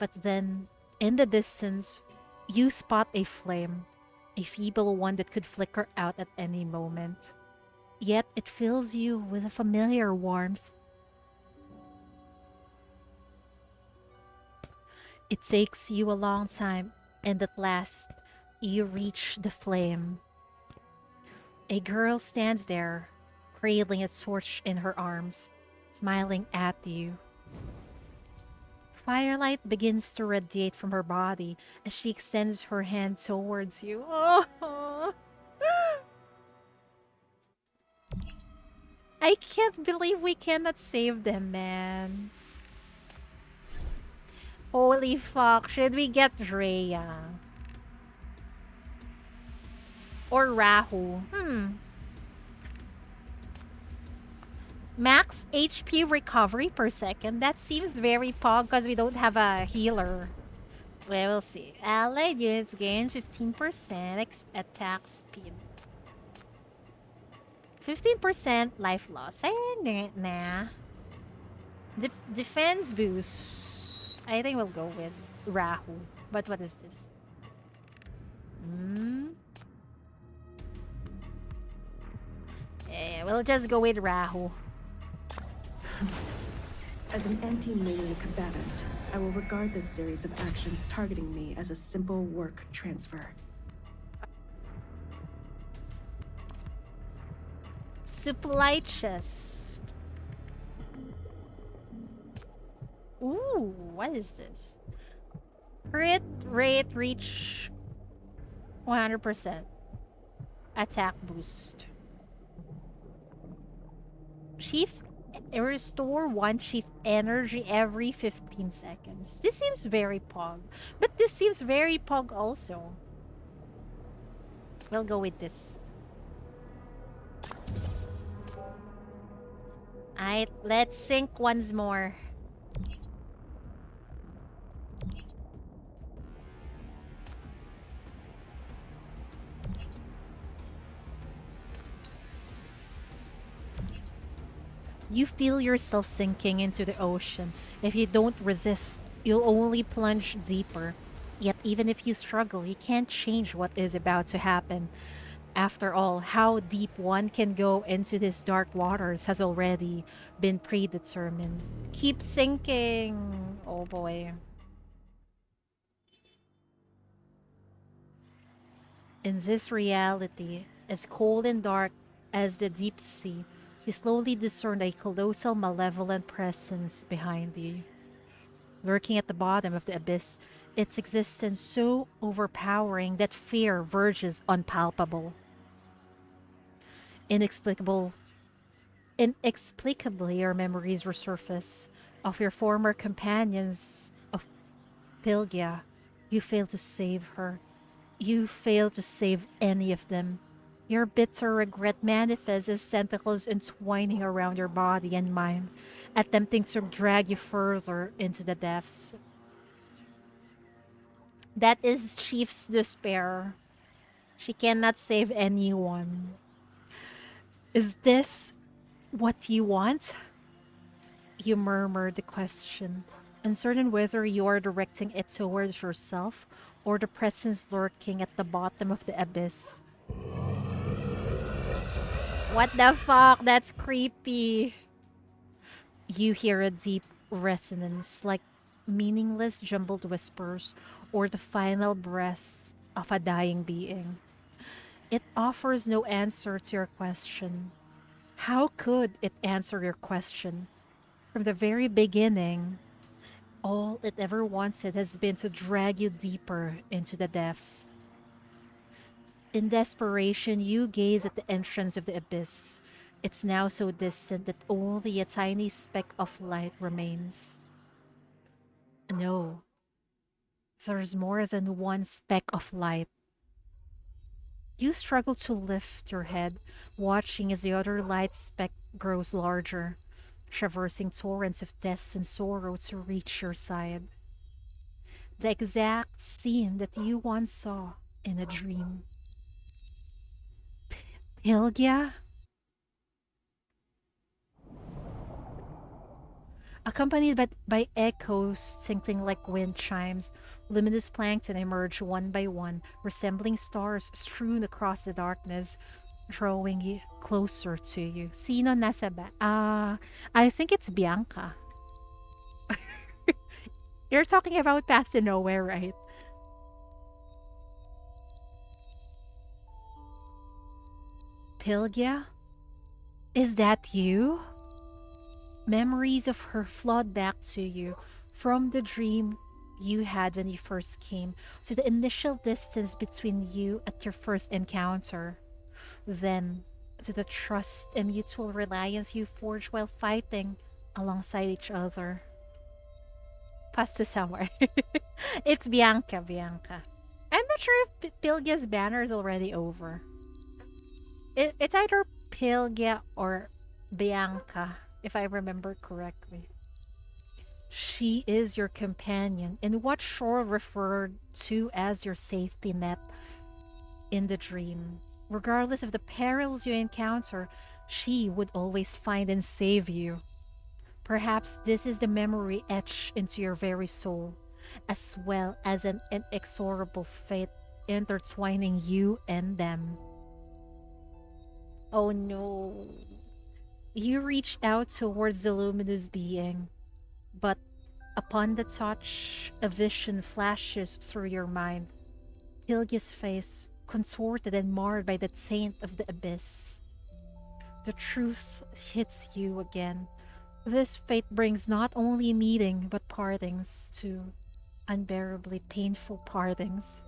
But then, in the distance, you spot a flame, a feeble one that could flicker out at any moment. Yet it fills you with a familiar warmth. It takes you a long time, and at last, you reach the flame. A girl stands there, cradling its torch in her arms, smiling at you. Firelight begins to radiate from her body as she extends her hand towards you. Oh, I can't believe we cannot save them, man. Holy fuck, should we get Drea? Or Rahu? Max HP recovery per second? That seems very pog because we don't have a healer. We will see. Allied units gain 15% attack speed. 15% life loss. Ayun na. Defense boost. I think we'll go with Rahu. But what is this? Yeah, we'll just go with Rahu. As an anti-melee combatant, I will regard this series of actions targeting me as a simple work transfer. Supply chest. Ooh, what is this? Crit rate reach 100%. Attack boost. Chiefs restore one chief energy every 15 seconds. This seems very pog. But this seems very pog also. We'll go with this. Alright, let's sync once more. You feel yourself sinking into the ocean. If you don't resist, you'll only plunge deeper. Yet even if you struggle, you can't change what is about to happen. After all, how deep one can go into these dark waters has already been predetermined. Keep sinking. Oh boy. In this reality, as cold and dark as the deep sea, you slowly discern a colossal malevolent presence behind you. Lurking at the bottom of the abyss, its existence so overpowering that fear verges on palpable. Inexplicably, your memories resurface of your former companions of Pylgia. You fail to save her. You fail to save any of them. Your bitter regret manifests as tentacles entwining around your body and mind, attempting to drag you further into the depths. That is Chief's despair. She cannot save anyone. Is this what you want? You murmur the question, uncertain whether you are directing it towards yourself or the presence lurking at the bottom of the abyss. What the fuck? That's creepy. You hear a deep resonance, like meaningless jumbled whispers or the final breath of a dying being. It offers no answer to your question. How could it answer your question? From the very beginning, all it ever wanted has been to drag you deeper into the depths. In desperation, you gaze at the entrance of the abyss. It's now so distant that only a tiny speck of light remains. No, there's more than one speck of light. You struggle to lift your head, watching as the other light speck grows larger, traversing torrents of death and sorrow to reach your side. The exact scene that you once saw in a dream. Pylgia? Accompanied by echoes tinkling like wind chimes, luminous plankton emerge one by one, resembling stars strewn across the darkness, drawing you closer to you. Sino nasa ba? I think it's Bianca. You're talking about Path to Nowhere, right? Pylgia? Is that you? Memories of her flood back to you, from the dream you had when you first came, to the initial distance between you at your first encounter, then to the trust and mutual reliance you forged while fighting alongside each other. Pasta somewhere. It's Bianca, Bianca. I'm not sure if Pylgia's banner is already over. It's either Pylgia or Bianca, if I remember correctly. She is your companion in what Shore referred to as your safety net in the dream. Regardless of the perils you encounter, she would always find and save you. Perhaps this is the memory etched into your very soul, as well as an inexorable fate intertwining you and them. Oh no. You reach out towards the luminous being, but upon the touch, a vision flashes through your mind. Hilgi's face, contorted and marred by the taint of the abyss. The truth hits you again. This fate brings not only meeting, but partings too. Unbearably painful partings.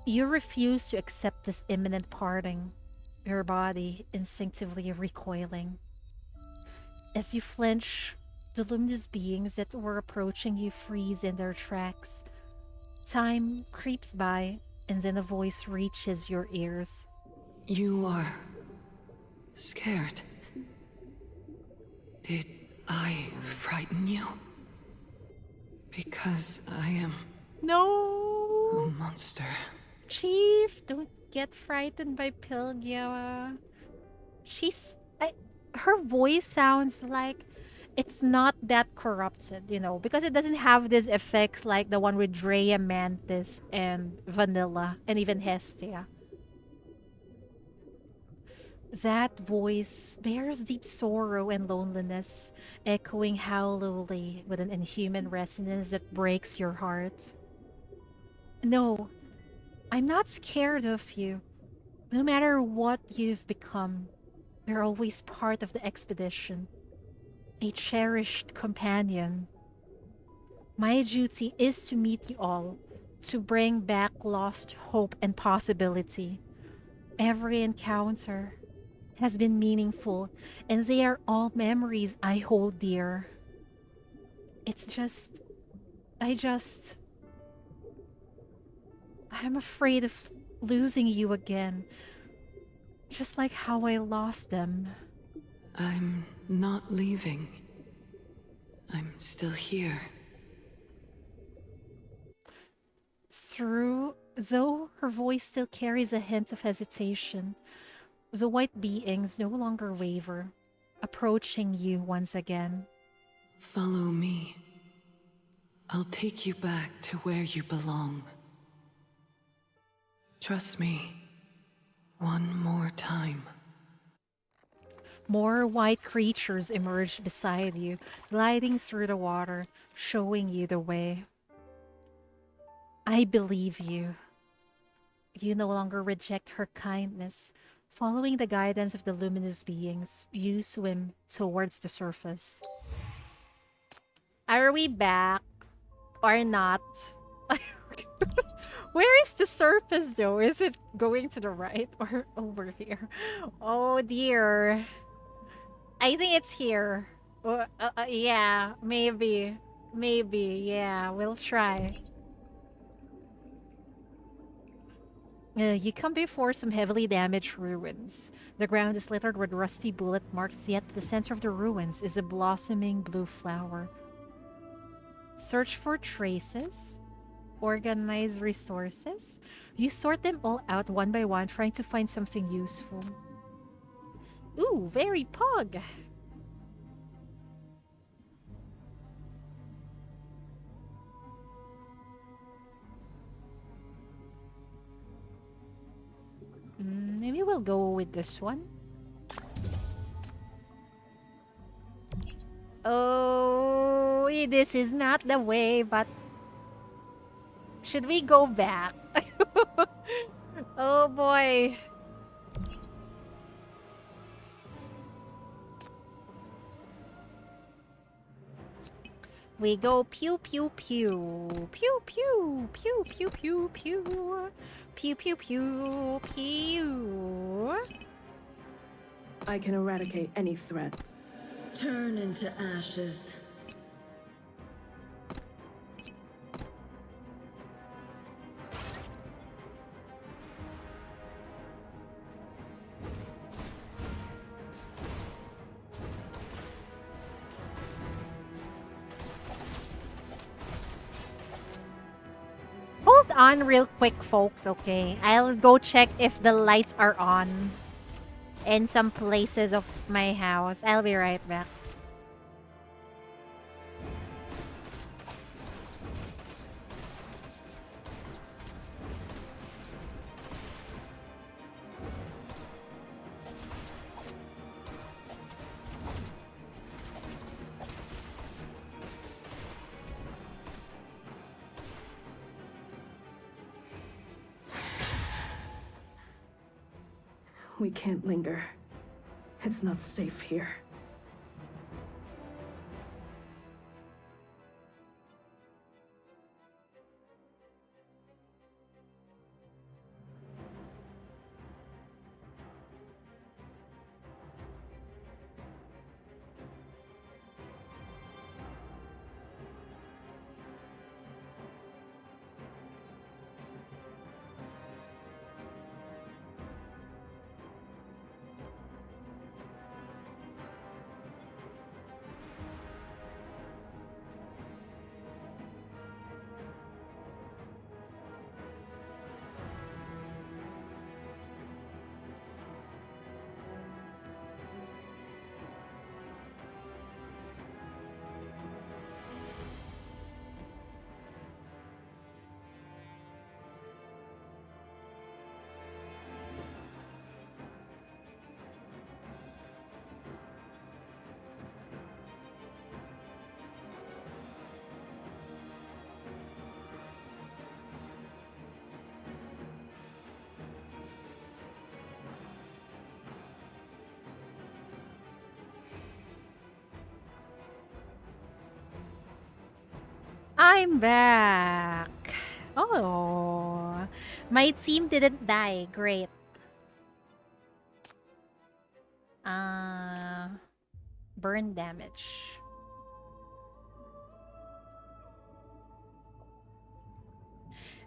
You refuse to accept this imminent parting, your body instinctively recoiling. As you flinch, the luminous beings that were approaching you freeze in their tracks. Time creeps by, and then a voice reaches your ears. You are scared. Did I frighten you? Because I am No! a monster. Chief, don't get frightened by Pylgia. Her voice sounds like it's not that corrupted, because it doesn't have these effects like the one with Drea Mantis and Vanilla and even Hestia. That voice bears deep sorrow and loneliness, echoing hollowly with an inhuman resonance that breaks your heart. No, I'm not scared of you. No matter what you've become, you're always part of the expedition. A cherished companion. My duty is to meet you all, to bring back lost hope and possibility. Every encounter has been meaningful, and they are all memories I hold dear. It's just, I'm afraid of losing you again, just like how I lost them. I'm not leaving. I'm still here. Though her voice still carries a hint of hesitation, the white beings no longer waver, approaching you once again. Follow me. I'll take you back to where you belong. Trust me. One more time. More white creatures emerge beside you, gliding through the water, showing you the way. I believe you. You no longer reject her kindness. Following the guidance of the luminous beings, you swim towards the surface. Are we back? Or not? Where is the surface though? Is it going to the right or over here? Oh dear. I think it's here. Yeah, maybe. Maybe, yeah, we'll try. You come before some heavily damaged ruins. The ground is littered with rusty bullet marks, yet at the center of the ruins is a blossoming blue flower. Search for traces, organize resources. You sort them all out one by one, trying to find something useful. Ooh, very pog! Maybe we'll go with this one. Oh, this is not the way, but should we go back? Oh boy. We go pew pew pew. Pew pew. Pew pew pew pew. Pew pew pew pew. I can eradicate any threat. Turn into ashes. Hold on real quick, folks, okay? I'll go check if the lights are on in some places of my house. I'll be right back. We can't linger. It's not safe here. I'm back. Oh, my team didn't die. Great. Uh, burn damage.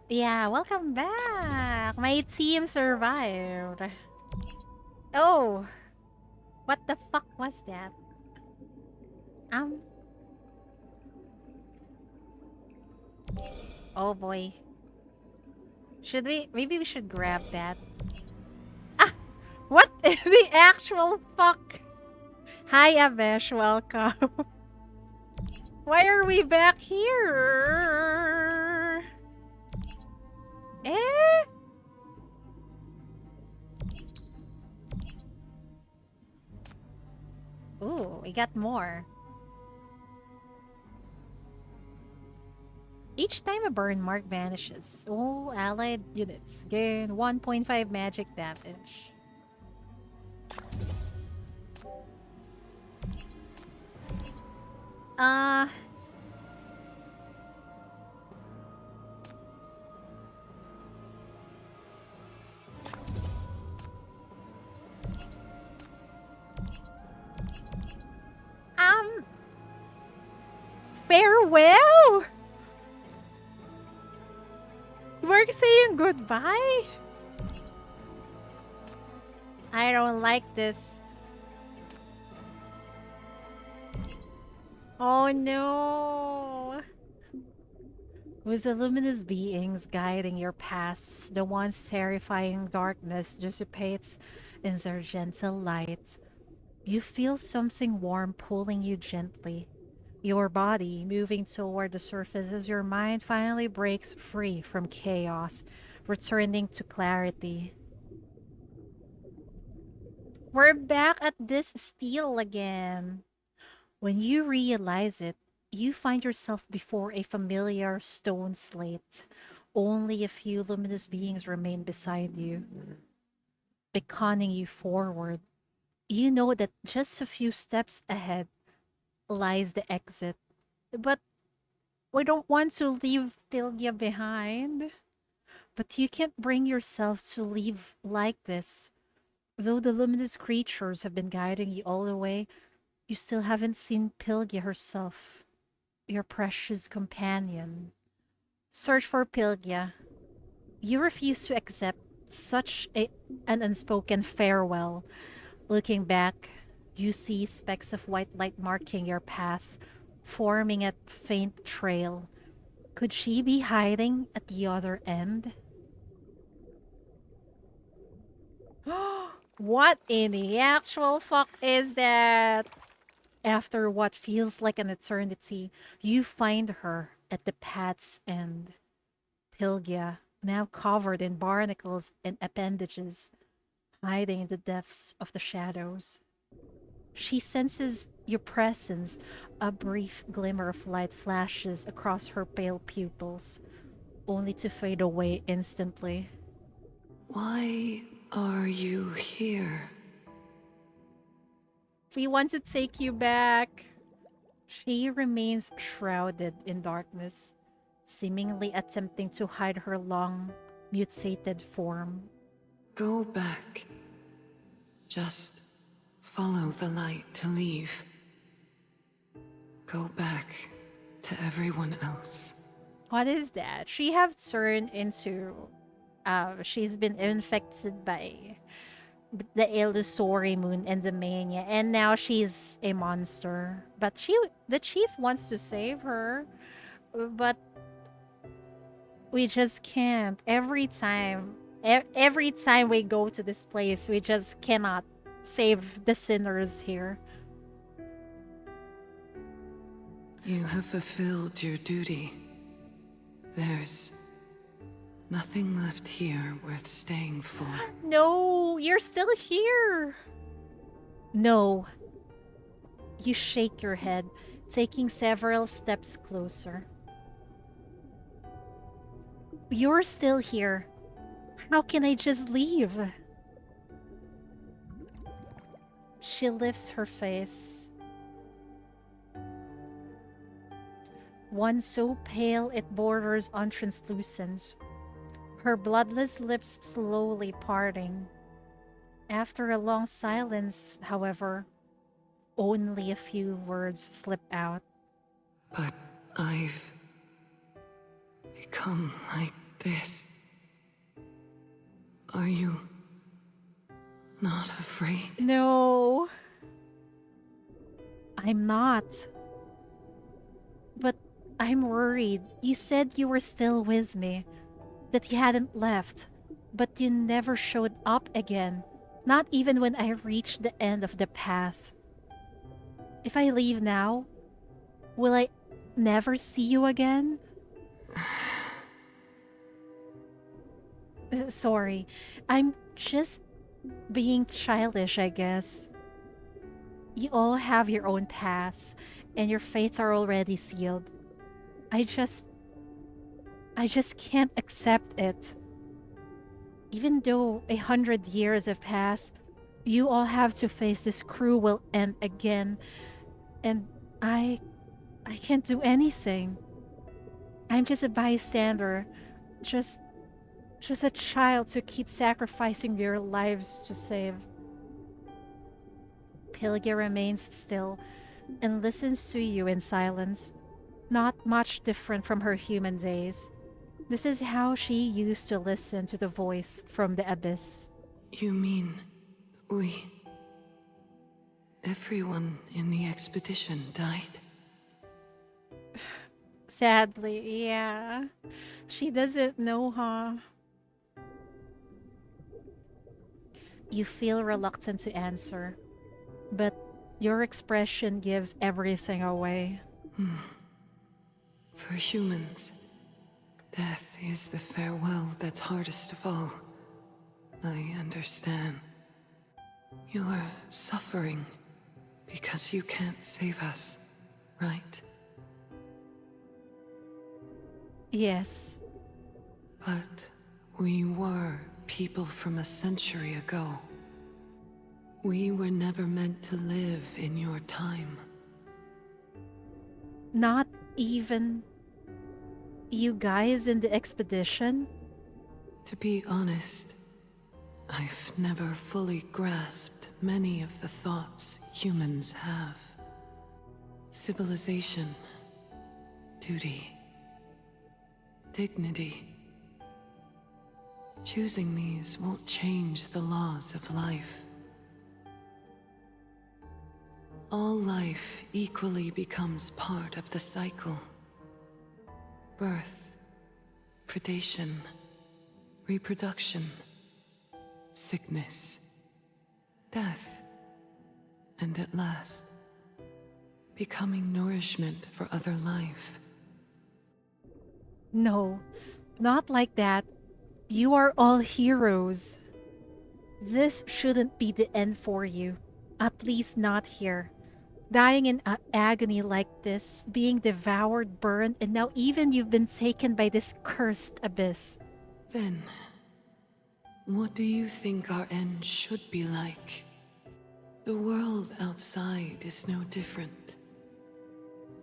Yeah, welcome back. My team survived. Oh, what the fuck was that? Um. Oh boy. Should we? Maybe we should grab that. Ah! What the actual fuck? Hi, Abesh. Welcome. Why are we back here? Eh? Ooh, we got more. Each time a burn mark vanishes, all allied units gain 1.5 magic damage. Uh... Um... Farewell? We're saying goodbye? I don't like this. Oh no! With the luminous beings guiding your paths, the once terrifying darkness dissipates in their gentle light. You feel something warm pulling you gently. Your body moving toward the surface as your mind finally breaks free from chaos, returning to clarity. We're back at this steel again. When you realize it, you find yourself before a familiar stone slate. Only a few luminous beings remain beside you, beckoning you forward. You know that just a few steps ahead lies the exit, but We don't want to leave Pylgia behind. But you can't bring yourself to leave like this. Though the luminous creatures have been guiding you all the way, you still haven't seen Pylgia herself, your precious companion. Search for Pylgia. You refuse to accept an unspoken farewell. Looking back, you see specks of white light marking your path, forming a faint trail. Could she be hiding at the other end? What in the actual fuck is that? After what feels like an eternity, you find her at the path's end. Pylgia, now covered in barnacles and appendages, hiding in the depths of the shadows. She senses your presence. A brief glimmer of light flashes across her pale pupils, only to fade away instantly. Why are you here? We want to take you back. She remains shrouded in darkness, seemingly attempting to hide her long, mutated form. Go back. Just follow the light to leave. Go back to everyone else. What is that? She have turned into... she's been infected by the illusory moon and the mania, and now she's a monster. But the chief wants to save her, but we just can't. Every time we go to this place, we just cannot save the sinners here. You have fulfilled your duty. There's nothing left here worth staying for. No, you're still here. No. You shake your head, taking several steps closer. You're still here. How can I just leave? She lifts her face. One so pale it borders on translucence. Her bloodless lips slowly parting. After a long silence, however, only a few words slip out. But I've become like this. Are you not afraid? No. I'm not. But I'm worried. You said you were still with me, that you hadn't left, but you never showed up again, not even when I reached the end of the path. If I leave now, will I never see you again? Sorry, I'm just being childish, I guess. You all have your own paths, and your fates are already sealed. I just can't accept it. Even though 100 years have passed, you all have to face this cruel end again, and I can't do anything. I'm just a bystander, just a child to keep sacrificing your lives to save. Pylgia remains still and listens to you in silence, not much different from her human days. This is how she used to listen to the voice from the abyss. You mean everyone in the expedition died? Sadly, yeah. She doesn't know, huh? You feel reluctant to answer, but your expression gives everything away. For humans, death is the farewell that's hardest of all. I understand. You're suffering because you can't save us, right? Yes. But we were people from a century ago. We were never meant to live in your time. Not even You guys in the expedition? To be honest, I've never fully grasped many of the thoughts humans have. Civilization, duty, dignity. Choosing these won't change the laws of life. All life equally becomes part of the cycle. Birth, predation, reproduction, sickness, death, and at last, becoming nourishment for other life. No, not like that. You are all heroes. This shouldn't be the end for you. At least not here. Dying in agony like this, being devoured, burned, and now even you've been taken by this cursed abyss. Then, what do you think our end should be like? The world outside is no different.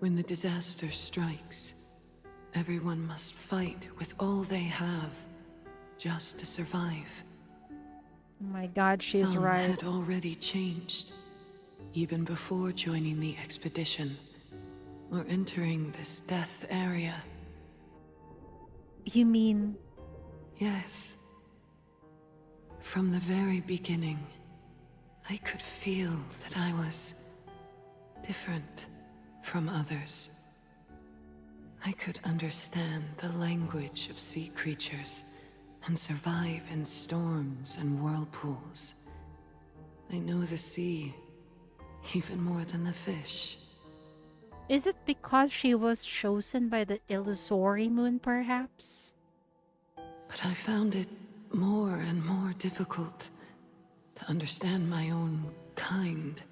When the disaster strikes, everyone must fight with all they have just to survive. Oh my god, she's Some right. had already changed, even before joining the expedition or entering this death area. You mean... Yes. From the very beginning, I could feel that I was different from others. I could understand the language of sea creatures and survive in storms and whirlpools. I know the sea even more than the fish. Is it because she was chosen by the illusory moon, perhaps? But I found it more and more difficult to understand my own kind.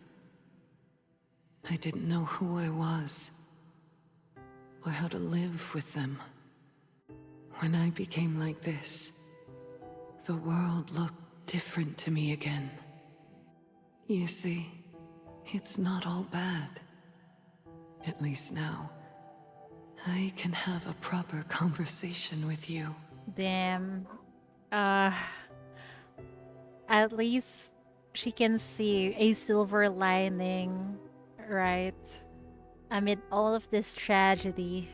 I didn't know who I was, or how to live with them. When I became like this, the world looked different to me again. You see, it's not all bad. At least now, I can have a proper conversation with you. Damn. At least she can see a silver lining, right? Amid all of this tragedy.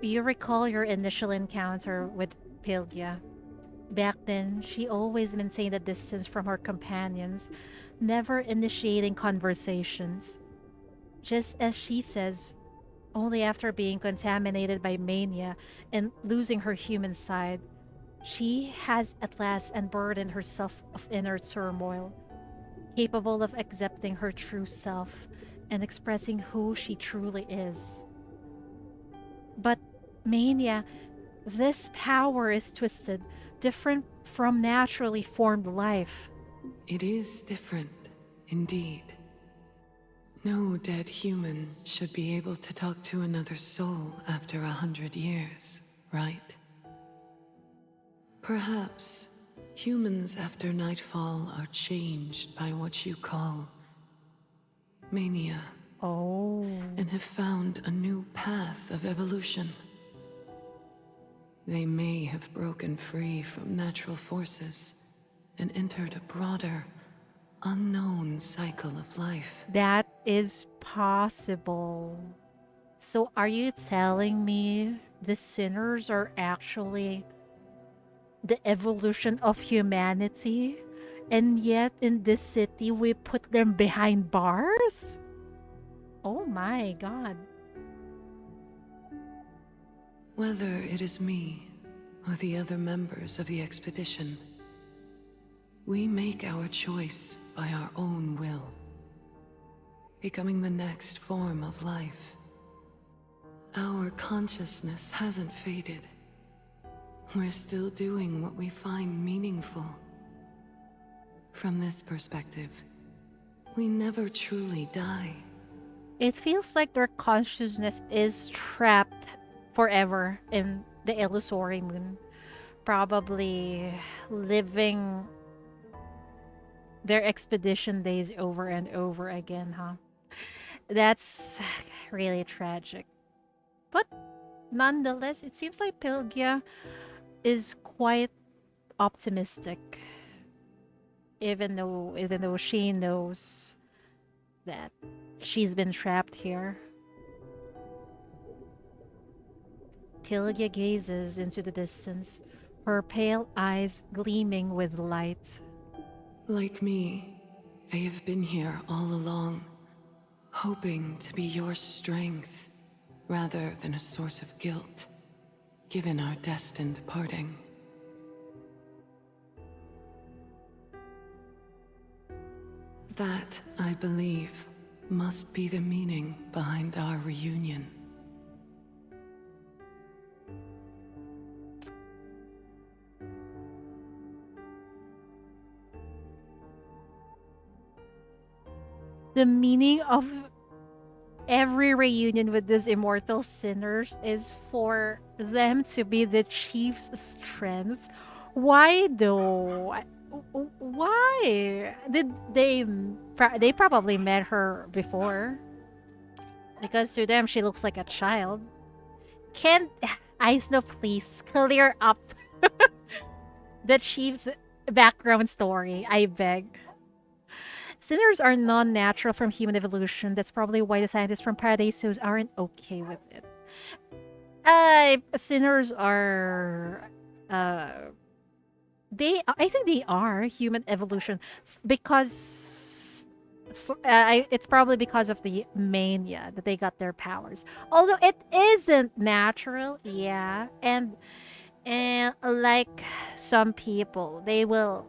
You recall your initial encounter with Pylgia. Back then, she always maintained a distance from her companions, never initiating conversations. Just as she says, only after being contaminated by mania and losing her human side, she has at last unburdened herself of inner turmoil, capable of accepting her true self and expressing who she truly is. But mania, this power is twisted, different from naturally formed life. It is different, indeed. No dead human should be able to talk to another soul after 100 years, right? Perhaps humans after nightfall are changed by what you call mania. Oh. And have found a new path of evolution. They may have broken free from natural forces and entered a broader, unknown cycle of life. That is possible. So are you telling me the sinners are actually the evolution of humanity? And yet in this city we put them behind bars? Oh my god. Whether it is me or the other members of the expedition, we make our choice by our own will, becoming the next form of life. Our consciousness hasn't faded. We're still doing what we find meaningful. From this perspective, we never truly die. It feels like their consciousness is trapped forever in the illusory moon, probably living their expedition days over and over again, huh? That's really tragic. But Nonetheless, it seems like Pylgia is quite optimistic, even though she knows that she's been trapped here. Pylgia gazes into the distance, her pale eyes gleaming with light. Like me, they have been here all along, hoping to be your strength rather than a source of guilt, given our destined parting. That, I believe, must be the meaning behind our reunion. The meaning of every reunion with these immortal sinners is for them to be the chief's strength. Why though? Why did they probably met her before? Because to them she looks like a child. Can Aisno please clear up the chief's background story? I beg. Sinners are non-natural from human evolution. That's probably why the scientists from Paradisos aren't okay with it. Sinners are I think they are human evolution because it's probably because of the mania that they got their powers. Although it isn't natural, yeah. And like some people, they will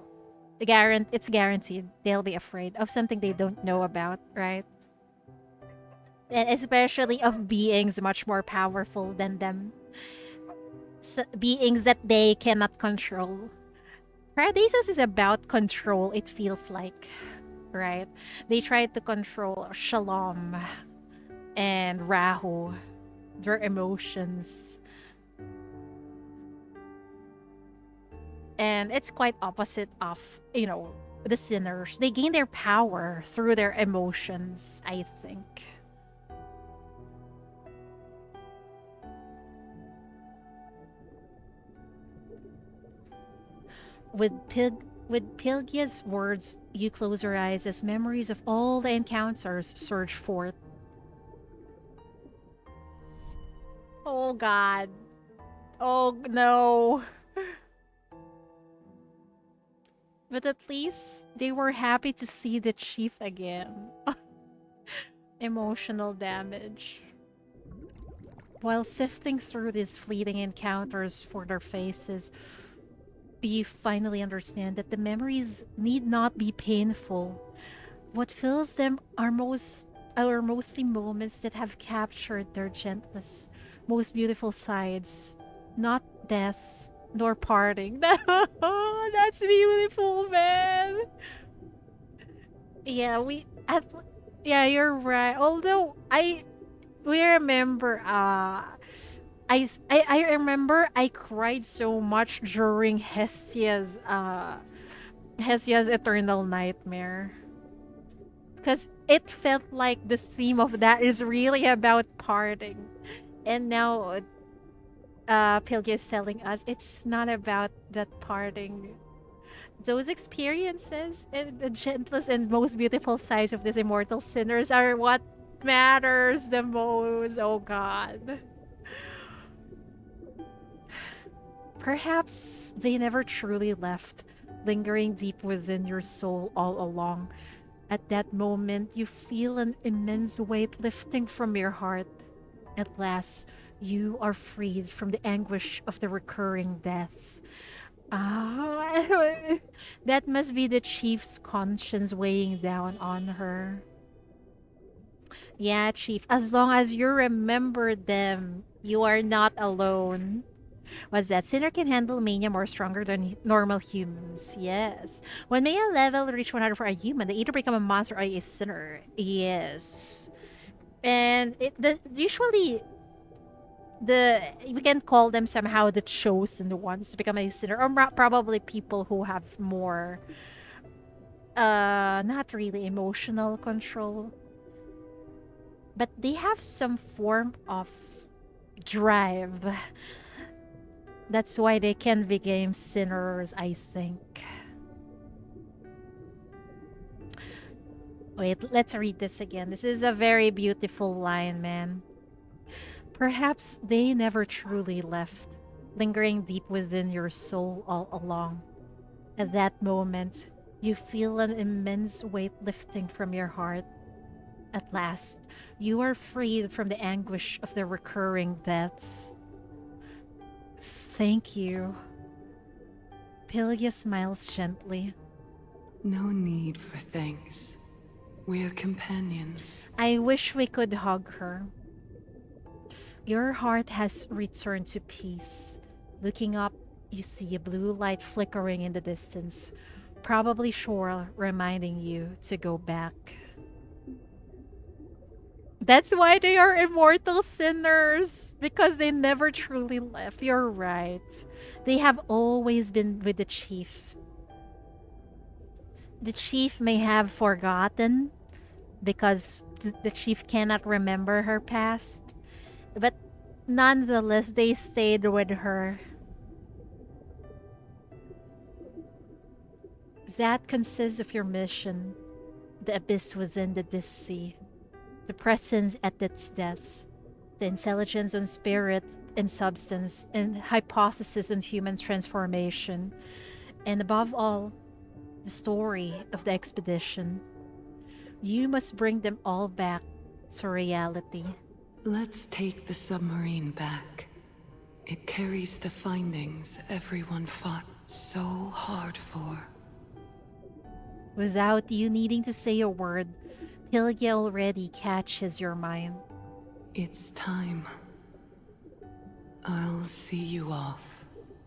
it's guaranteed they'll be afraid of something they don't know about, right? And especially of beings much more powerful than them. Beings that they cannot control. Paradisos is about control, it feels like, right? They tried to control Shalom and Rahu, their emotions. And it's quite opposite of, the sinners. They gain their power through their emotions, I think. With Pylgia's words, you close your eyes as memories of all the encounters surge forth. Oh God. Oh no. But at least they were happy to see the chief again. Emotional damage. While sifting through these fleeting encounters for their faces, you finally understand that the memories need not be painful. What fills them are mostly moments that have captured their gentlest, most beautiful sides, not death nor parting. That's beautiful, man. Yeah, yeah, you're right. Although we remember I remember I cried so much during Hestia's Eternal Nightmare. Because it felt like the theme of that is really about parting. And now Pylgia is telling us it's not about that parting. Those experiences and the gentlest and most beautiful sides of these immortal sinners are what matters the most. Oh God. Perhaps they never truly left, lingering deep within your soul all along. At that moment, you feel an immense weight lifting from your heart. At last, you are freed from the anguish of the recurring deaths. Ah, that must be the chief's conscience weighing down on her. Yeah, chief, as long as you remember them, you are not alone. Was that sinner can handle mania more stronger than normal humans? Yes. When mania level reach 100 for a human, they either become a monster or a sinner. Yes. And usually we can call them somehow the chosen ones to become a sinner, or probably people who have more not really emotional control, but they have some form of drive. That's why they can become sinners, I think. Wait, let's read this again. This is a very beautiful line, man. Perhaps they never truly left, lingering deep within your soul all along. At that moment, you feel an immense weight lifting from your heart. At last, you are freed from the anguish of the recurring deaths. Thank you. Pylgia smiles gently. No need for thanks. We're companions. I wish we could hug her. Your heart has returned to peace. Looking up, you see a blue light flickering in the distance, probably shore reminding you to go back. That's why they are immortal sinners, because they never truly left. You're right. They have always been with the chief. The chief may have forgotten because the chief cannot remember her past, but nonetheless, they stayed with her. That consists of your mission, the abyss within the sea, the presence at its depths, the intelligence on spirit and substance, and hypothesis on human transformation, and above all, the story of the expedition. You must bring them all back to reality. Let's take the submarine back. It carries the findings everyone fought so hard for. Without you needing to say a word, Pylgia already catches your mind. It's time. I'll see you off.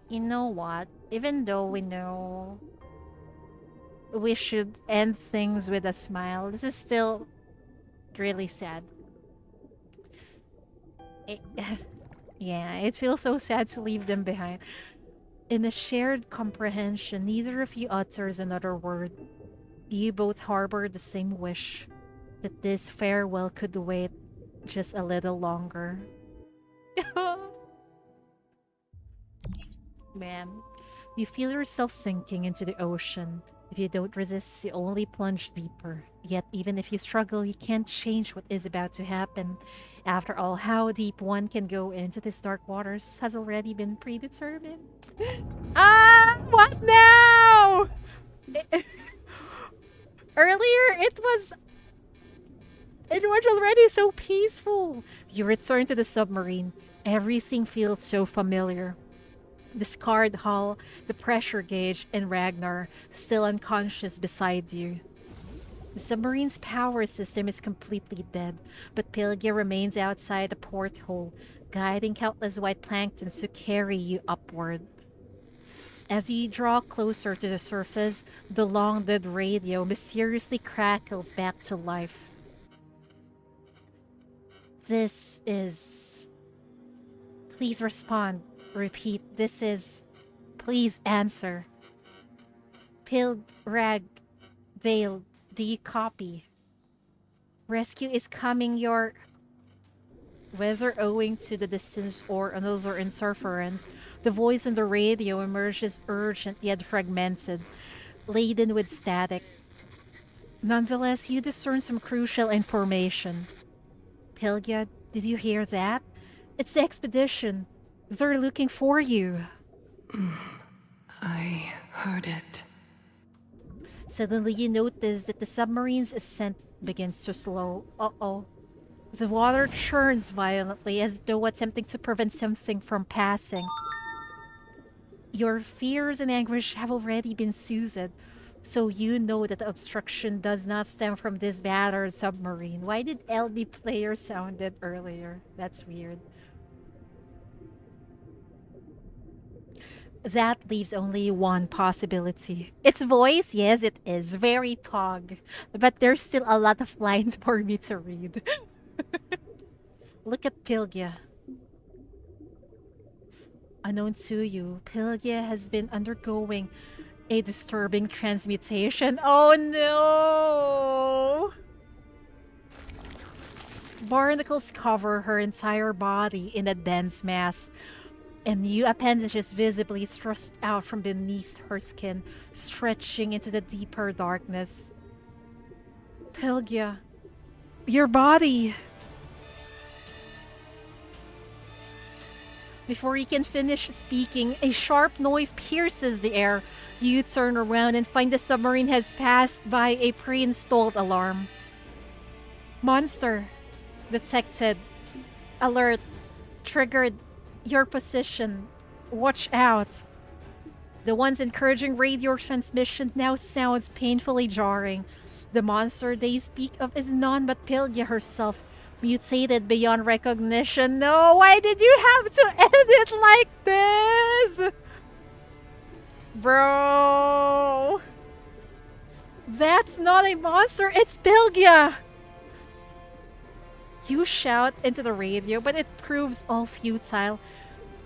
You know what? Even though we know we should end things with a smile, this is still really sad. Yeah, it feels so sad to leave them behind. In a shared comprehension, neither of you utters another word. You both harbor the same wish, that this farewell could wait just a little longer. Man, you feel yourself sinking into the ocean. If you don't resist, you only plunge deeper. Yet, even if you struggle, you can't change what is about to happen. After all, how deep one can go into these dark waters has already been predetermined. What now? Earlier, it was already so peaceful. You return to the submarine. Everything feels so familiar. The scarred hull, the pressure gauge, and Ragnar still unconscious beside you. The submarine's power system is completely dead, but Pylgia remains outside the porthole, guiding countless white planktons to carry you upward. As you draw closer to the surface, the long-dead radio mysteriously crackles back to life. This is... Please respond. Repeat, this is... Please answer. Rag, Vale, do you copy? Rescue is coming your... Whether owing to the distance or another interference, the voice on the radio emerges urgent yet fragmented, laden with static. Nonetheless, you discern some crucial information. Pylgia, did you hear that? It's the expedition. They're looking for you. I heard it. Suddenly you notice that the submarine's ascent begins to slow. Uh-oh. The water churns violently as though attempting to prevent something from passing. Your fears and anguish have already been soothed, so you know that the obstruction does not stem from this battered submarine. Why did LD player sounded earlier? That's weird. That leaves only one possibility. Its voice, yes, it is very pog, but there's still a lot of lines for me to read. Look at Pylgia. Unknown to you, Pylgia has been undergoing a disturbing transmutation. Oh no! Barnacles cover her entire body in a dense mass, and new appendages visibly thrust out from beneath her skin, stretching into the deeper darkness. Pylgia, your body! Before he can finish speaking, a sharp noise pierces the air. You turn around and find the submarine has passed by a pre-installed alarm. Monster detected. Alert. Triggered. Your position. Watch out. The once encouraging radio transmission now sounds painfully jarring. The monster they speak of is none but Pylgia herself, mutated beyond recognition. No, why did you have to end it like this? Bro. That's not a monster, it's Pylgia! You shout into the radio, but it proves all futile.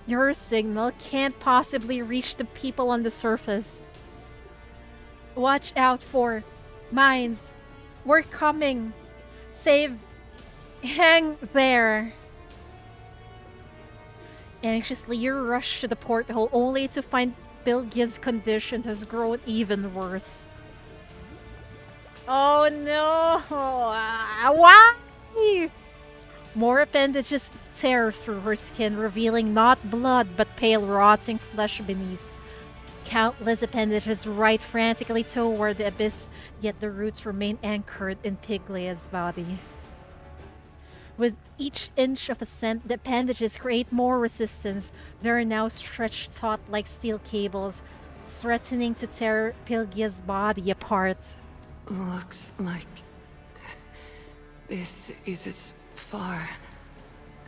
Your signal can't possibly reach the people on the surface. Watch out for mines. We're coming. Save. Hang there. Anxiously, you rush to the porthole only to find Pylgia's condition has grown even worse. Oh no! Why? More appendages tear through her skin, revealing not blood but pale, rotting flesh beneath. Countless appendages ride frantically toward the abyss, yet the roots remain anchored in Pyglia's body. With each inch of ascent, the appendages create more resistance. They are now stretched taut like steel cables, threatening to tear Pylgia's body apart. Looks like this is as far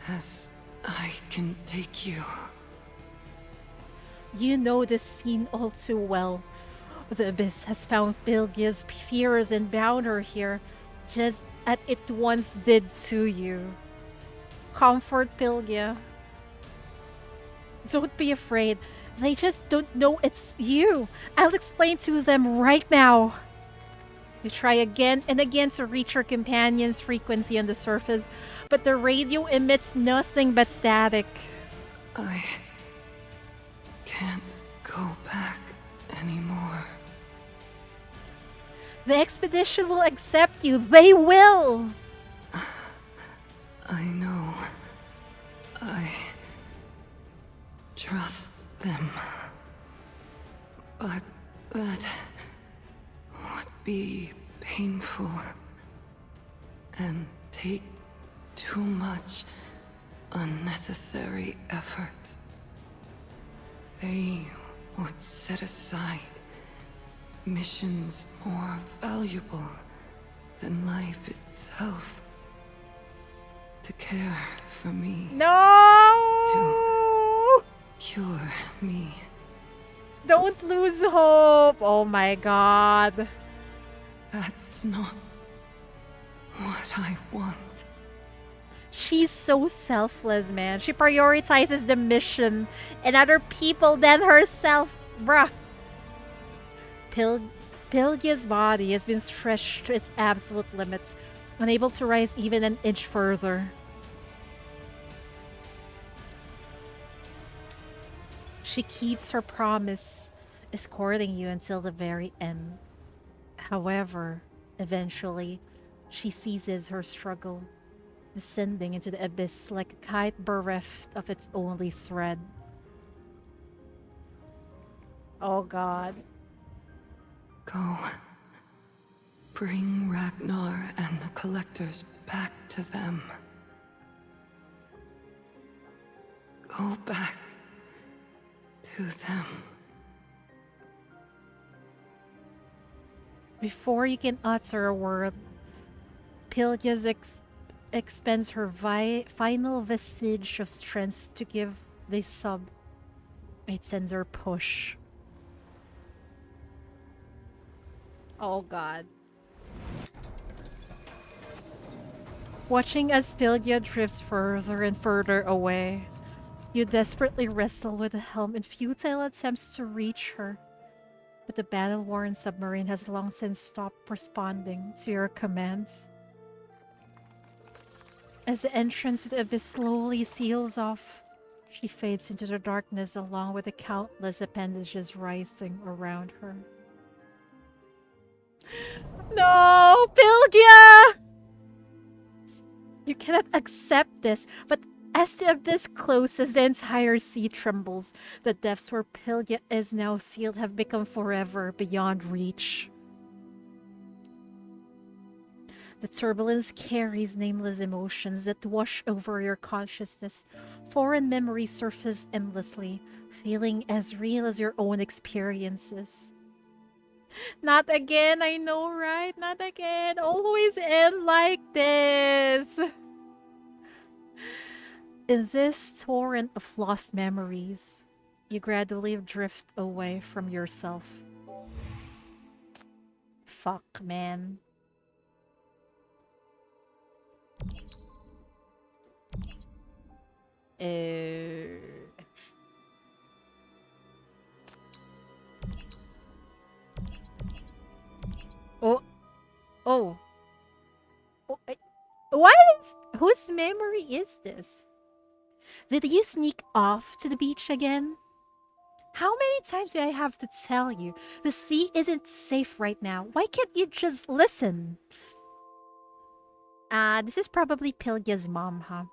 as I can take you. You know this scene all too well. The abyss has found Pylgia's fears and bound her here, just as it once did to you. Comfort Pylgia. Don't be afraid. They just don't know it's you. I'll explain to them right now. You try again and again to reach your companion's frequency on the surface, but the radio emits nothing but static. I can't go back anymore. The expedition will accept you. They will. I know. I trust them. But that would be painful and take too much unnecessary effort. They would set aside missions more valuable than life itself to care for me. No! To cure me. Don't lose hope. Oh my god. That's not what I want. She's so selfless, man. She prioritizes the mission and other people than herself. Bruh. Pylgia's body has been stretched to its absolute limits, unable to rise even an inch further. She keeps her promise, escorting you until the very end. However, eventually, she ceases her struggle, descending into the abyss like a kite bereft of its only thread. Oh god. Go. Bring Ragnar and the Collectors back to them. Go back to them. Before you can utter a word, Pylgia expends her final vestige of strength to give the sub a tender push. Oh god. Watching as Pylgia drifts further and further away, you desperately wrestle with the helm in futile attempts to reach her. But the battle-worn submarine has long since stopped responding to your commands. As the entrance to the abyss slowly seals off, she fades into the darkness along with the countless appendages writhing around her. No, Pylgia! You cannot accept this, but as the abyss closes, the entire sea trembles. The depths where Pylgia is now sealed have become forever beyond reach. The turbulence carries nameless emotions that wash over your consciousness. Foreign memories surface endlessly, feeling as real as your own experiences. Not again, I know, right? Not again. Always end like this. In this torrent of lost memories, you gradually drift away from yourself. Fuck, man. Uh... Oh, oh, what is? Whose memory is this? Did you sneak off to the beach again? How many times do I have to tell you? The sea isn't safe right now. Why can't you just listen? This is probably Pylgia's mom, huh?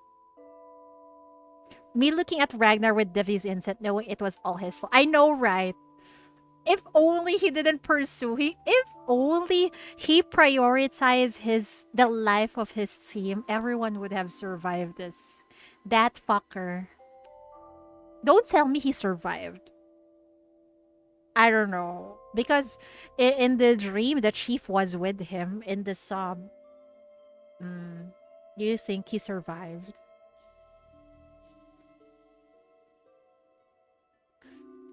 Me looking at Ragnar with Devi's intent, knowing it was all his fault. I know, right? If only he didn't pursue. If only he prioritized the life of his team, everyone would have survived this. That fucker. Don't tell me he survived. I don't know. Because in the dream, the chief was with him in the sub. Do you think he survived?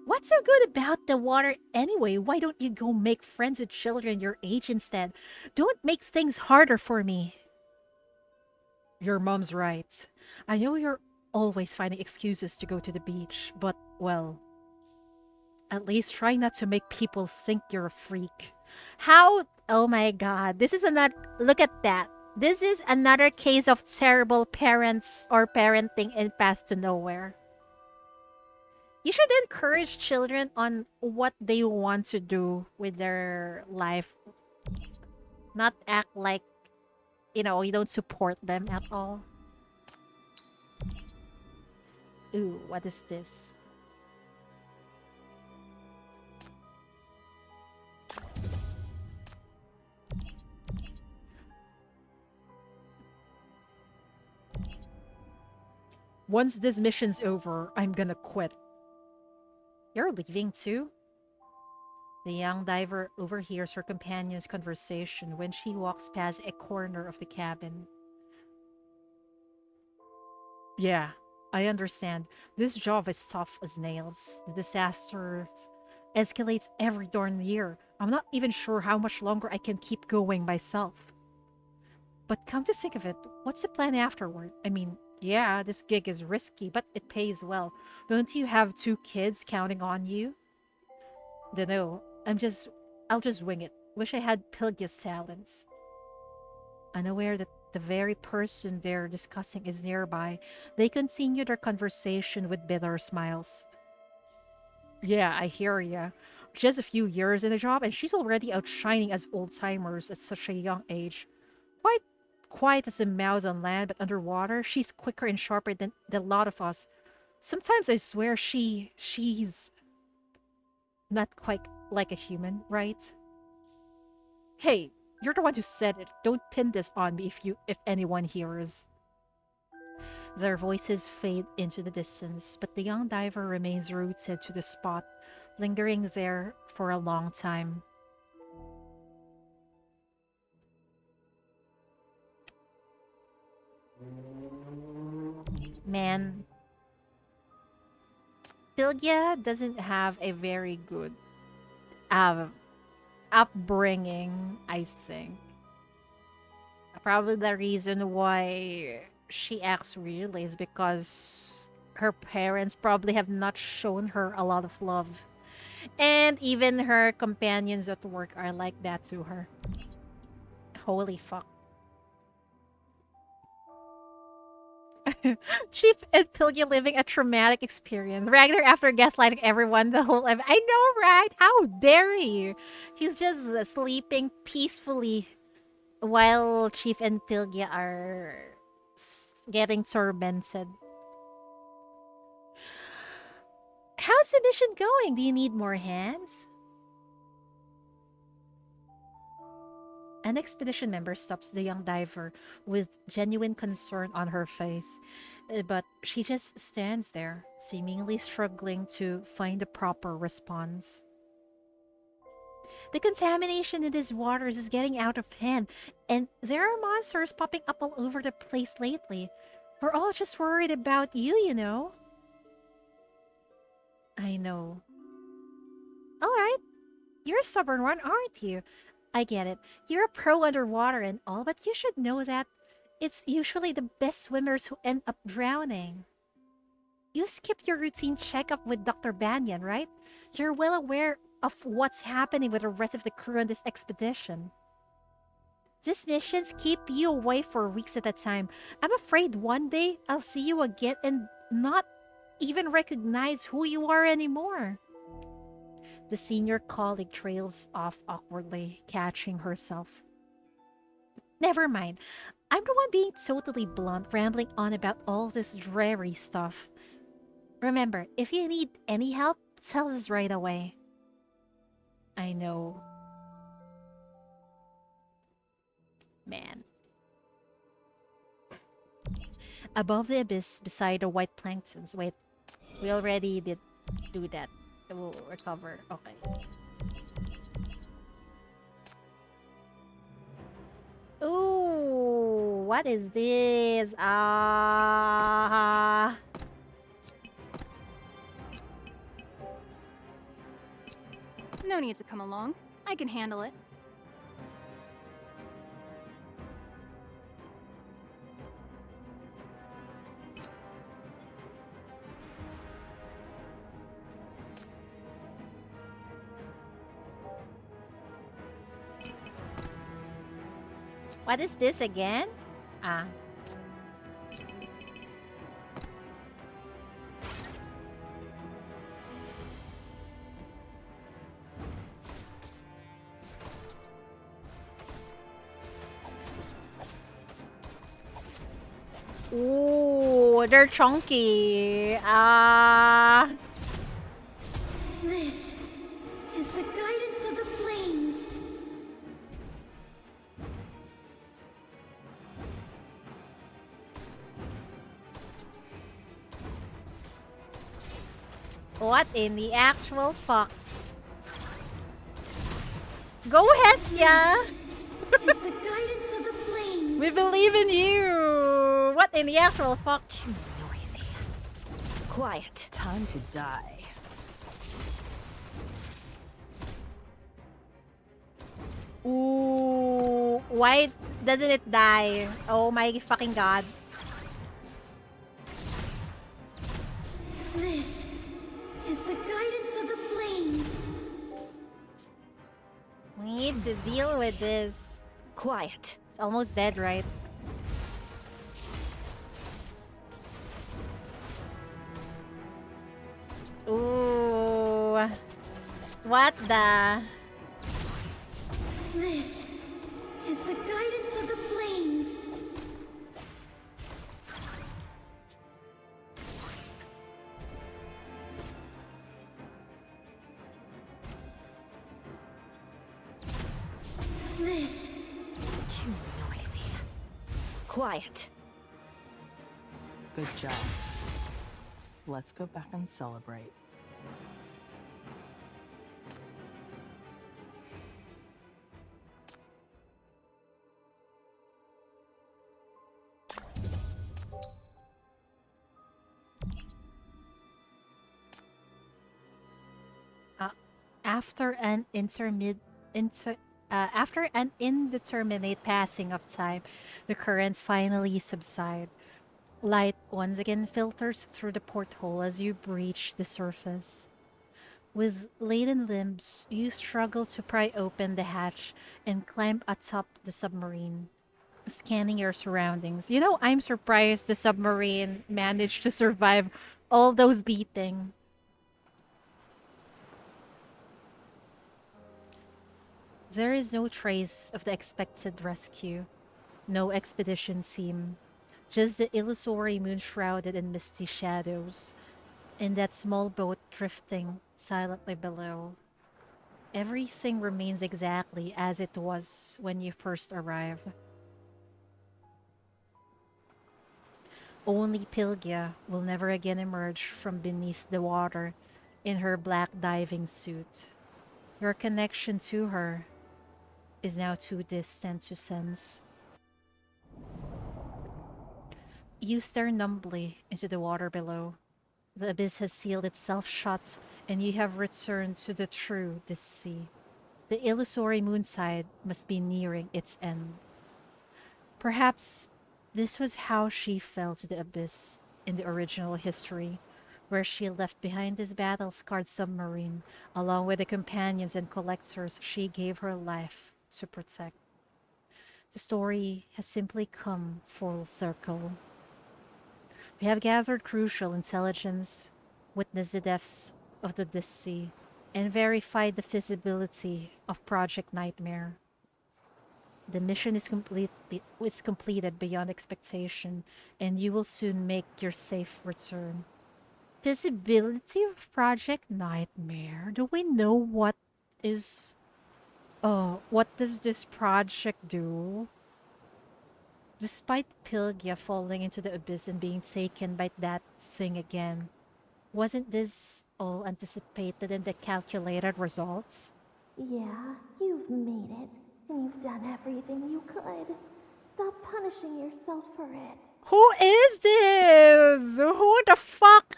What's so good about the water anyway? Why don't you go make friends with children your age instead? Don't make things harder for me. Your mom's right. I know you're always finding excuses to go to the beach, but, well, at least try not to make people think you're a freak. How? Oh my god. This is another... Look at that. This is another case of terrible parents or parenting in Path to Nowhere. You should encourage children on what they want to do with their life. Not act like, you don't support them at all. Ooh, what is this? Once this mission's over, I'm gonna quit. You're leaving too? The young diver overhears her companion's conversation when she walks past a corner of the cabin. Yeah, I understand. This job is tough as nails. The disaster escalates every darn year. I'm not even sure how much longer I can keep going myself. But come to think of it, what's the plan afterward? I mean, yeah, this gig is risky, but it pays well. Don't you have 2 kids counting on you? Dunno. I'll just wing it. Wish I had Pylgia's talents. Unaware that the very person they're discussing is nearby, they continue their conversation with bitter smiles. Yeah, I hear ya. Just a few years in the job, and she's already outshining us old-timers at such a young age. Quite quiet as a mouse on land, but underwater, she's quicker and sharper than the lot of us. Sometimes I swear she's not quite like a human, right? Hey, you're the one who said it. Don't pin this on me if anyone hears. Their voices fade into the distance, but the young diver remains rooted to the spot, lingering there for a long time. Man, Pylgia doesn't have a very good upbringing, I think. Probably the reason why she acts weirdly is because her parents probably have not shown her a lot of love. And even her companions at work are like that to her. Holy fuck. Chief and Pylgia living a traumatic experience. Ragnar after gaslighting everyone the whole time. I know, right? How dare he? He's just sleeping peacefully while Chief and Pylgia are getting tormented. How's the mission going? Do you need more hands? An expedition member stops the young diver with genuine concern on her face, but she just stands there, seemingly struggling to find the proper response. The contamination in these waters is getting out of hand, and there are monsters popping up all over the place lately. We're all just worried about you, you know. I know. Alright, you're a stubborn one, aren't you? I get it. You're a pro underwater and all, but you should know that it's usually the best swimmers who end up drowning. You skipped your routine checkup with Dr. Banyan, right? You're well aware of what's happening with the rest of the crew on this expedition. These missions keep you away for weeks at a time. I'm afraid one day I'll see you again and not even recognize who you are anymore. The senior colleague trails off awkwardly, catching herself. Never mind. I'm the one being totally blunt, rambling on about all this dreary stuff. Remember, if you need any help, tell us right away. I know. Man. Above the abyss, beside the white planktons. Wait, we already did do that. We'll recover. Okay. Ooh, what is this? No need to come along. I can handle it. What is this again? Ah. Ooh, they're chunky. This is the guidance of the flames. What in the actual fuck? Go, Hestia! Is the guidance of the flames. We believe in you! What in the actual fuck? Too noisy. Quiet. Time to die. Ooh, why doesn't it die? Oh my fucking god. This is the guidance of the flames. We need to deal with this. Quiet. It's almost dead, right? Ooh. What the? This is the guidance of the flames. This. Too noisy. Quiet. Good job. Let's go back and celebrate. After an after an indeterminate passing of time, the currents finally subside. Light once again filters through the porthole as you breach the surface. With laden limbs, you struggle to pry open the hatch and climb atop the submarine. Scanning your surroundings. You know, I'm surprised the submarine managed to survive all those beating. There is no trace of the expected rescue. No expedition team. Just the illusory moon shrouded in misty shadows, and that small boat drifting silently below. Everything remains exactly as it was when you first arrived. Only Pylgia will never again emerge from beneath the water in her black diving suit. Your connection to her is now too distant to sense. You stare numbly into the water below. The abyss has sealed itself shut, and you have returned to the true this sea. The illusory moonside must be nearing its end. Perhaps this was how she fell to the abyss in the original history, where she left behind this battle scarred submarine, along with the companions and collectors she gave her life to protect. The story has simply come full circle. We have gathered crucial intelligence, witnessed the depths of the sea, and verified the feasibility of Project Nightmare. The mission is completed beyond expectation, and you will soon make your safe return. Feasibility of Project Nightmare. Do we know is what does this project do? Despite Pylgia falling into the abyss and being taken by that thing again, wasn't this all anticipated in the calculated results? Yeah, you've made it, and you've done everything you could. Stop punishing yourself for it. Who is this? Who the fuck?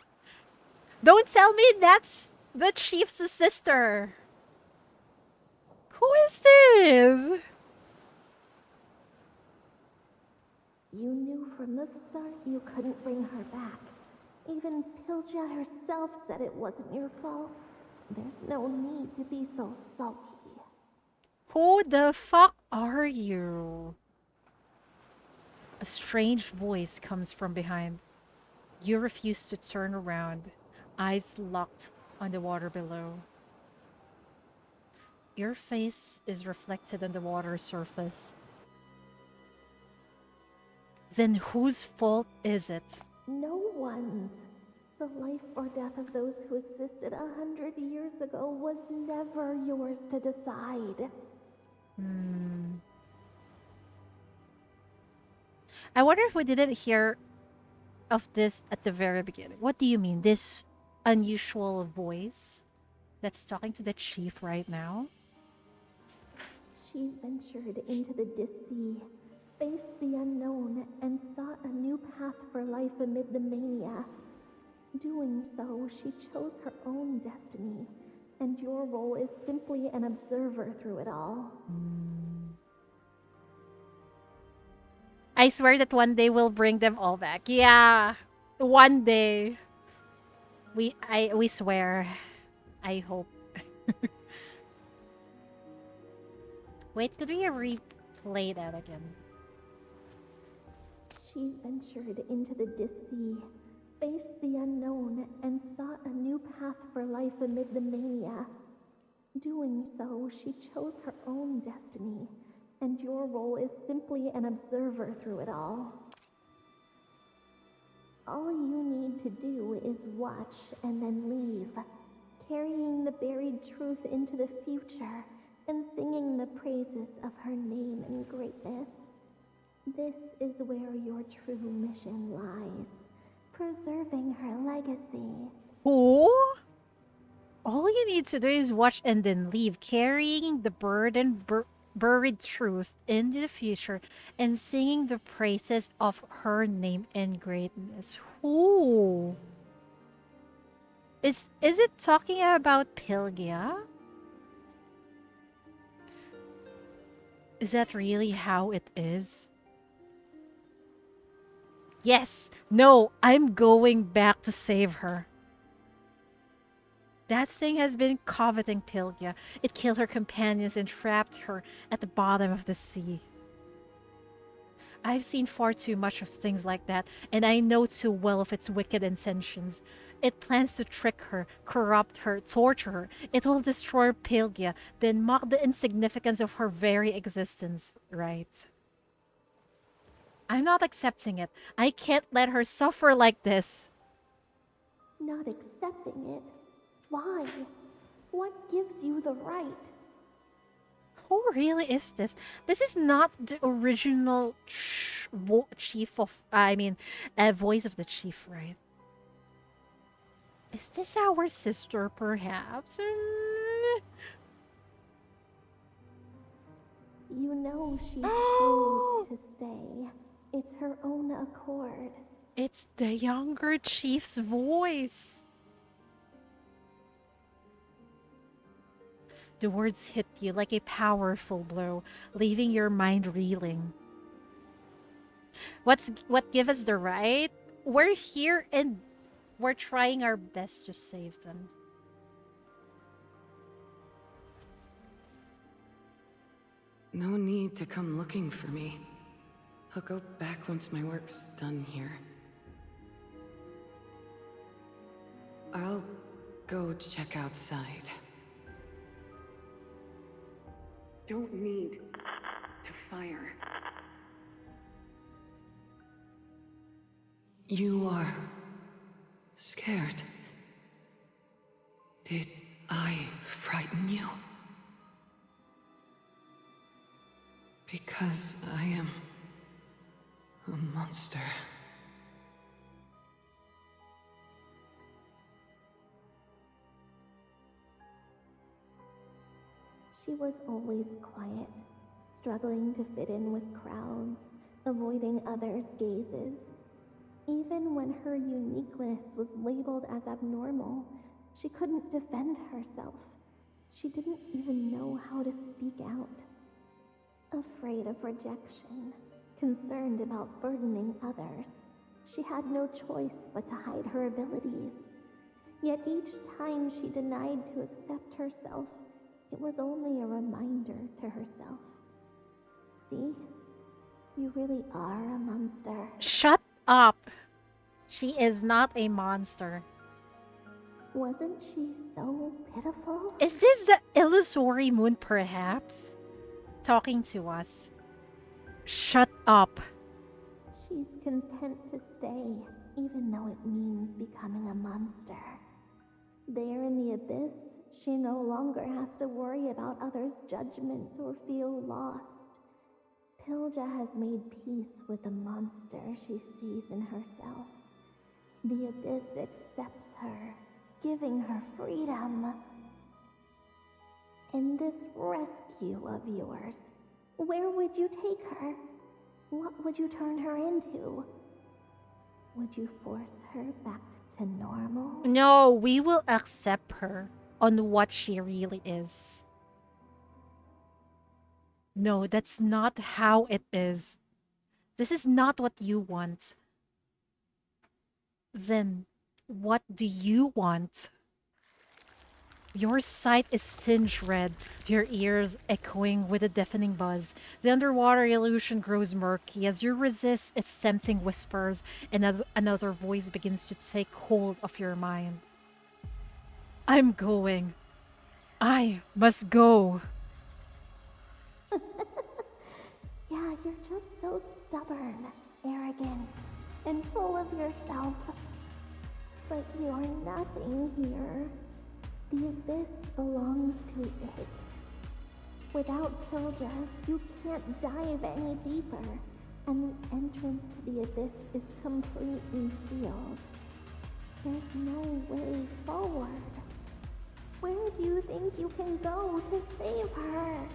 Don't tell me that's the chief's sister. Who is this? You knew from the start you couldn't bring her back. Even Pylgia herself said it wasn't your fault. There's no need to be so sulky. Who the fuck are you? A strange voice comes from behind. You refuse to turn around, eyes locked on the water below. Your face is reflected on the water surface. Then whose fault is it? No one's. The life or death of those who existed 100 years ago was never yours to decide. I wonder if we didn't hear of this at the very beginning. What do you mean? This unusual voice that's talking to the chief right now? She ventured into the sea, faced the unknown, and sought a new path for life amid the mania. Doing so, she chose her own destiny, and your role is simply an observer through it all. I swear that one day we'll bring them all back. Yeah, one day. We swear. I hope. Wait, could we replay that again? She ventured into the sea, faced the unknown, and sought a new path for life amid the mania. Doing so, she chose her own destiny, and your role is simply an observer through it all. All you need to do is watch and then leave, carrying the buried truth into the future and singing the praises of her name and greatness. This is where your true mission lies, preserving her legacy. Who? All you need to do is watch and then leave, carrying the buried truth into the future and singing the praises of her name and greatness. Who? Is it talking about Pylgia? Is that really how it is? Yes. No, I'm going back to save her. That thing has been coveting Pylgia. It killed her companions and trapped her at the bottom of the sea. I've seen far too much of things like that, and I know too well of its wicked intentions. It plans to trick her, corrupt her, torture her. It will destroy Pylgia, then mock the insignificance of her very existence, right? I'm not accepting it. I can't let her suffer like this. Not accepting it? Why? What gives you the right? Who really is this? This is not the original chief of, voice of the chief, right? Is this our sister, perhaps? You know she chose to stay. It's her own accord. It's the younger chief's voice. The words hit you like a powerful blow, leaving your mind reeling. What give us the right? We're here and we're trying our best to save them. No need to come looking for me. I'll go back once my work's done here. I'll go check outside. Don't need to fire. You are scared. Did I frighten you? Because I am a monster. She was always quiet, struggling to fit in with crowds, avoiding others' gazes. Even when her uniqueness was labeled as abnormal, she couldn't defend herself. She didn't even know how to speak out. Afraid of rejection, concerned about burdening others, she had no choice but to hide her abilities. Yet each time she denied to accept herself, it was only a reminder to herself. See? You really are a monster. Shut up! She is not a monster. Wasn't she so pitiful? Is this the illusory moon, perhaps? Talking to us. Shut up. She's content to stay, even though it means becoming a monster. There in the abyss, she no longer has to worry about others' judgment or feel lost. Pylgia has made peace with the monster she sees in herself. The abyss accepts her, giving her freedom. In this rescue of yours, where would you take her? What would you turn her into? Would you force her back to normal? No, we will accept her on what she really is. No, that's not how it is. This is not what you want. Then, what do you want? Your sight is tinged red, your ears echoing with a deafening buzz. The underwater illusion grows murky as you resist its tempting whispers, and another voice begins to take hold of your mind. I'm going. I must go. Yeah, you're just so stubborn, arrogant, and full of yourself. But you're nothing here. The abyss belongs to it. Without Pylgia, you can't dive any deeper, and the entrance to the abyss is completely sealed. There's no way forward. Where do you think you can go to save her?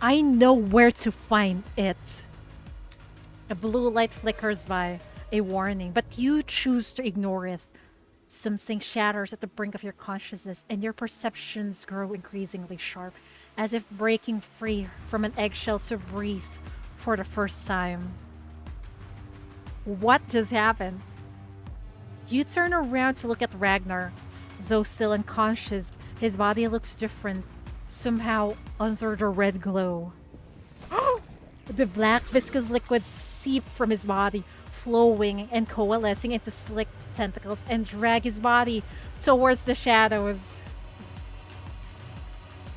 I know where to find it. A blue light flickers by, a warning, but you choose to ignore it. Something shatters at the brink of your consciousness, and your perceptions grow increasingly sharp, as if breaking free from an eggshell to breathe for the first time. What just happened? You turn around to look at Ragnar. Though still unconscious, his body looks different, somehow under the red glow. The black viscous liquid seep from his body, flowing and coalescing into slick tentacles and drag his body towards the shadows.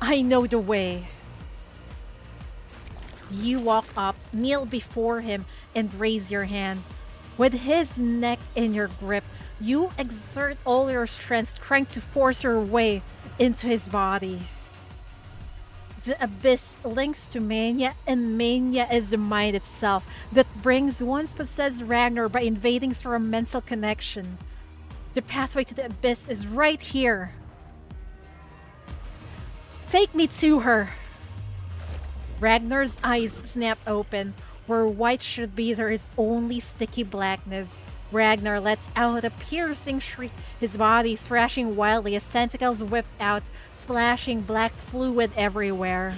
I know the way. You walk up, kneel before him, and raise your hand. With his neck in your grip, you exert all your strength trying to force your way into his body. The abyss links to mania, and mania is the mind itself that brings once possessed Ragnar by invading through a mental connection. The pathway to the abyss is right here. Take me to her. Ragnar's eyes snap open. Where white should be, there is only sticky blackness. Ragnar lets out a piercing shriek, his body thrashing wildly as tentacles whip out, splashing black fluid everywhere.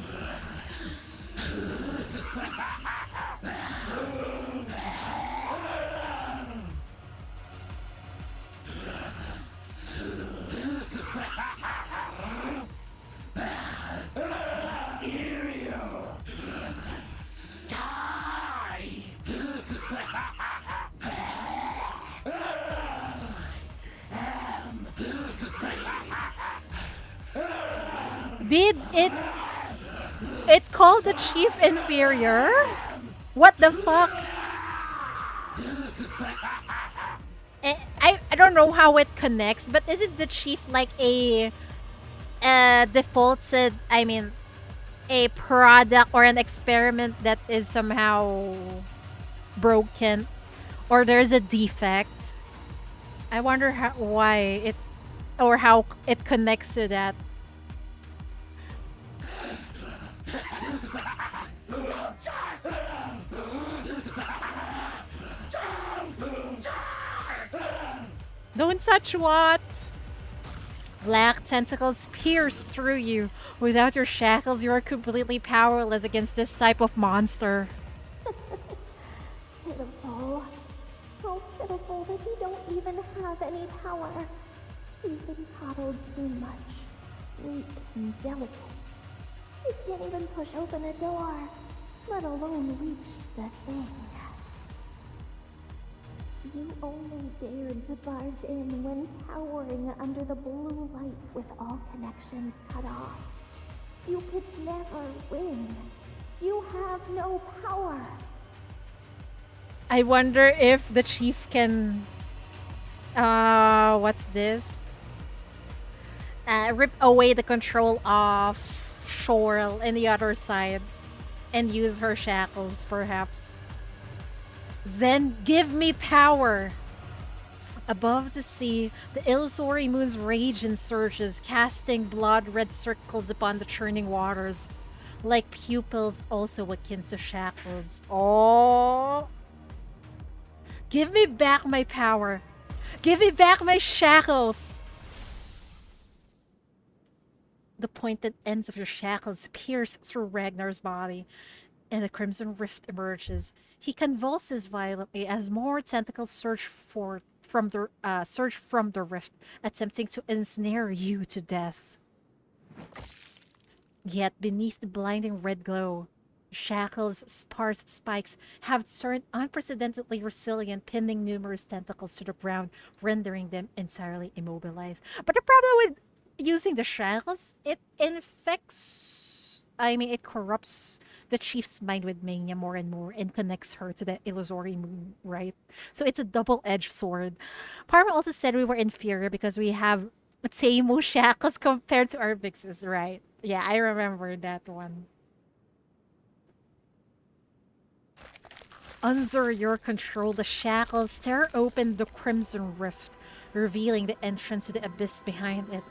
Did it called the chief inferior? What the fuck? I don't know how it connects, but isn't the chief like a defaulted, I mean, a product or an experiment that is somehow broken, or there's a defect? I wonder why it, or how it connects to that. Don't touch what? Black tentacles pierce through you. Without your shackles, you are completely powerless against this type of monster. Pitiful. So pitiful that you don't even have any power. You've been coddled too much. Weak and delicate. You can't even push open a door, let alone reach the thing. You only dared to barge in when cowering under the blue light with all connections cut off. You could never win. You have no power. I wonder if the chief can... what's this? Rip away the control of Shorel and the other side and use her shackles, perhaps. Then give me power! Above the sea, the illusory moon's rage and surges, casting blood-red circles upon the churning waters, like pupils also akin to shackles. Oh! Give me back my power! Give me back my shackles! The pointed ends of your shackles pierce through Ragnar's body, and a crimson rift emerges. He convulses violently as more tentacles surge from the rift, attempting to ensnare you to death. Yet beneath the blinding red glow, Shackle's sparse spikes have turned unprecedentedly resilient, pinning numerous tentacles to the ground, rendering them entirely immobilized. But the problem with using the shackles, it it corrupts the chief's mind with mania more and more and connects her to the illusory moon, right? So it's a double-edged sword. Parma also said we were inferior because we have Temu shackles compared to our Vixes, right? Yeah, I remember that one. Under your control, the shackles tear open the crimson rift, revealing the entrance to the abyss behind it.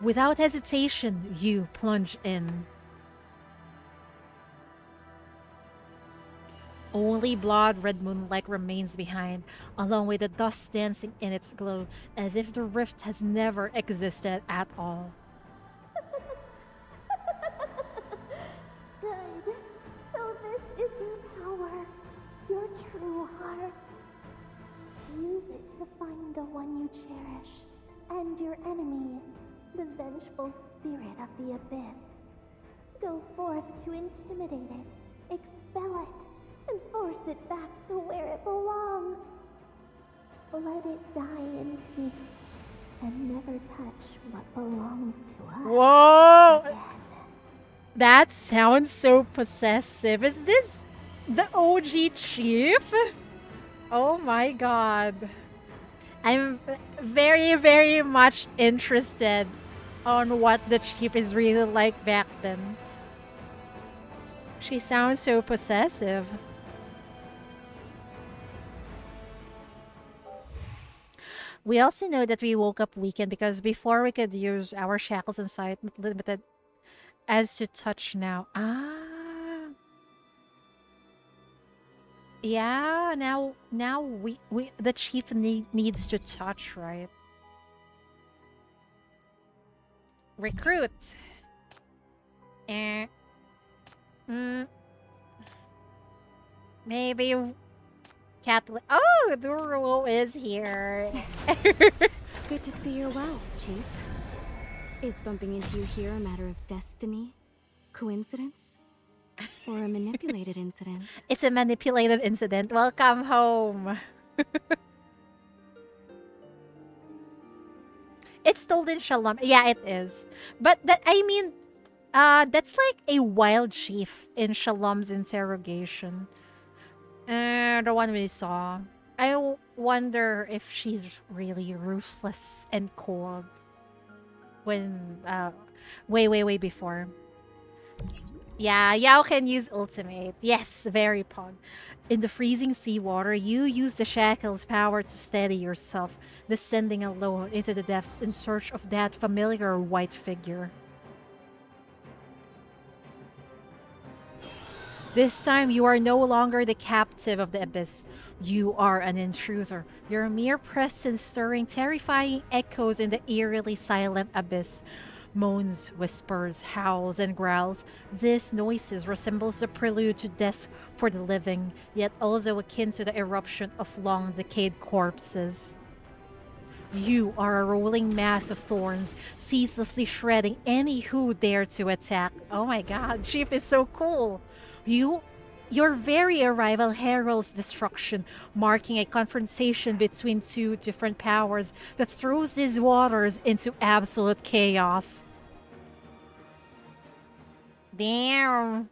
Without hesitation, you plunge in. Only blood-red moonlight remains behind, along with the dust dancing in its glow, as if the rift has never existed at all. Good. So this is your power, your true heart. Use it to find the one you cherish, and your enemy, the vengeful spirit of the abyss. Go forth to intimidate it, expel it, and force it back to where it belongs. Let it die in peace, and never touch what belongs to us. Whoa! Again. That sounds so possessive. Is this the OG chief? Oh my god. I'm very, very much interested on what the chief is really like back then. She sounds so possessive. We also know that we woke up weakened because before we could use our shackles and sight limited as to touch now. Ah. Yeah, now we the chief needs to touch, right? Recruit. Eh. Maybe Catholic. Oh, Duro is here. Good to see you're well, Chief. Is bumping into you here a matter of destiny? Coincidence? Or a manipulated incident? It's a manipulated incident. Welcome home. It's told in Shalom. Yeah, it is. But that I mean, that's like a wild chief in Shalom's interrogation. The one we saw. I wonder if she's really ruthless and cold. When way before. Yeah, Yao can use ultimate. Yes, very pog. In the freezing seawater, you use the shackle's power to steady yourself, descending alone into the depths in search of that familiar white figure. This time, you are no longer the captive of the abyss. You are an intruder. Your mere presence stirring terrifying echoes in the eerily silent abyss. Moans, whispers, howls, and growls. This noises resembles the prelude to death for the living, yet also akin to the eruption of long-decayed corpses. You are a rolling mass of thorns, ceaselessly shredding any who dare to attack. Oh my god, Chief is so cool! Your very arrival heralds destruction, marking a confrontation between two different powers that throws these waters into absolute chaos. Damn.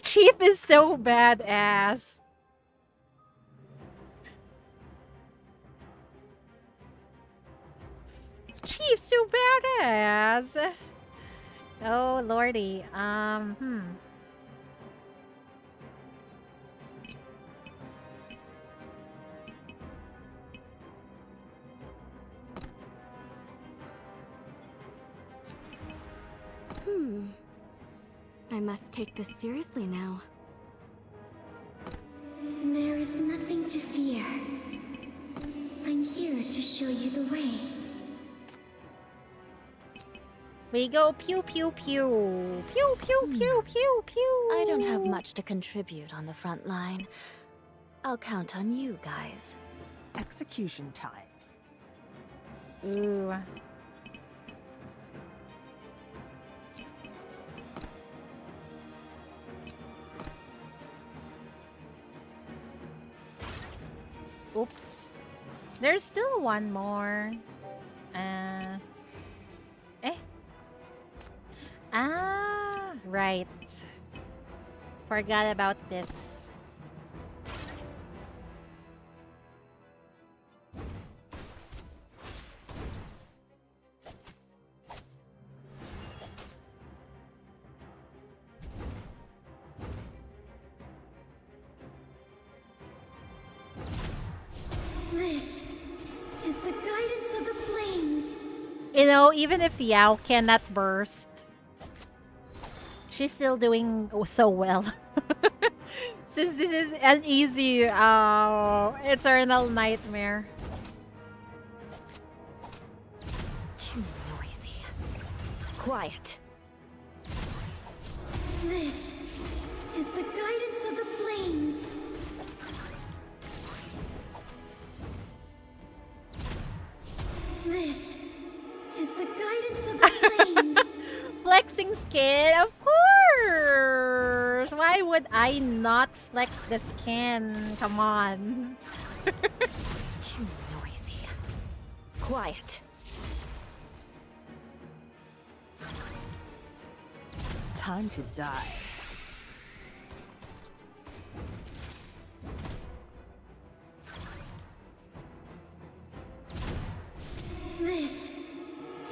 Chief is so badass. Chief so badass. Oh lordy. I must take this seriously now. There is nothing to fear. I'm here to show you the way. We go pew pew pew. Pew pew pew pew pew. I don't have much to contribute on the front line. I'll count on you guys. Execution time. Ooh. Oops. There's still one more. Right. Forgot about this. This is the guidance of the flames. You know, even if Yao cannot burst, she's still doing so well. Since this is an easy eternal nightmare. Too noisy. Quiet. This is the guidance of the flames. This is the guidance of the flames. Flexing skin, of course. gosh, why would I not flex the skin? Come on. Too noisy. Quiet. Time to die. This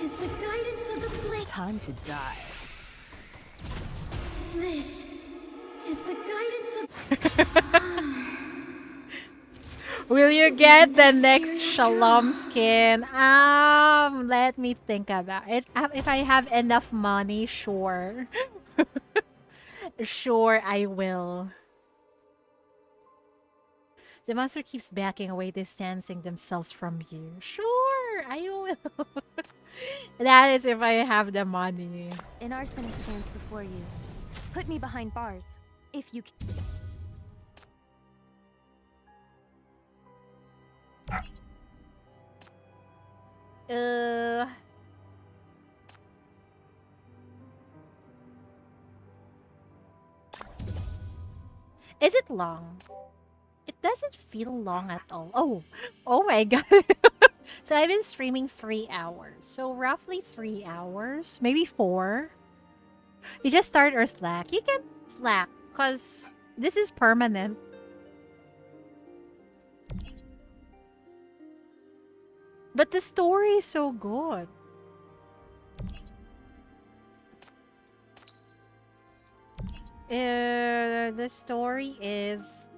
is the guidance of the flame. Time to die. This is the guidance of... Will you get the next Shalom skin? Let me think about it. If I have enough money, sure. Sure, I will. The monster keeps backing away, distancing themselves from you. Sure, I will. That is if I have the money. An arsonist stands before you. Put me behind bars, if you can. Is it long? It doesn't feel long at all. Oh my god. So I've been streaming 3 hours. So roughly 3 hours, maybe 4. You just start or slack. You can slack because this is permanent. But the story is so good. The story is...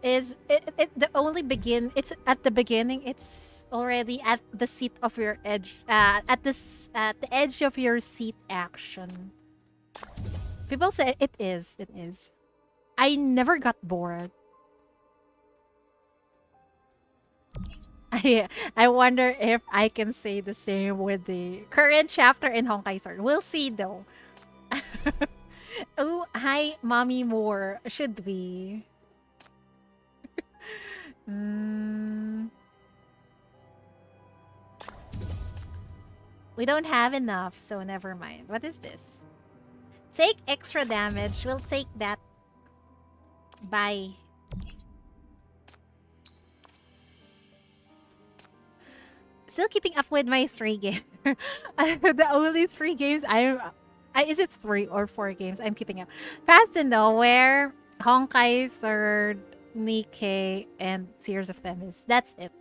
It's at the beginning, it's already at the seat of your edge, at the edge of your seat action. People say it is. I never got bored. I wonder if I can say the same with the current chapter in Honkai Star. We'll see though. Oh, hi, Mommy Moore. Should we? We don't have enough, so never mind. What is this? Take extra damage. We'll take that. Bye. Still keeping up with my 3 games. The only 3 games is it 3 or 4 games I'm keeping up? Fast and Nowhere, Honkai Third, Nikkei, and Tears of Themis. That's it.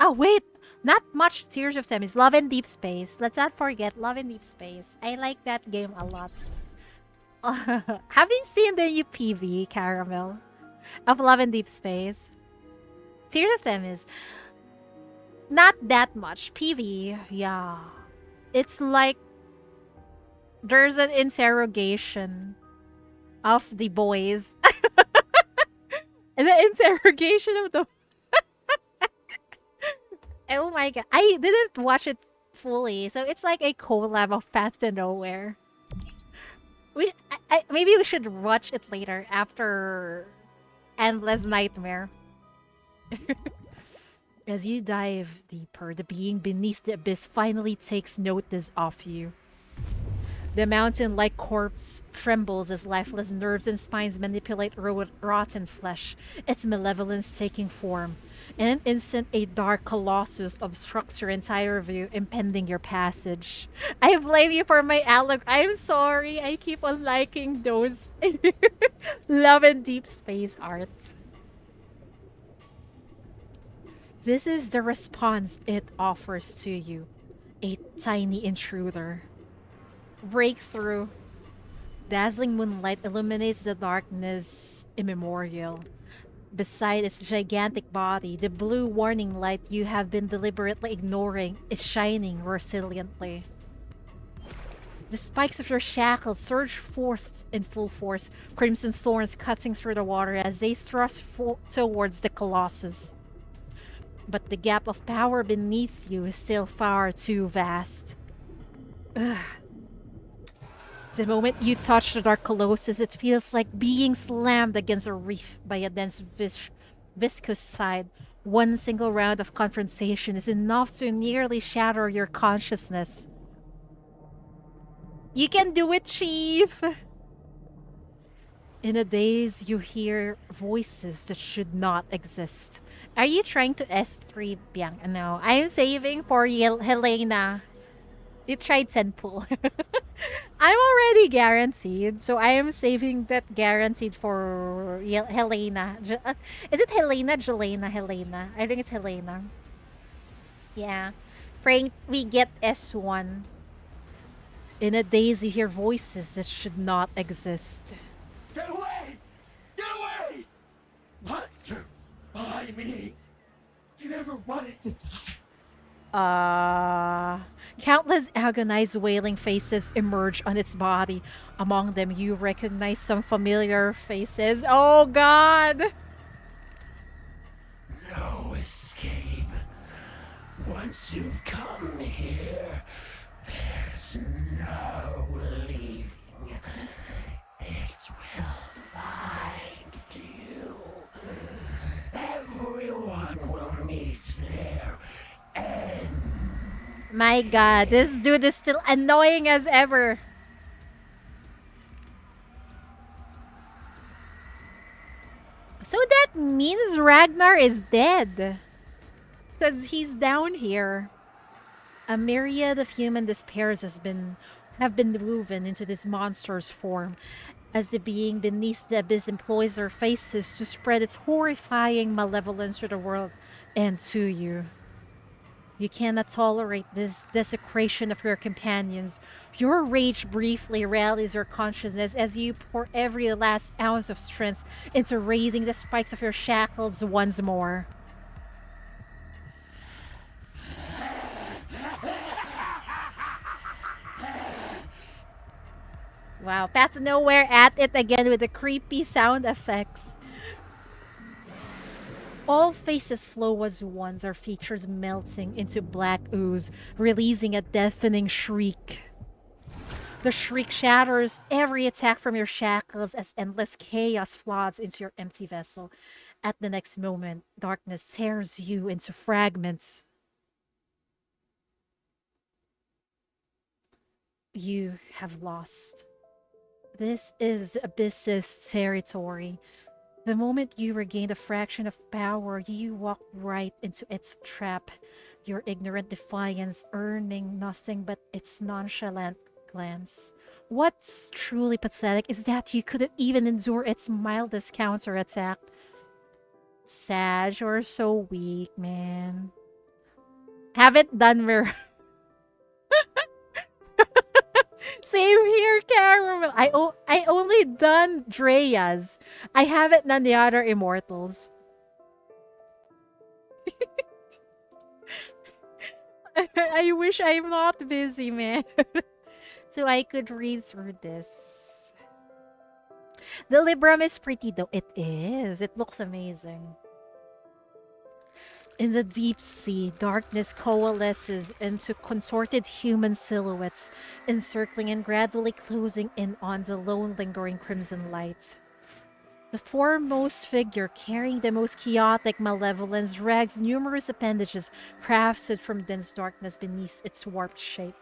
Oh wait, not much Tears of Themis. Love and Deep Space. Let's not forget Love and Deep Space. I like that game a lot. Have you seen the new PV, Caramel, of Love and Deep Space? Tears of Themis. Not that much. PV, yeah. It's like there's an interrogation of the boys. And the interrogation of the... Oh my god. I didn't watch it fully. So it's like a collab of Fast and Nowhere. Maybe we should watch it later after Endless Nightmare. As you dive deeper, the being beneath the abyss finally takes notice of you. The mountain-like corpse trembles as lifeless nerves and spines manipulate rotten flesh, its malevolence taking form. In an instant, a dark colossus obstructs your entire view, impeding your passage. I blame you for my outlook. I'm sorry. I keep on liking those Love and Deep Space art. This is the response it offers to you. A tiny intruder. Breakthrough. Dazzling moonlight illuminates the darkness immemorial. Beside its gigantic body, the blue warning light you have been deliberately ignoring is shining resiliently. The spikes of your shackles surge forth in full force, crimson thorns cutting through the water as they thrust towards the Colossus. But the gap of power beneath you is still far too vast. Ugh. The moment you touch the Dark Colossus, it feels like being slammed against a reef by a dense viscous side. One single round of confrontation is enough to nearly shatter your consciousness. You can do it, Chief! In a daze, you hear voices that should not exist. Are you trying to S3 Bianca? No, I'm saving for Helena. You tried Senpu. I'm already guaranteed, so I am saving that guaranteed for Helena. Is it Helena? Jelena? Helena. I think it's Helena. Yeah. Praying we get S1. In a daze, you hear voices that should not exist. Get away! Get away! Monster! Behind me! You never wanted to die. Countless agonized wailing faces emerge on its body. Among them, you recognize some familiar faces. Oh God! No escape. Once you've come here, there's no leaving. It will find you. Everyone will meet their end. My God, this dude is still annoying as ever. So that means Ragnar is dead. Because he's down here. A myriad of human despairs have been woven into this monster's form, as the being beneath the abyss employs their faces to spread its horrifying malevolence to the world and to you. You cannot tolerate this desecration of your companions. Your rage briefly rallies your consciousness as you pour every last ounce of strength into raising the spikes of your shackles once more. Wow, Path to Nowhere at it again with the creepy sound effects. All faces flow as one, their features melting into black ooze, releasing a deafening shriek. The shriek shatters every attack from your shackles as endless chaos floods into your empty vessel. At the next moment, darkness tears you into fragments. You have lost. This is Abyss's territory. The moment you regain a fraction of power, you walk right into its trap. Your ignorant defiance earning nothing but its nonchalant glance. What's truly pathetic is that you couldn't even endure its mildest counterattack. Sag, you're so weak, man. Haven't done Mir. Same here, Caramel. I only done Dreya's. I haven't done the other Immortals. I wish I'm not busy, man. So I could read through this. The Libram is pretty though. It is. It looks amazing. In the deep sea, darkness coalesces into contorted human silhouettes, encircling and gradually closing in on the lone lingering crimson light. The foremost figure, carrying the most chaotic malevolence, drags numerous appendages crafted from dense darkness beneath its warped shape.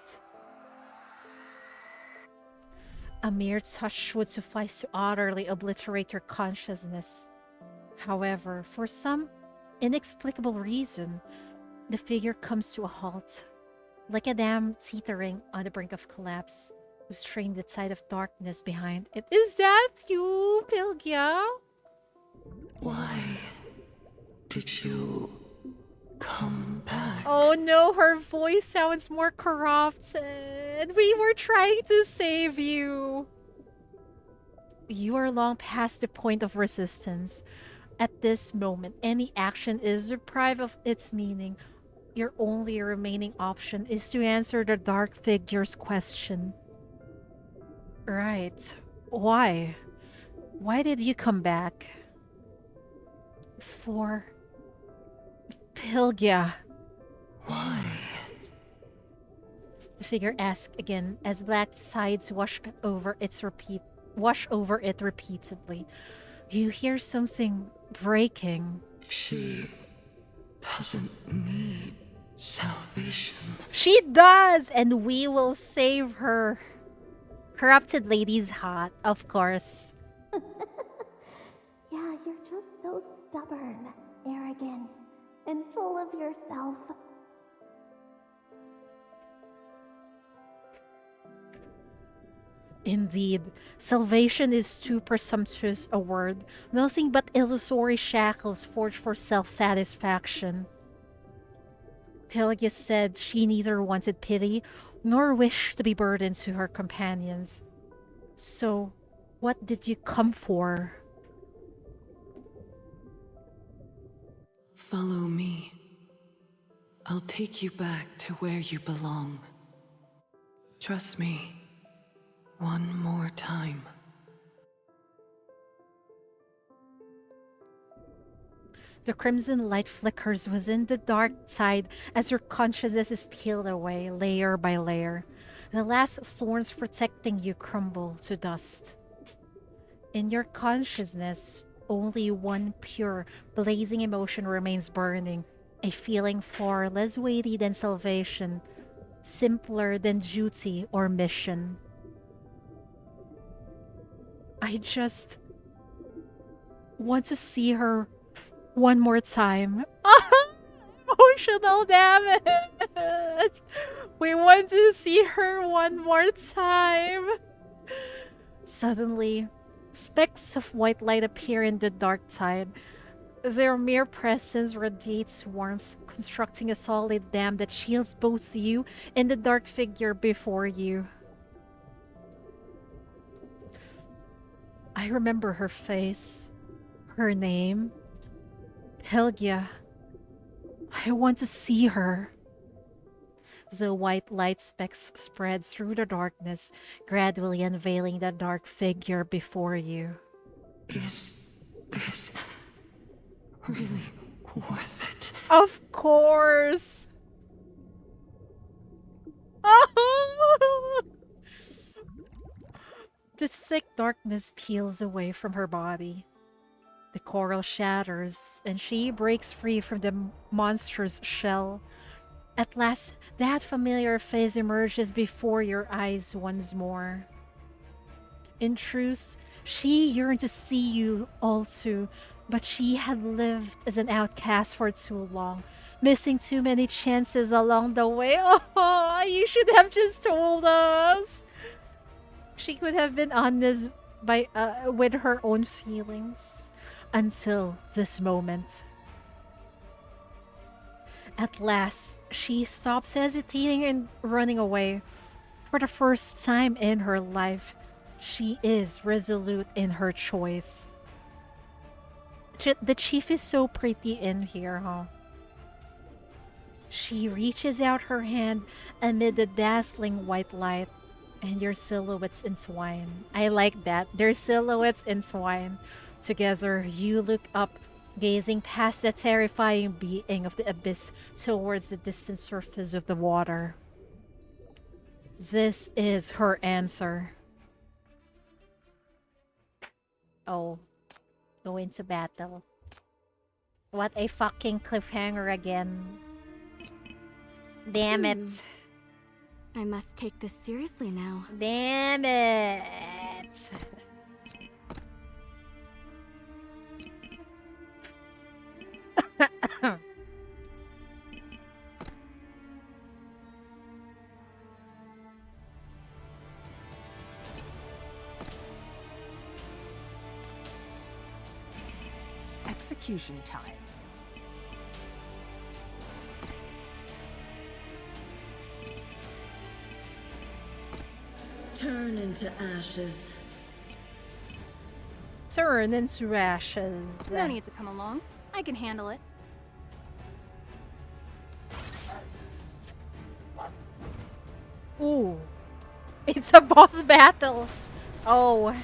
A mere touch would suffice to utterly obliterate your consciousness. However, for some inexplicable reason, the figure comes to a halt, like a dam teetering on the brink of collapse, restraining the tide of darkness behind it. Is that you, Pylgia? Why did you come back? Oh no, her voice sounds more corrupted. We were trying to save you. You are long past the point of resistance. At this moment, any action is deprived of its meaning. Your only remaining option is to answer the dark figure's question. Right. Why? Why did you come back? For Pylgia. Why? The figure asked again as black tides wash over it repeatedly. You hear something breaking. She doesn't need salvation. She does, and we will save her. Corrupted lady's hot, of course. Yeah, you're just so stubborn, arrogant, and full of yourself. Indeed, salvation is too presumptuous a word, nothing but illusory shackles forged for self-satisfaction. Pylgia said she neither wanted pity nor wished to be burdened to her companions. So, what did you come for? Follow me. I'll take you back to where you belong. Trust me. One more time. The crimson light flickers within the dark side as your consciousness is peeled away, layer by layer. The last thorns protecting you crumble to dust. In your consciousness, only one pure, blazing emotion remains burning, a feeling far less weighty than salvation, simpler than duty or mission. I just want to see her one more time. Emotional damage. We want to see her one more time. Suddenly, specks of white light appear in the dark tide. Their mere presence radiates warmth, constructing a solid dam that shields both you and the dark figure before you. I remember her face, her name, Pylgia. I want to see her. The white light specks spread through the darkness, gradually unveiling the dark figure before you. Is this really worth it? Of course! Oh! The thick darkness peels away from her body. The coral shatters, and she breaks free from the monster's shell. At last, that familiar face emerges before your eyes once more. In truth, she yearned to see you also, but she had lived as an outcast for too long, missing too many chances along the way. Oh, you should have just told us. She could have been honest with her own feelings until this moment. At last, she stops hesitating and running away. For the first time in her life, she is resolute in her choice. The chief is so pretty in here, huh? She reaches out her hand amid the dazzling white light, and your silhouettes entwine. I like that. Their silhouettes entwine. Together, you look up, gazing past the terrifying being of the abyss towards the distant surface of the water. This is her answer. Oh, go into battle. What a fucking cliffhanger again. Damn it. I must take this seriously now. Damn it. Execution time. Turn into ashes. Turn into ashes. No need to come along. I can handle it. Ooh. It's a boss battle. Oh.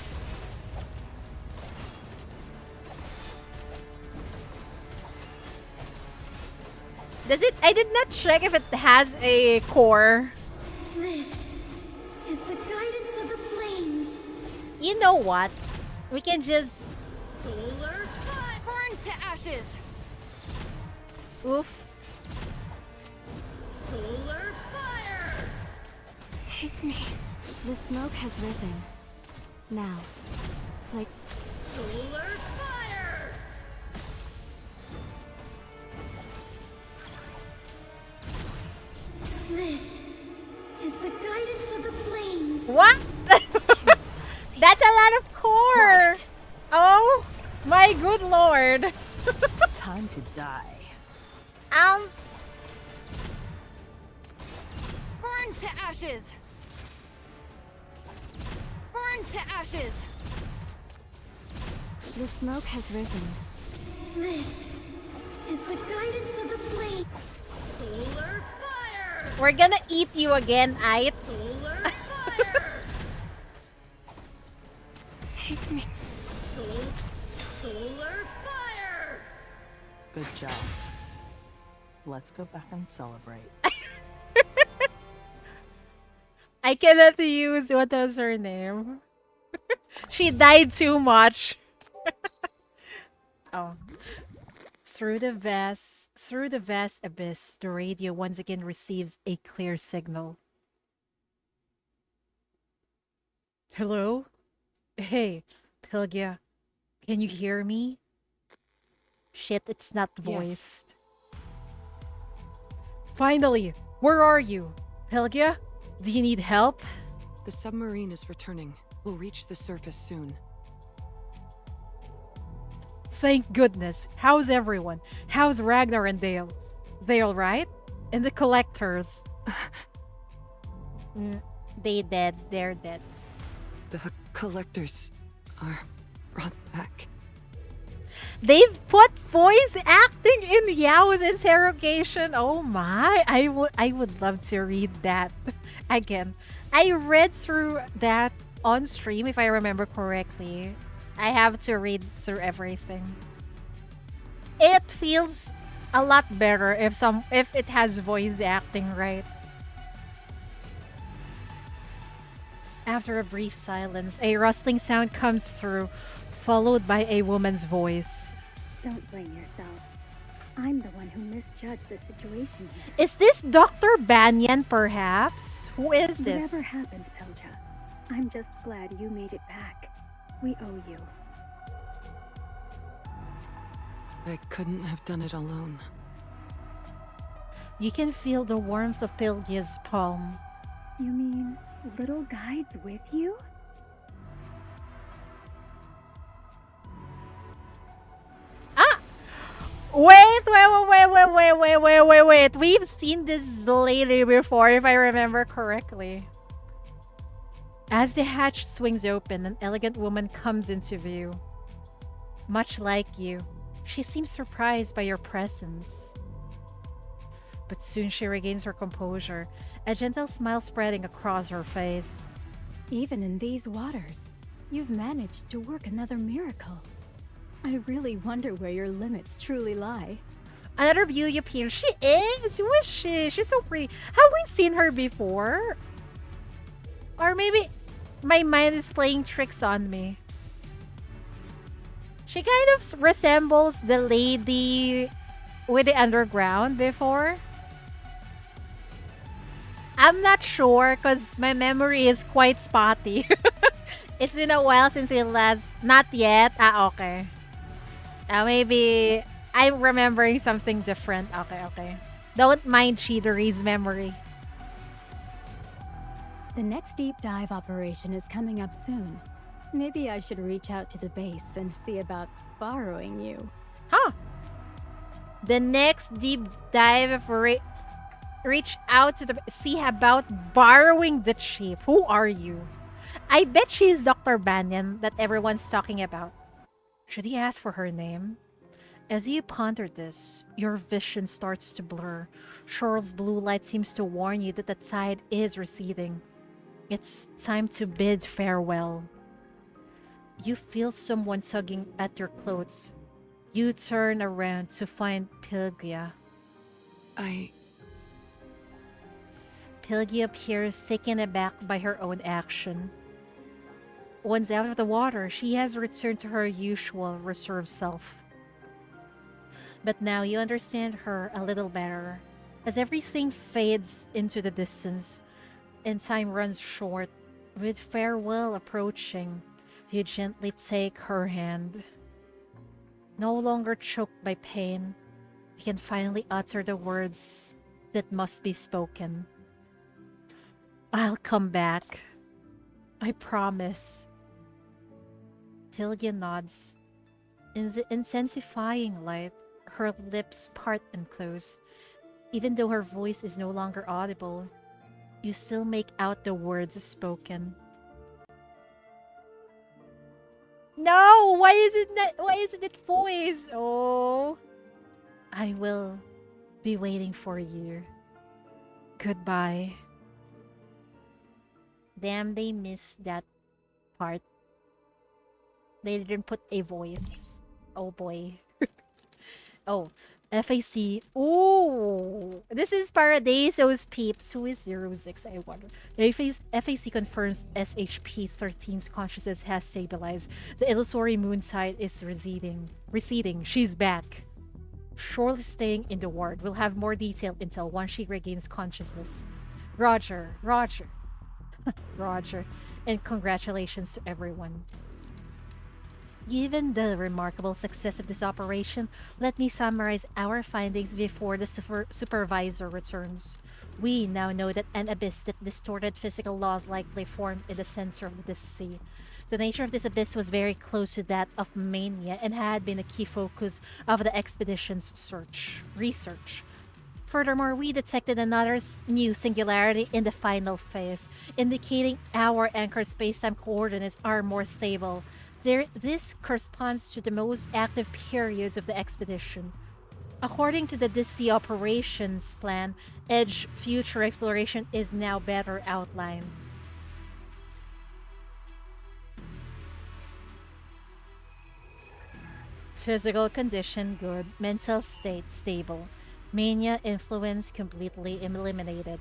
Does it? I did not check if it has a core. This is the guidance of the flames. You know what? We can just... Solar fire! Burn to ashes! Oof. Solar fire! Take me. The smoke has risen. Now, play. Solar fire! This is the guidance of the flames. What? That's a lot of core. Oh my good lord. Time to die. Burn to ashes! Burn to ashes! The smoke has risen. This is the guidance of the flame. Solar fire! We're gonna eat you again, Aight. Solar fire! Take me. Solar fire! Good job. Let's go back and celebrate. I cannot use what was her name. She died too much. Oh. Through the vast abyss, the radio once again receives a clear signal. Hello? Hey, Pylgia. Can you hear me? Shit, it's not voiced. Finally! Where are you? Pylgia? Do you need help? The submarine is returning. We'll reach the surface soon. Thank goodness. How's everyone? How's Ragnar and Dale? They alright? And the collectors? They dead. They're dead. The collectors are brought back. They've put voice acting in Yao's interrogation. Oh my. I would love to read that again. I read through that on stream if I remember correctly. I have to read through everything. It feels a lot better if it has voice acting, right? After a brief silence, a rustling sound comes through, followed by a woman's voice. Don't blame yourself. I'm the one who misjudged the situation here. Is this Dr. Banyan, perhaps? Who is this? Whatever happened, Pylgia, I'm just glad you made it back. We owe you. I couldn't have done it alone. You can feel the warmth of Pylgia's palm. You mean little guides with you? Wait. We've seen this lady before, if I remember correctly. As the hatch swings open, an elegant woman comes into view. Much like you, she seems surprised by your presence. But soon she regains her composure, a gentle smile spreading across her face. Even in these waters, you've managed to work another miracle. I really wonder where your limits truly lie. Another beauty appears. She is? Who is she? She's so pretty. Have we seen her before? Or maybe my mind is playing tricks on me. She kind of resembles the lady with the underground before. I'm not sure because my memory is quite spotty. It's been a while since we last... Not yet. Okay. Maybe I'm remembering something different. Okay. Don't mind Chidori's memory. The next deep dive operation is coming up soon. Maybe I should reach out to the base and see about borrowing you. Huh. The next deep dive reach out to the... See about borrowing the chief. Who are you? I bet she's Dr. Banyan that everyone's talking about. Should he ask for her name? As you ponder this, your vision starts to blur. Shorel's blue light seems to warn you that the tide is receding. It's time to bid farewell. You feel someone tugging at your clothes. You turn around to find Pylgia. Pylgia appears taken aback by her own action. Once out of the water, she has returned to her usual reserved self. But now you understand her a little better, as everything fades into the distance and time runs short. With farewell approaching, you gently take her hand. No longer choked by pain, you can finally utter the words that must be spoken. I'll come back. I promise. Pylgia nods. In the intensifying light, her lips part and close. Even though her voice is no longer audible, you still make out the words spoken. No! Why isn't it voice? Oh. I will be waiting for you. Goodbye. Damn, they missed that part. They didn't put a voice. Oh boy. Oh, FAC. Oh, this is Paradiso's peeps. Who is 06, I wonder. FAC confirms SHP-13's consciousness has stabilized. The illusory moon side is receding. She's back. Surely staying in the ward. We'll have more detailed intel once she regains consciousness. Roger. Roger. And congratulations to everyone. Given the remarkable success of this operation, let me summarize our findings before the supervisor returns. We now know that an abyss that distorted physical laws likely formed in the center of this sea. The nature of this abyss was very close to that of mania and had been a key focus of the expedition's research. Furthermore, we detected another new singularity in the final phase, indicating our anchor spacetime coordinates are more stable. This corresponds to the most active periods of the expedition. According to the DC operations plan, Edge future exploration is now better outlined. Physical condition good, mental state stable. Mania influence completely eliminated.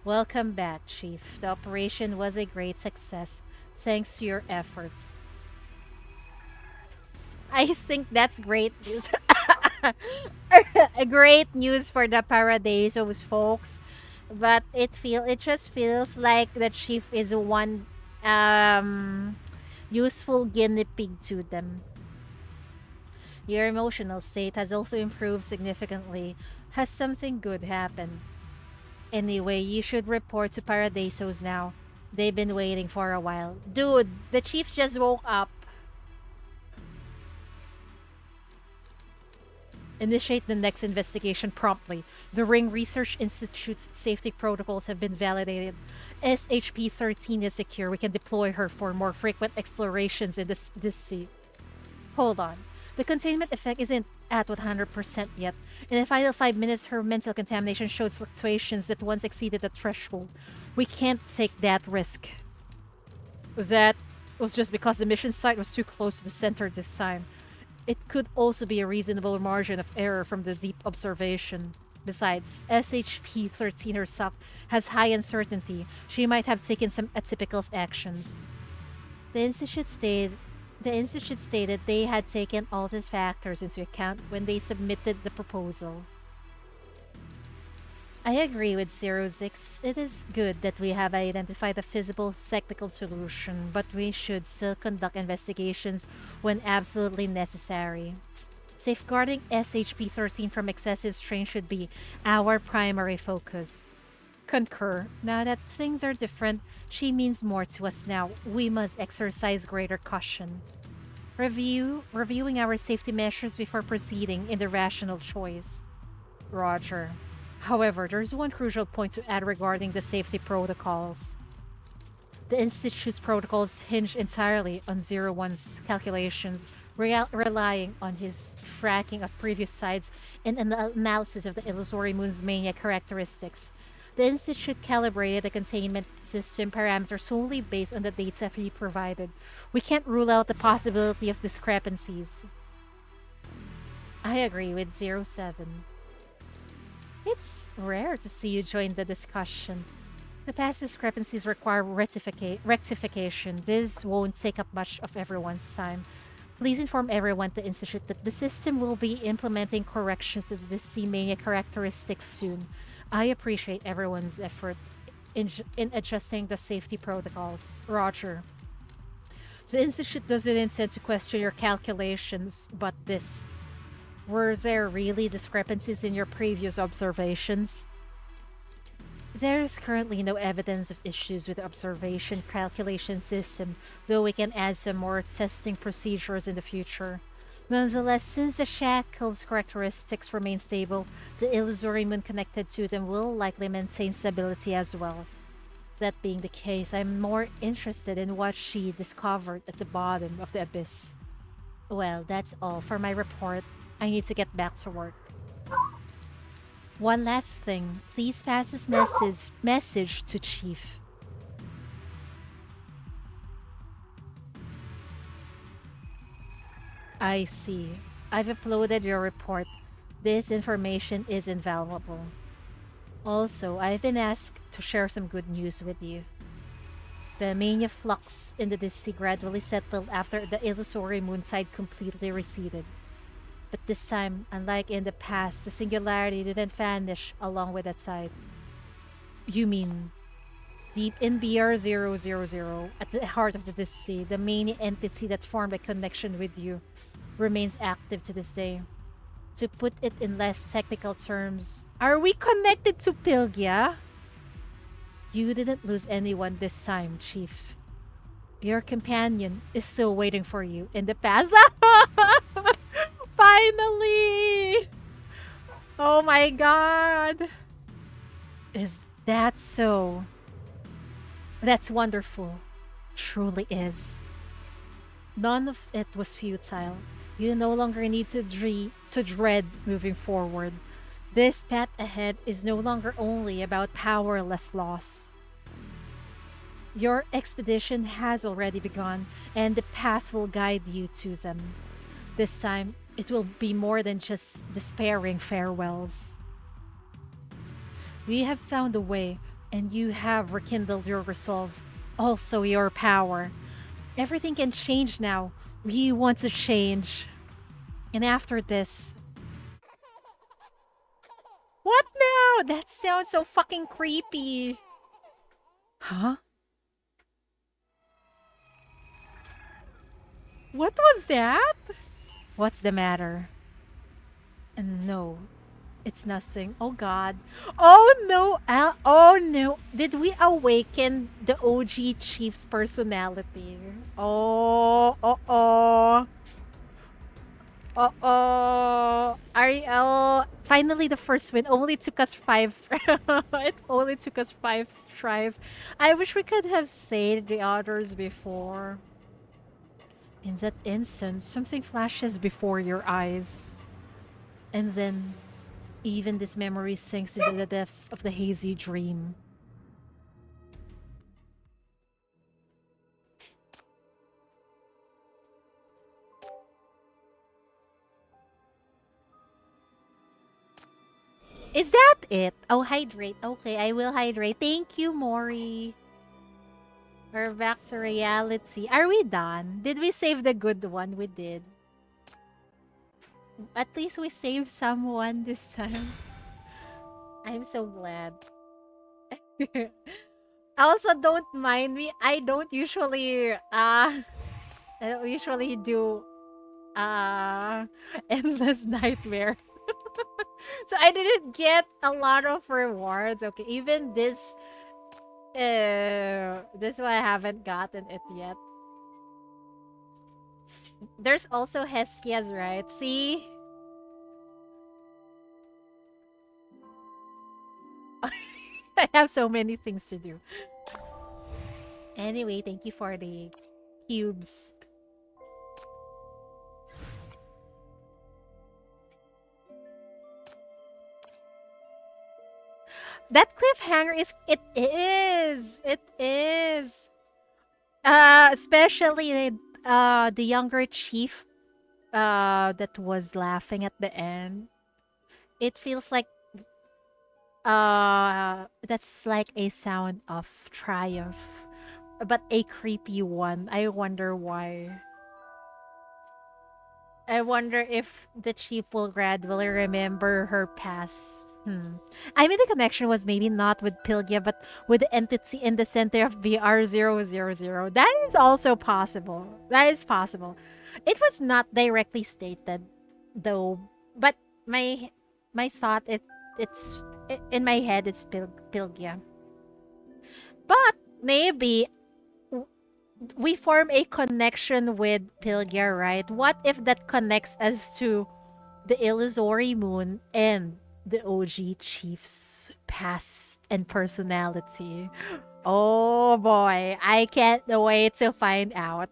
Welcome back, Chief. The operation was a great success, thanks to your efforts. I think that's great news. Great news for the Paradisos folks. But it just feels like the chief is one useful guinea pig to them. Your emotional state has also improved significantly. Has something good happened? Anyway, you should report to Paradisos now. They've been waiting for a while. Dude, the chief just woke up. Initiate the next investigation promptly. The Ring Research Institute's safety protocols have been validated. SHP-13 is secure. We can deploy her for more frequent explorations in this sea. Hold on. The containment effect isn't at 100% yet. In the final 5 minutes, her mental contamination showed fluctuations that once exceeded the threshold. We can't take that risk. That was just because the mission site was too close to the center this time. It could also be a reasonable margin of error from the deep observation. Besides, SHP-13 herself has high uncertainty. She might have taken some atypical actions. The Institute stated they had taken all these factors into account when they submitted the proposal. I agree with 06. It is good that we have identified a feasible technical solution, but we should still conduct investigations when absolutely necessary. Safeguarding SHP-13 from excessive strain should be our primary focus. Concur. Now that things are different, she means more to us now. We must exercise greater caution. Reviewing our safety measures before proceeding in the rational choice. Roger. However, there's one crucial point to add regarding the safety protocols. The Institute's protocols hinge entirely on 01's calculations, relying on his tracking of previous sites and an analysis of the illusory moon's mania characteristics. The Institute calibrated the containment system parameters solely based on the data he provided. We can't rule out the possibility of discrepancies. I agree with 07. It's rare to see you join the discussion. The past discrepancies require rectification. This won't take up much of everyone's time. Please inform everyone at the Institute that the system will be implementing corrections to the C-Mania characteristics soon. I appreciate everyone's effort in adjusting the safety protocols. Roger. The Institute doesn't intend to question your calculations, but this. Were there really discrepancies in your previous observations? There is currently no evidence of issues with the observation calculation system, though we can add some more testing procedures in the future. Nonetheless, since the shackle's characteristics remain stable, the illusory moon connected to them will likely maintain stability as well. That being the case, I'm more interested in what she discovered at the bottom of the abyss. Well, that's all for my report. I need to get back to work. One last thing, please pass this message to Chief. I see. I've uploaded your report. This information is invaluable. Also, I've been asked to share some good news with you. The mania flux in the sea gradually settled after the illusory moonside completely receded. But this time, unlike in the past, the singularity didn't vanish along with that side. You mean, deep in BR000, at the heart of the sea, the mania entity that formed a connection with you remains active to this day. To put it in less technical terms, are we connected to Pylgia? You didn't lose anyone this time, Chief. Your companion is still waiting for you in the past. Finally! Oh my god! Is that so? That's wonderful. Truly is. None of it was futile. You no longer need to dread moving forward. This path ahead is no longer only about powerless loss. Your expedition has already begun, and the path will guide you to them. This time, it will be more than just despairing farewells. We have found a way, and you have rekindled your resolve, also your power. Everything can change now. We want to change. And after this... What now? That sounds so fucking creepy. Huh? What was that? What's the matter? No, it's nothing. Oh god. Oh no! Oh no! Did we awaken the OG Chief's personality? Oh, oh. Ariel, finally the first win. Only took us 5. It only took us 5 tries. I wish we could have saved the others before. In that instant, something flashes before your eyes. And then, even this memory sinks into the depths of the hazy dream. Is that it? Oh, hydrate. Okay, I will hydrate. Thank you, Mori. We're back to reality. Are we done? Did we save the good one? We did. At least we saved someone this time. I'm so glad. Also, don't mind me. I don't usually do endless nightmare. So I didn't get a lot of rewards. Okay, even this one I haven't gotten it yet. There's also Heskia's, right? See? I have so many things to do. Anyway, thank you for the cubes. That cliffhanger is... It is! It is! Especially the younger chief that was laughing at the end. It feels like that's like a sound of triumph, but a creepy one. I wonder why. I wonder if the chief will gradually remember her past. I mean, the connection was maybe not with Pylgia, but with the entity in the center of VR000. That is also possible. That is possible. It was not directly stated, though. But my thought, in my head, it's Pylgia. But maybe we form a connection with Pylgia, right? What if that connects us to the illusory moon and the OG chief's past and personality? Oh boy, I can't wait to find out.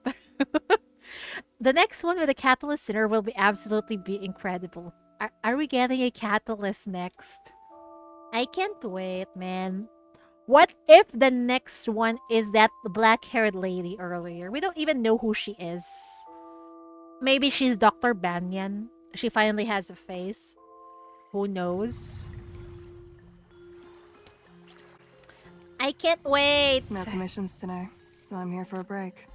The next one with a catalyst sinner will be incredible. Are we getting a catalyst next? I can't wait, man. What if the next one is that black-haired lady earlier? We don't even know who she is. Maybe she's Dr. Banyan. She finally has a face. Who knows? I can't wait. No commissions today, so I'm here for a break.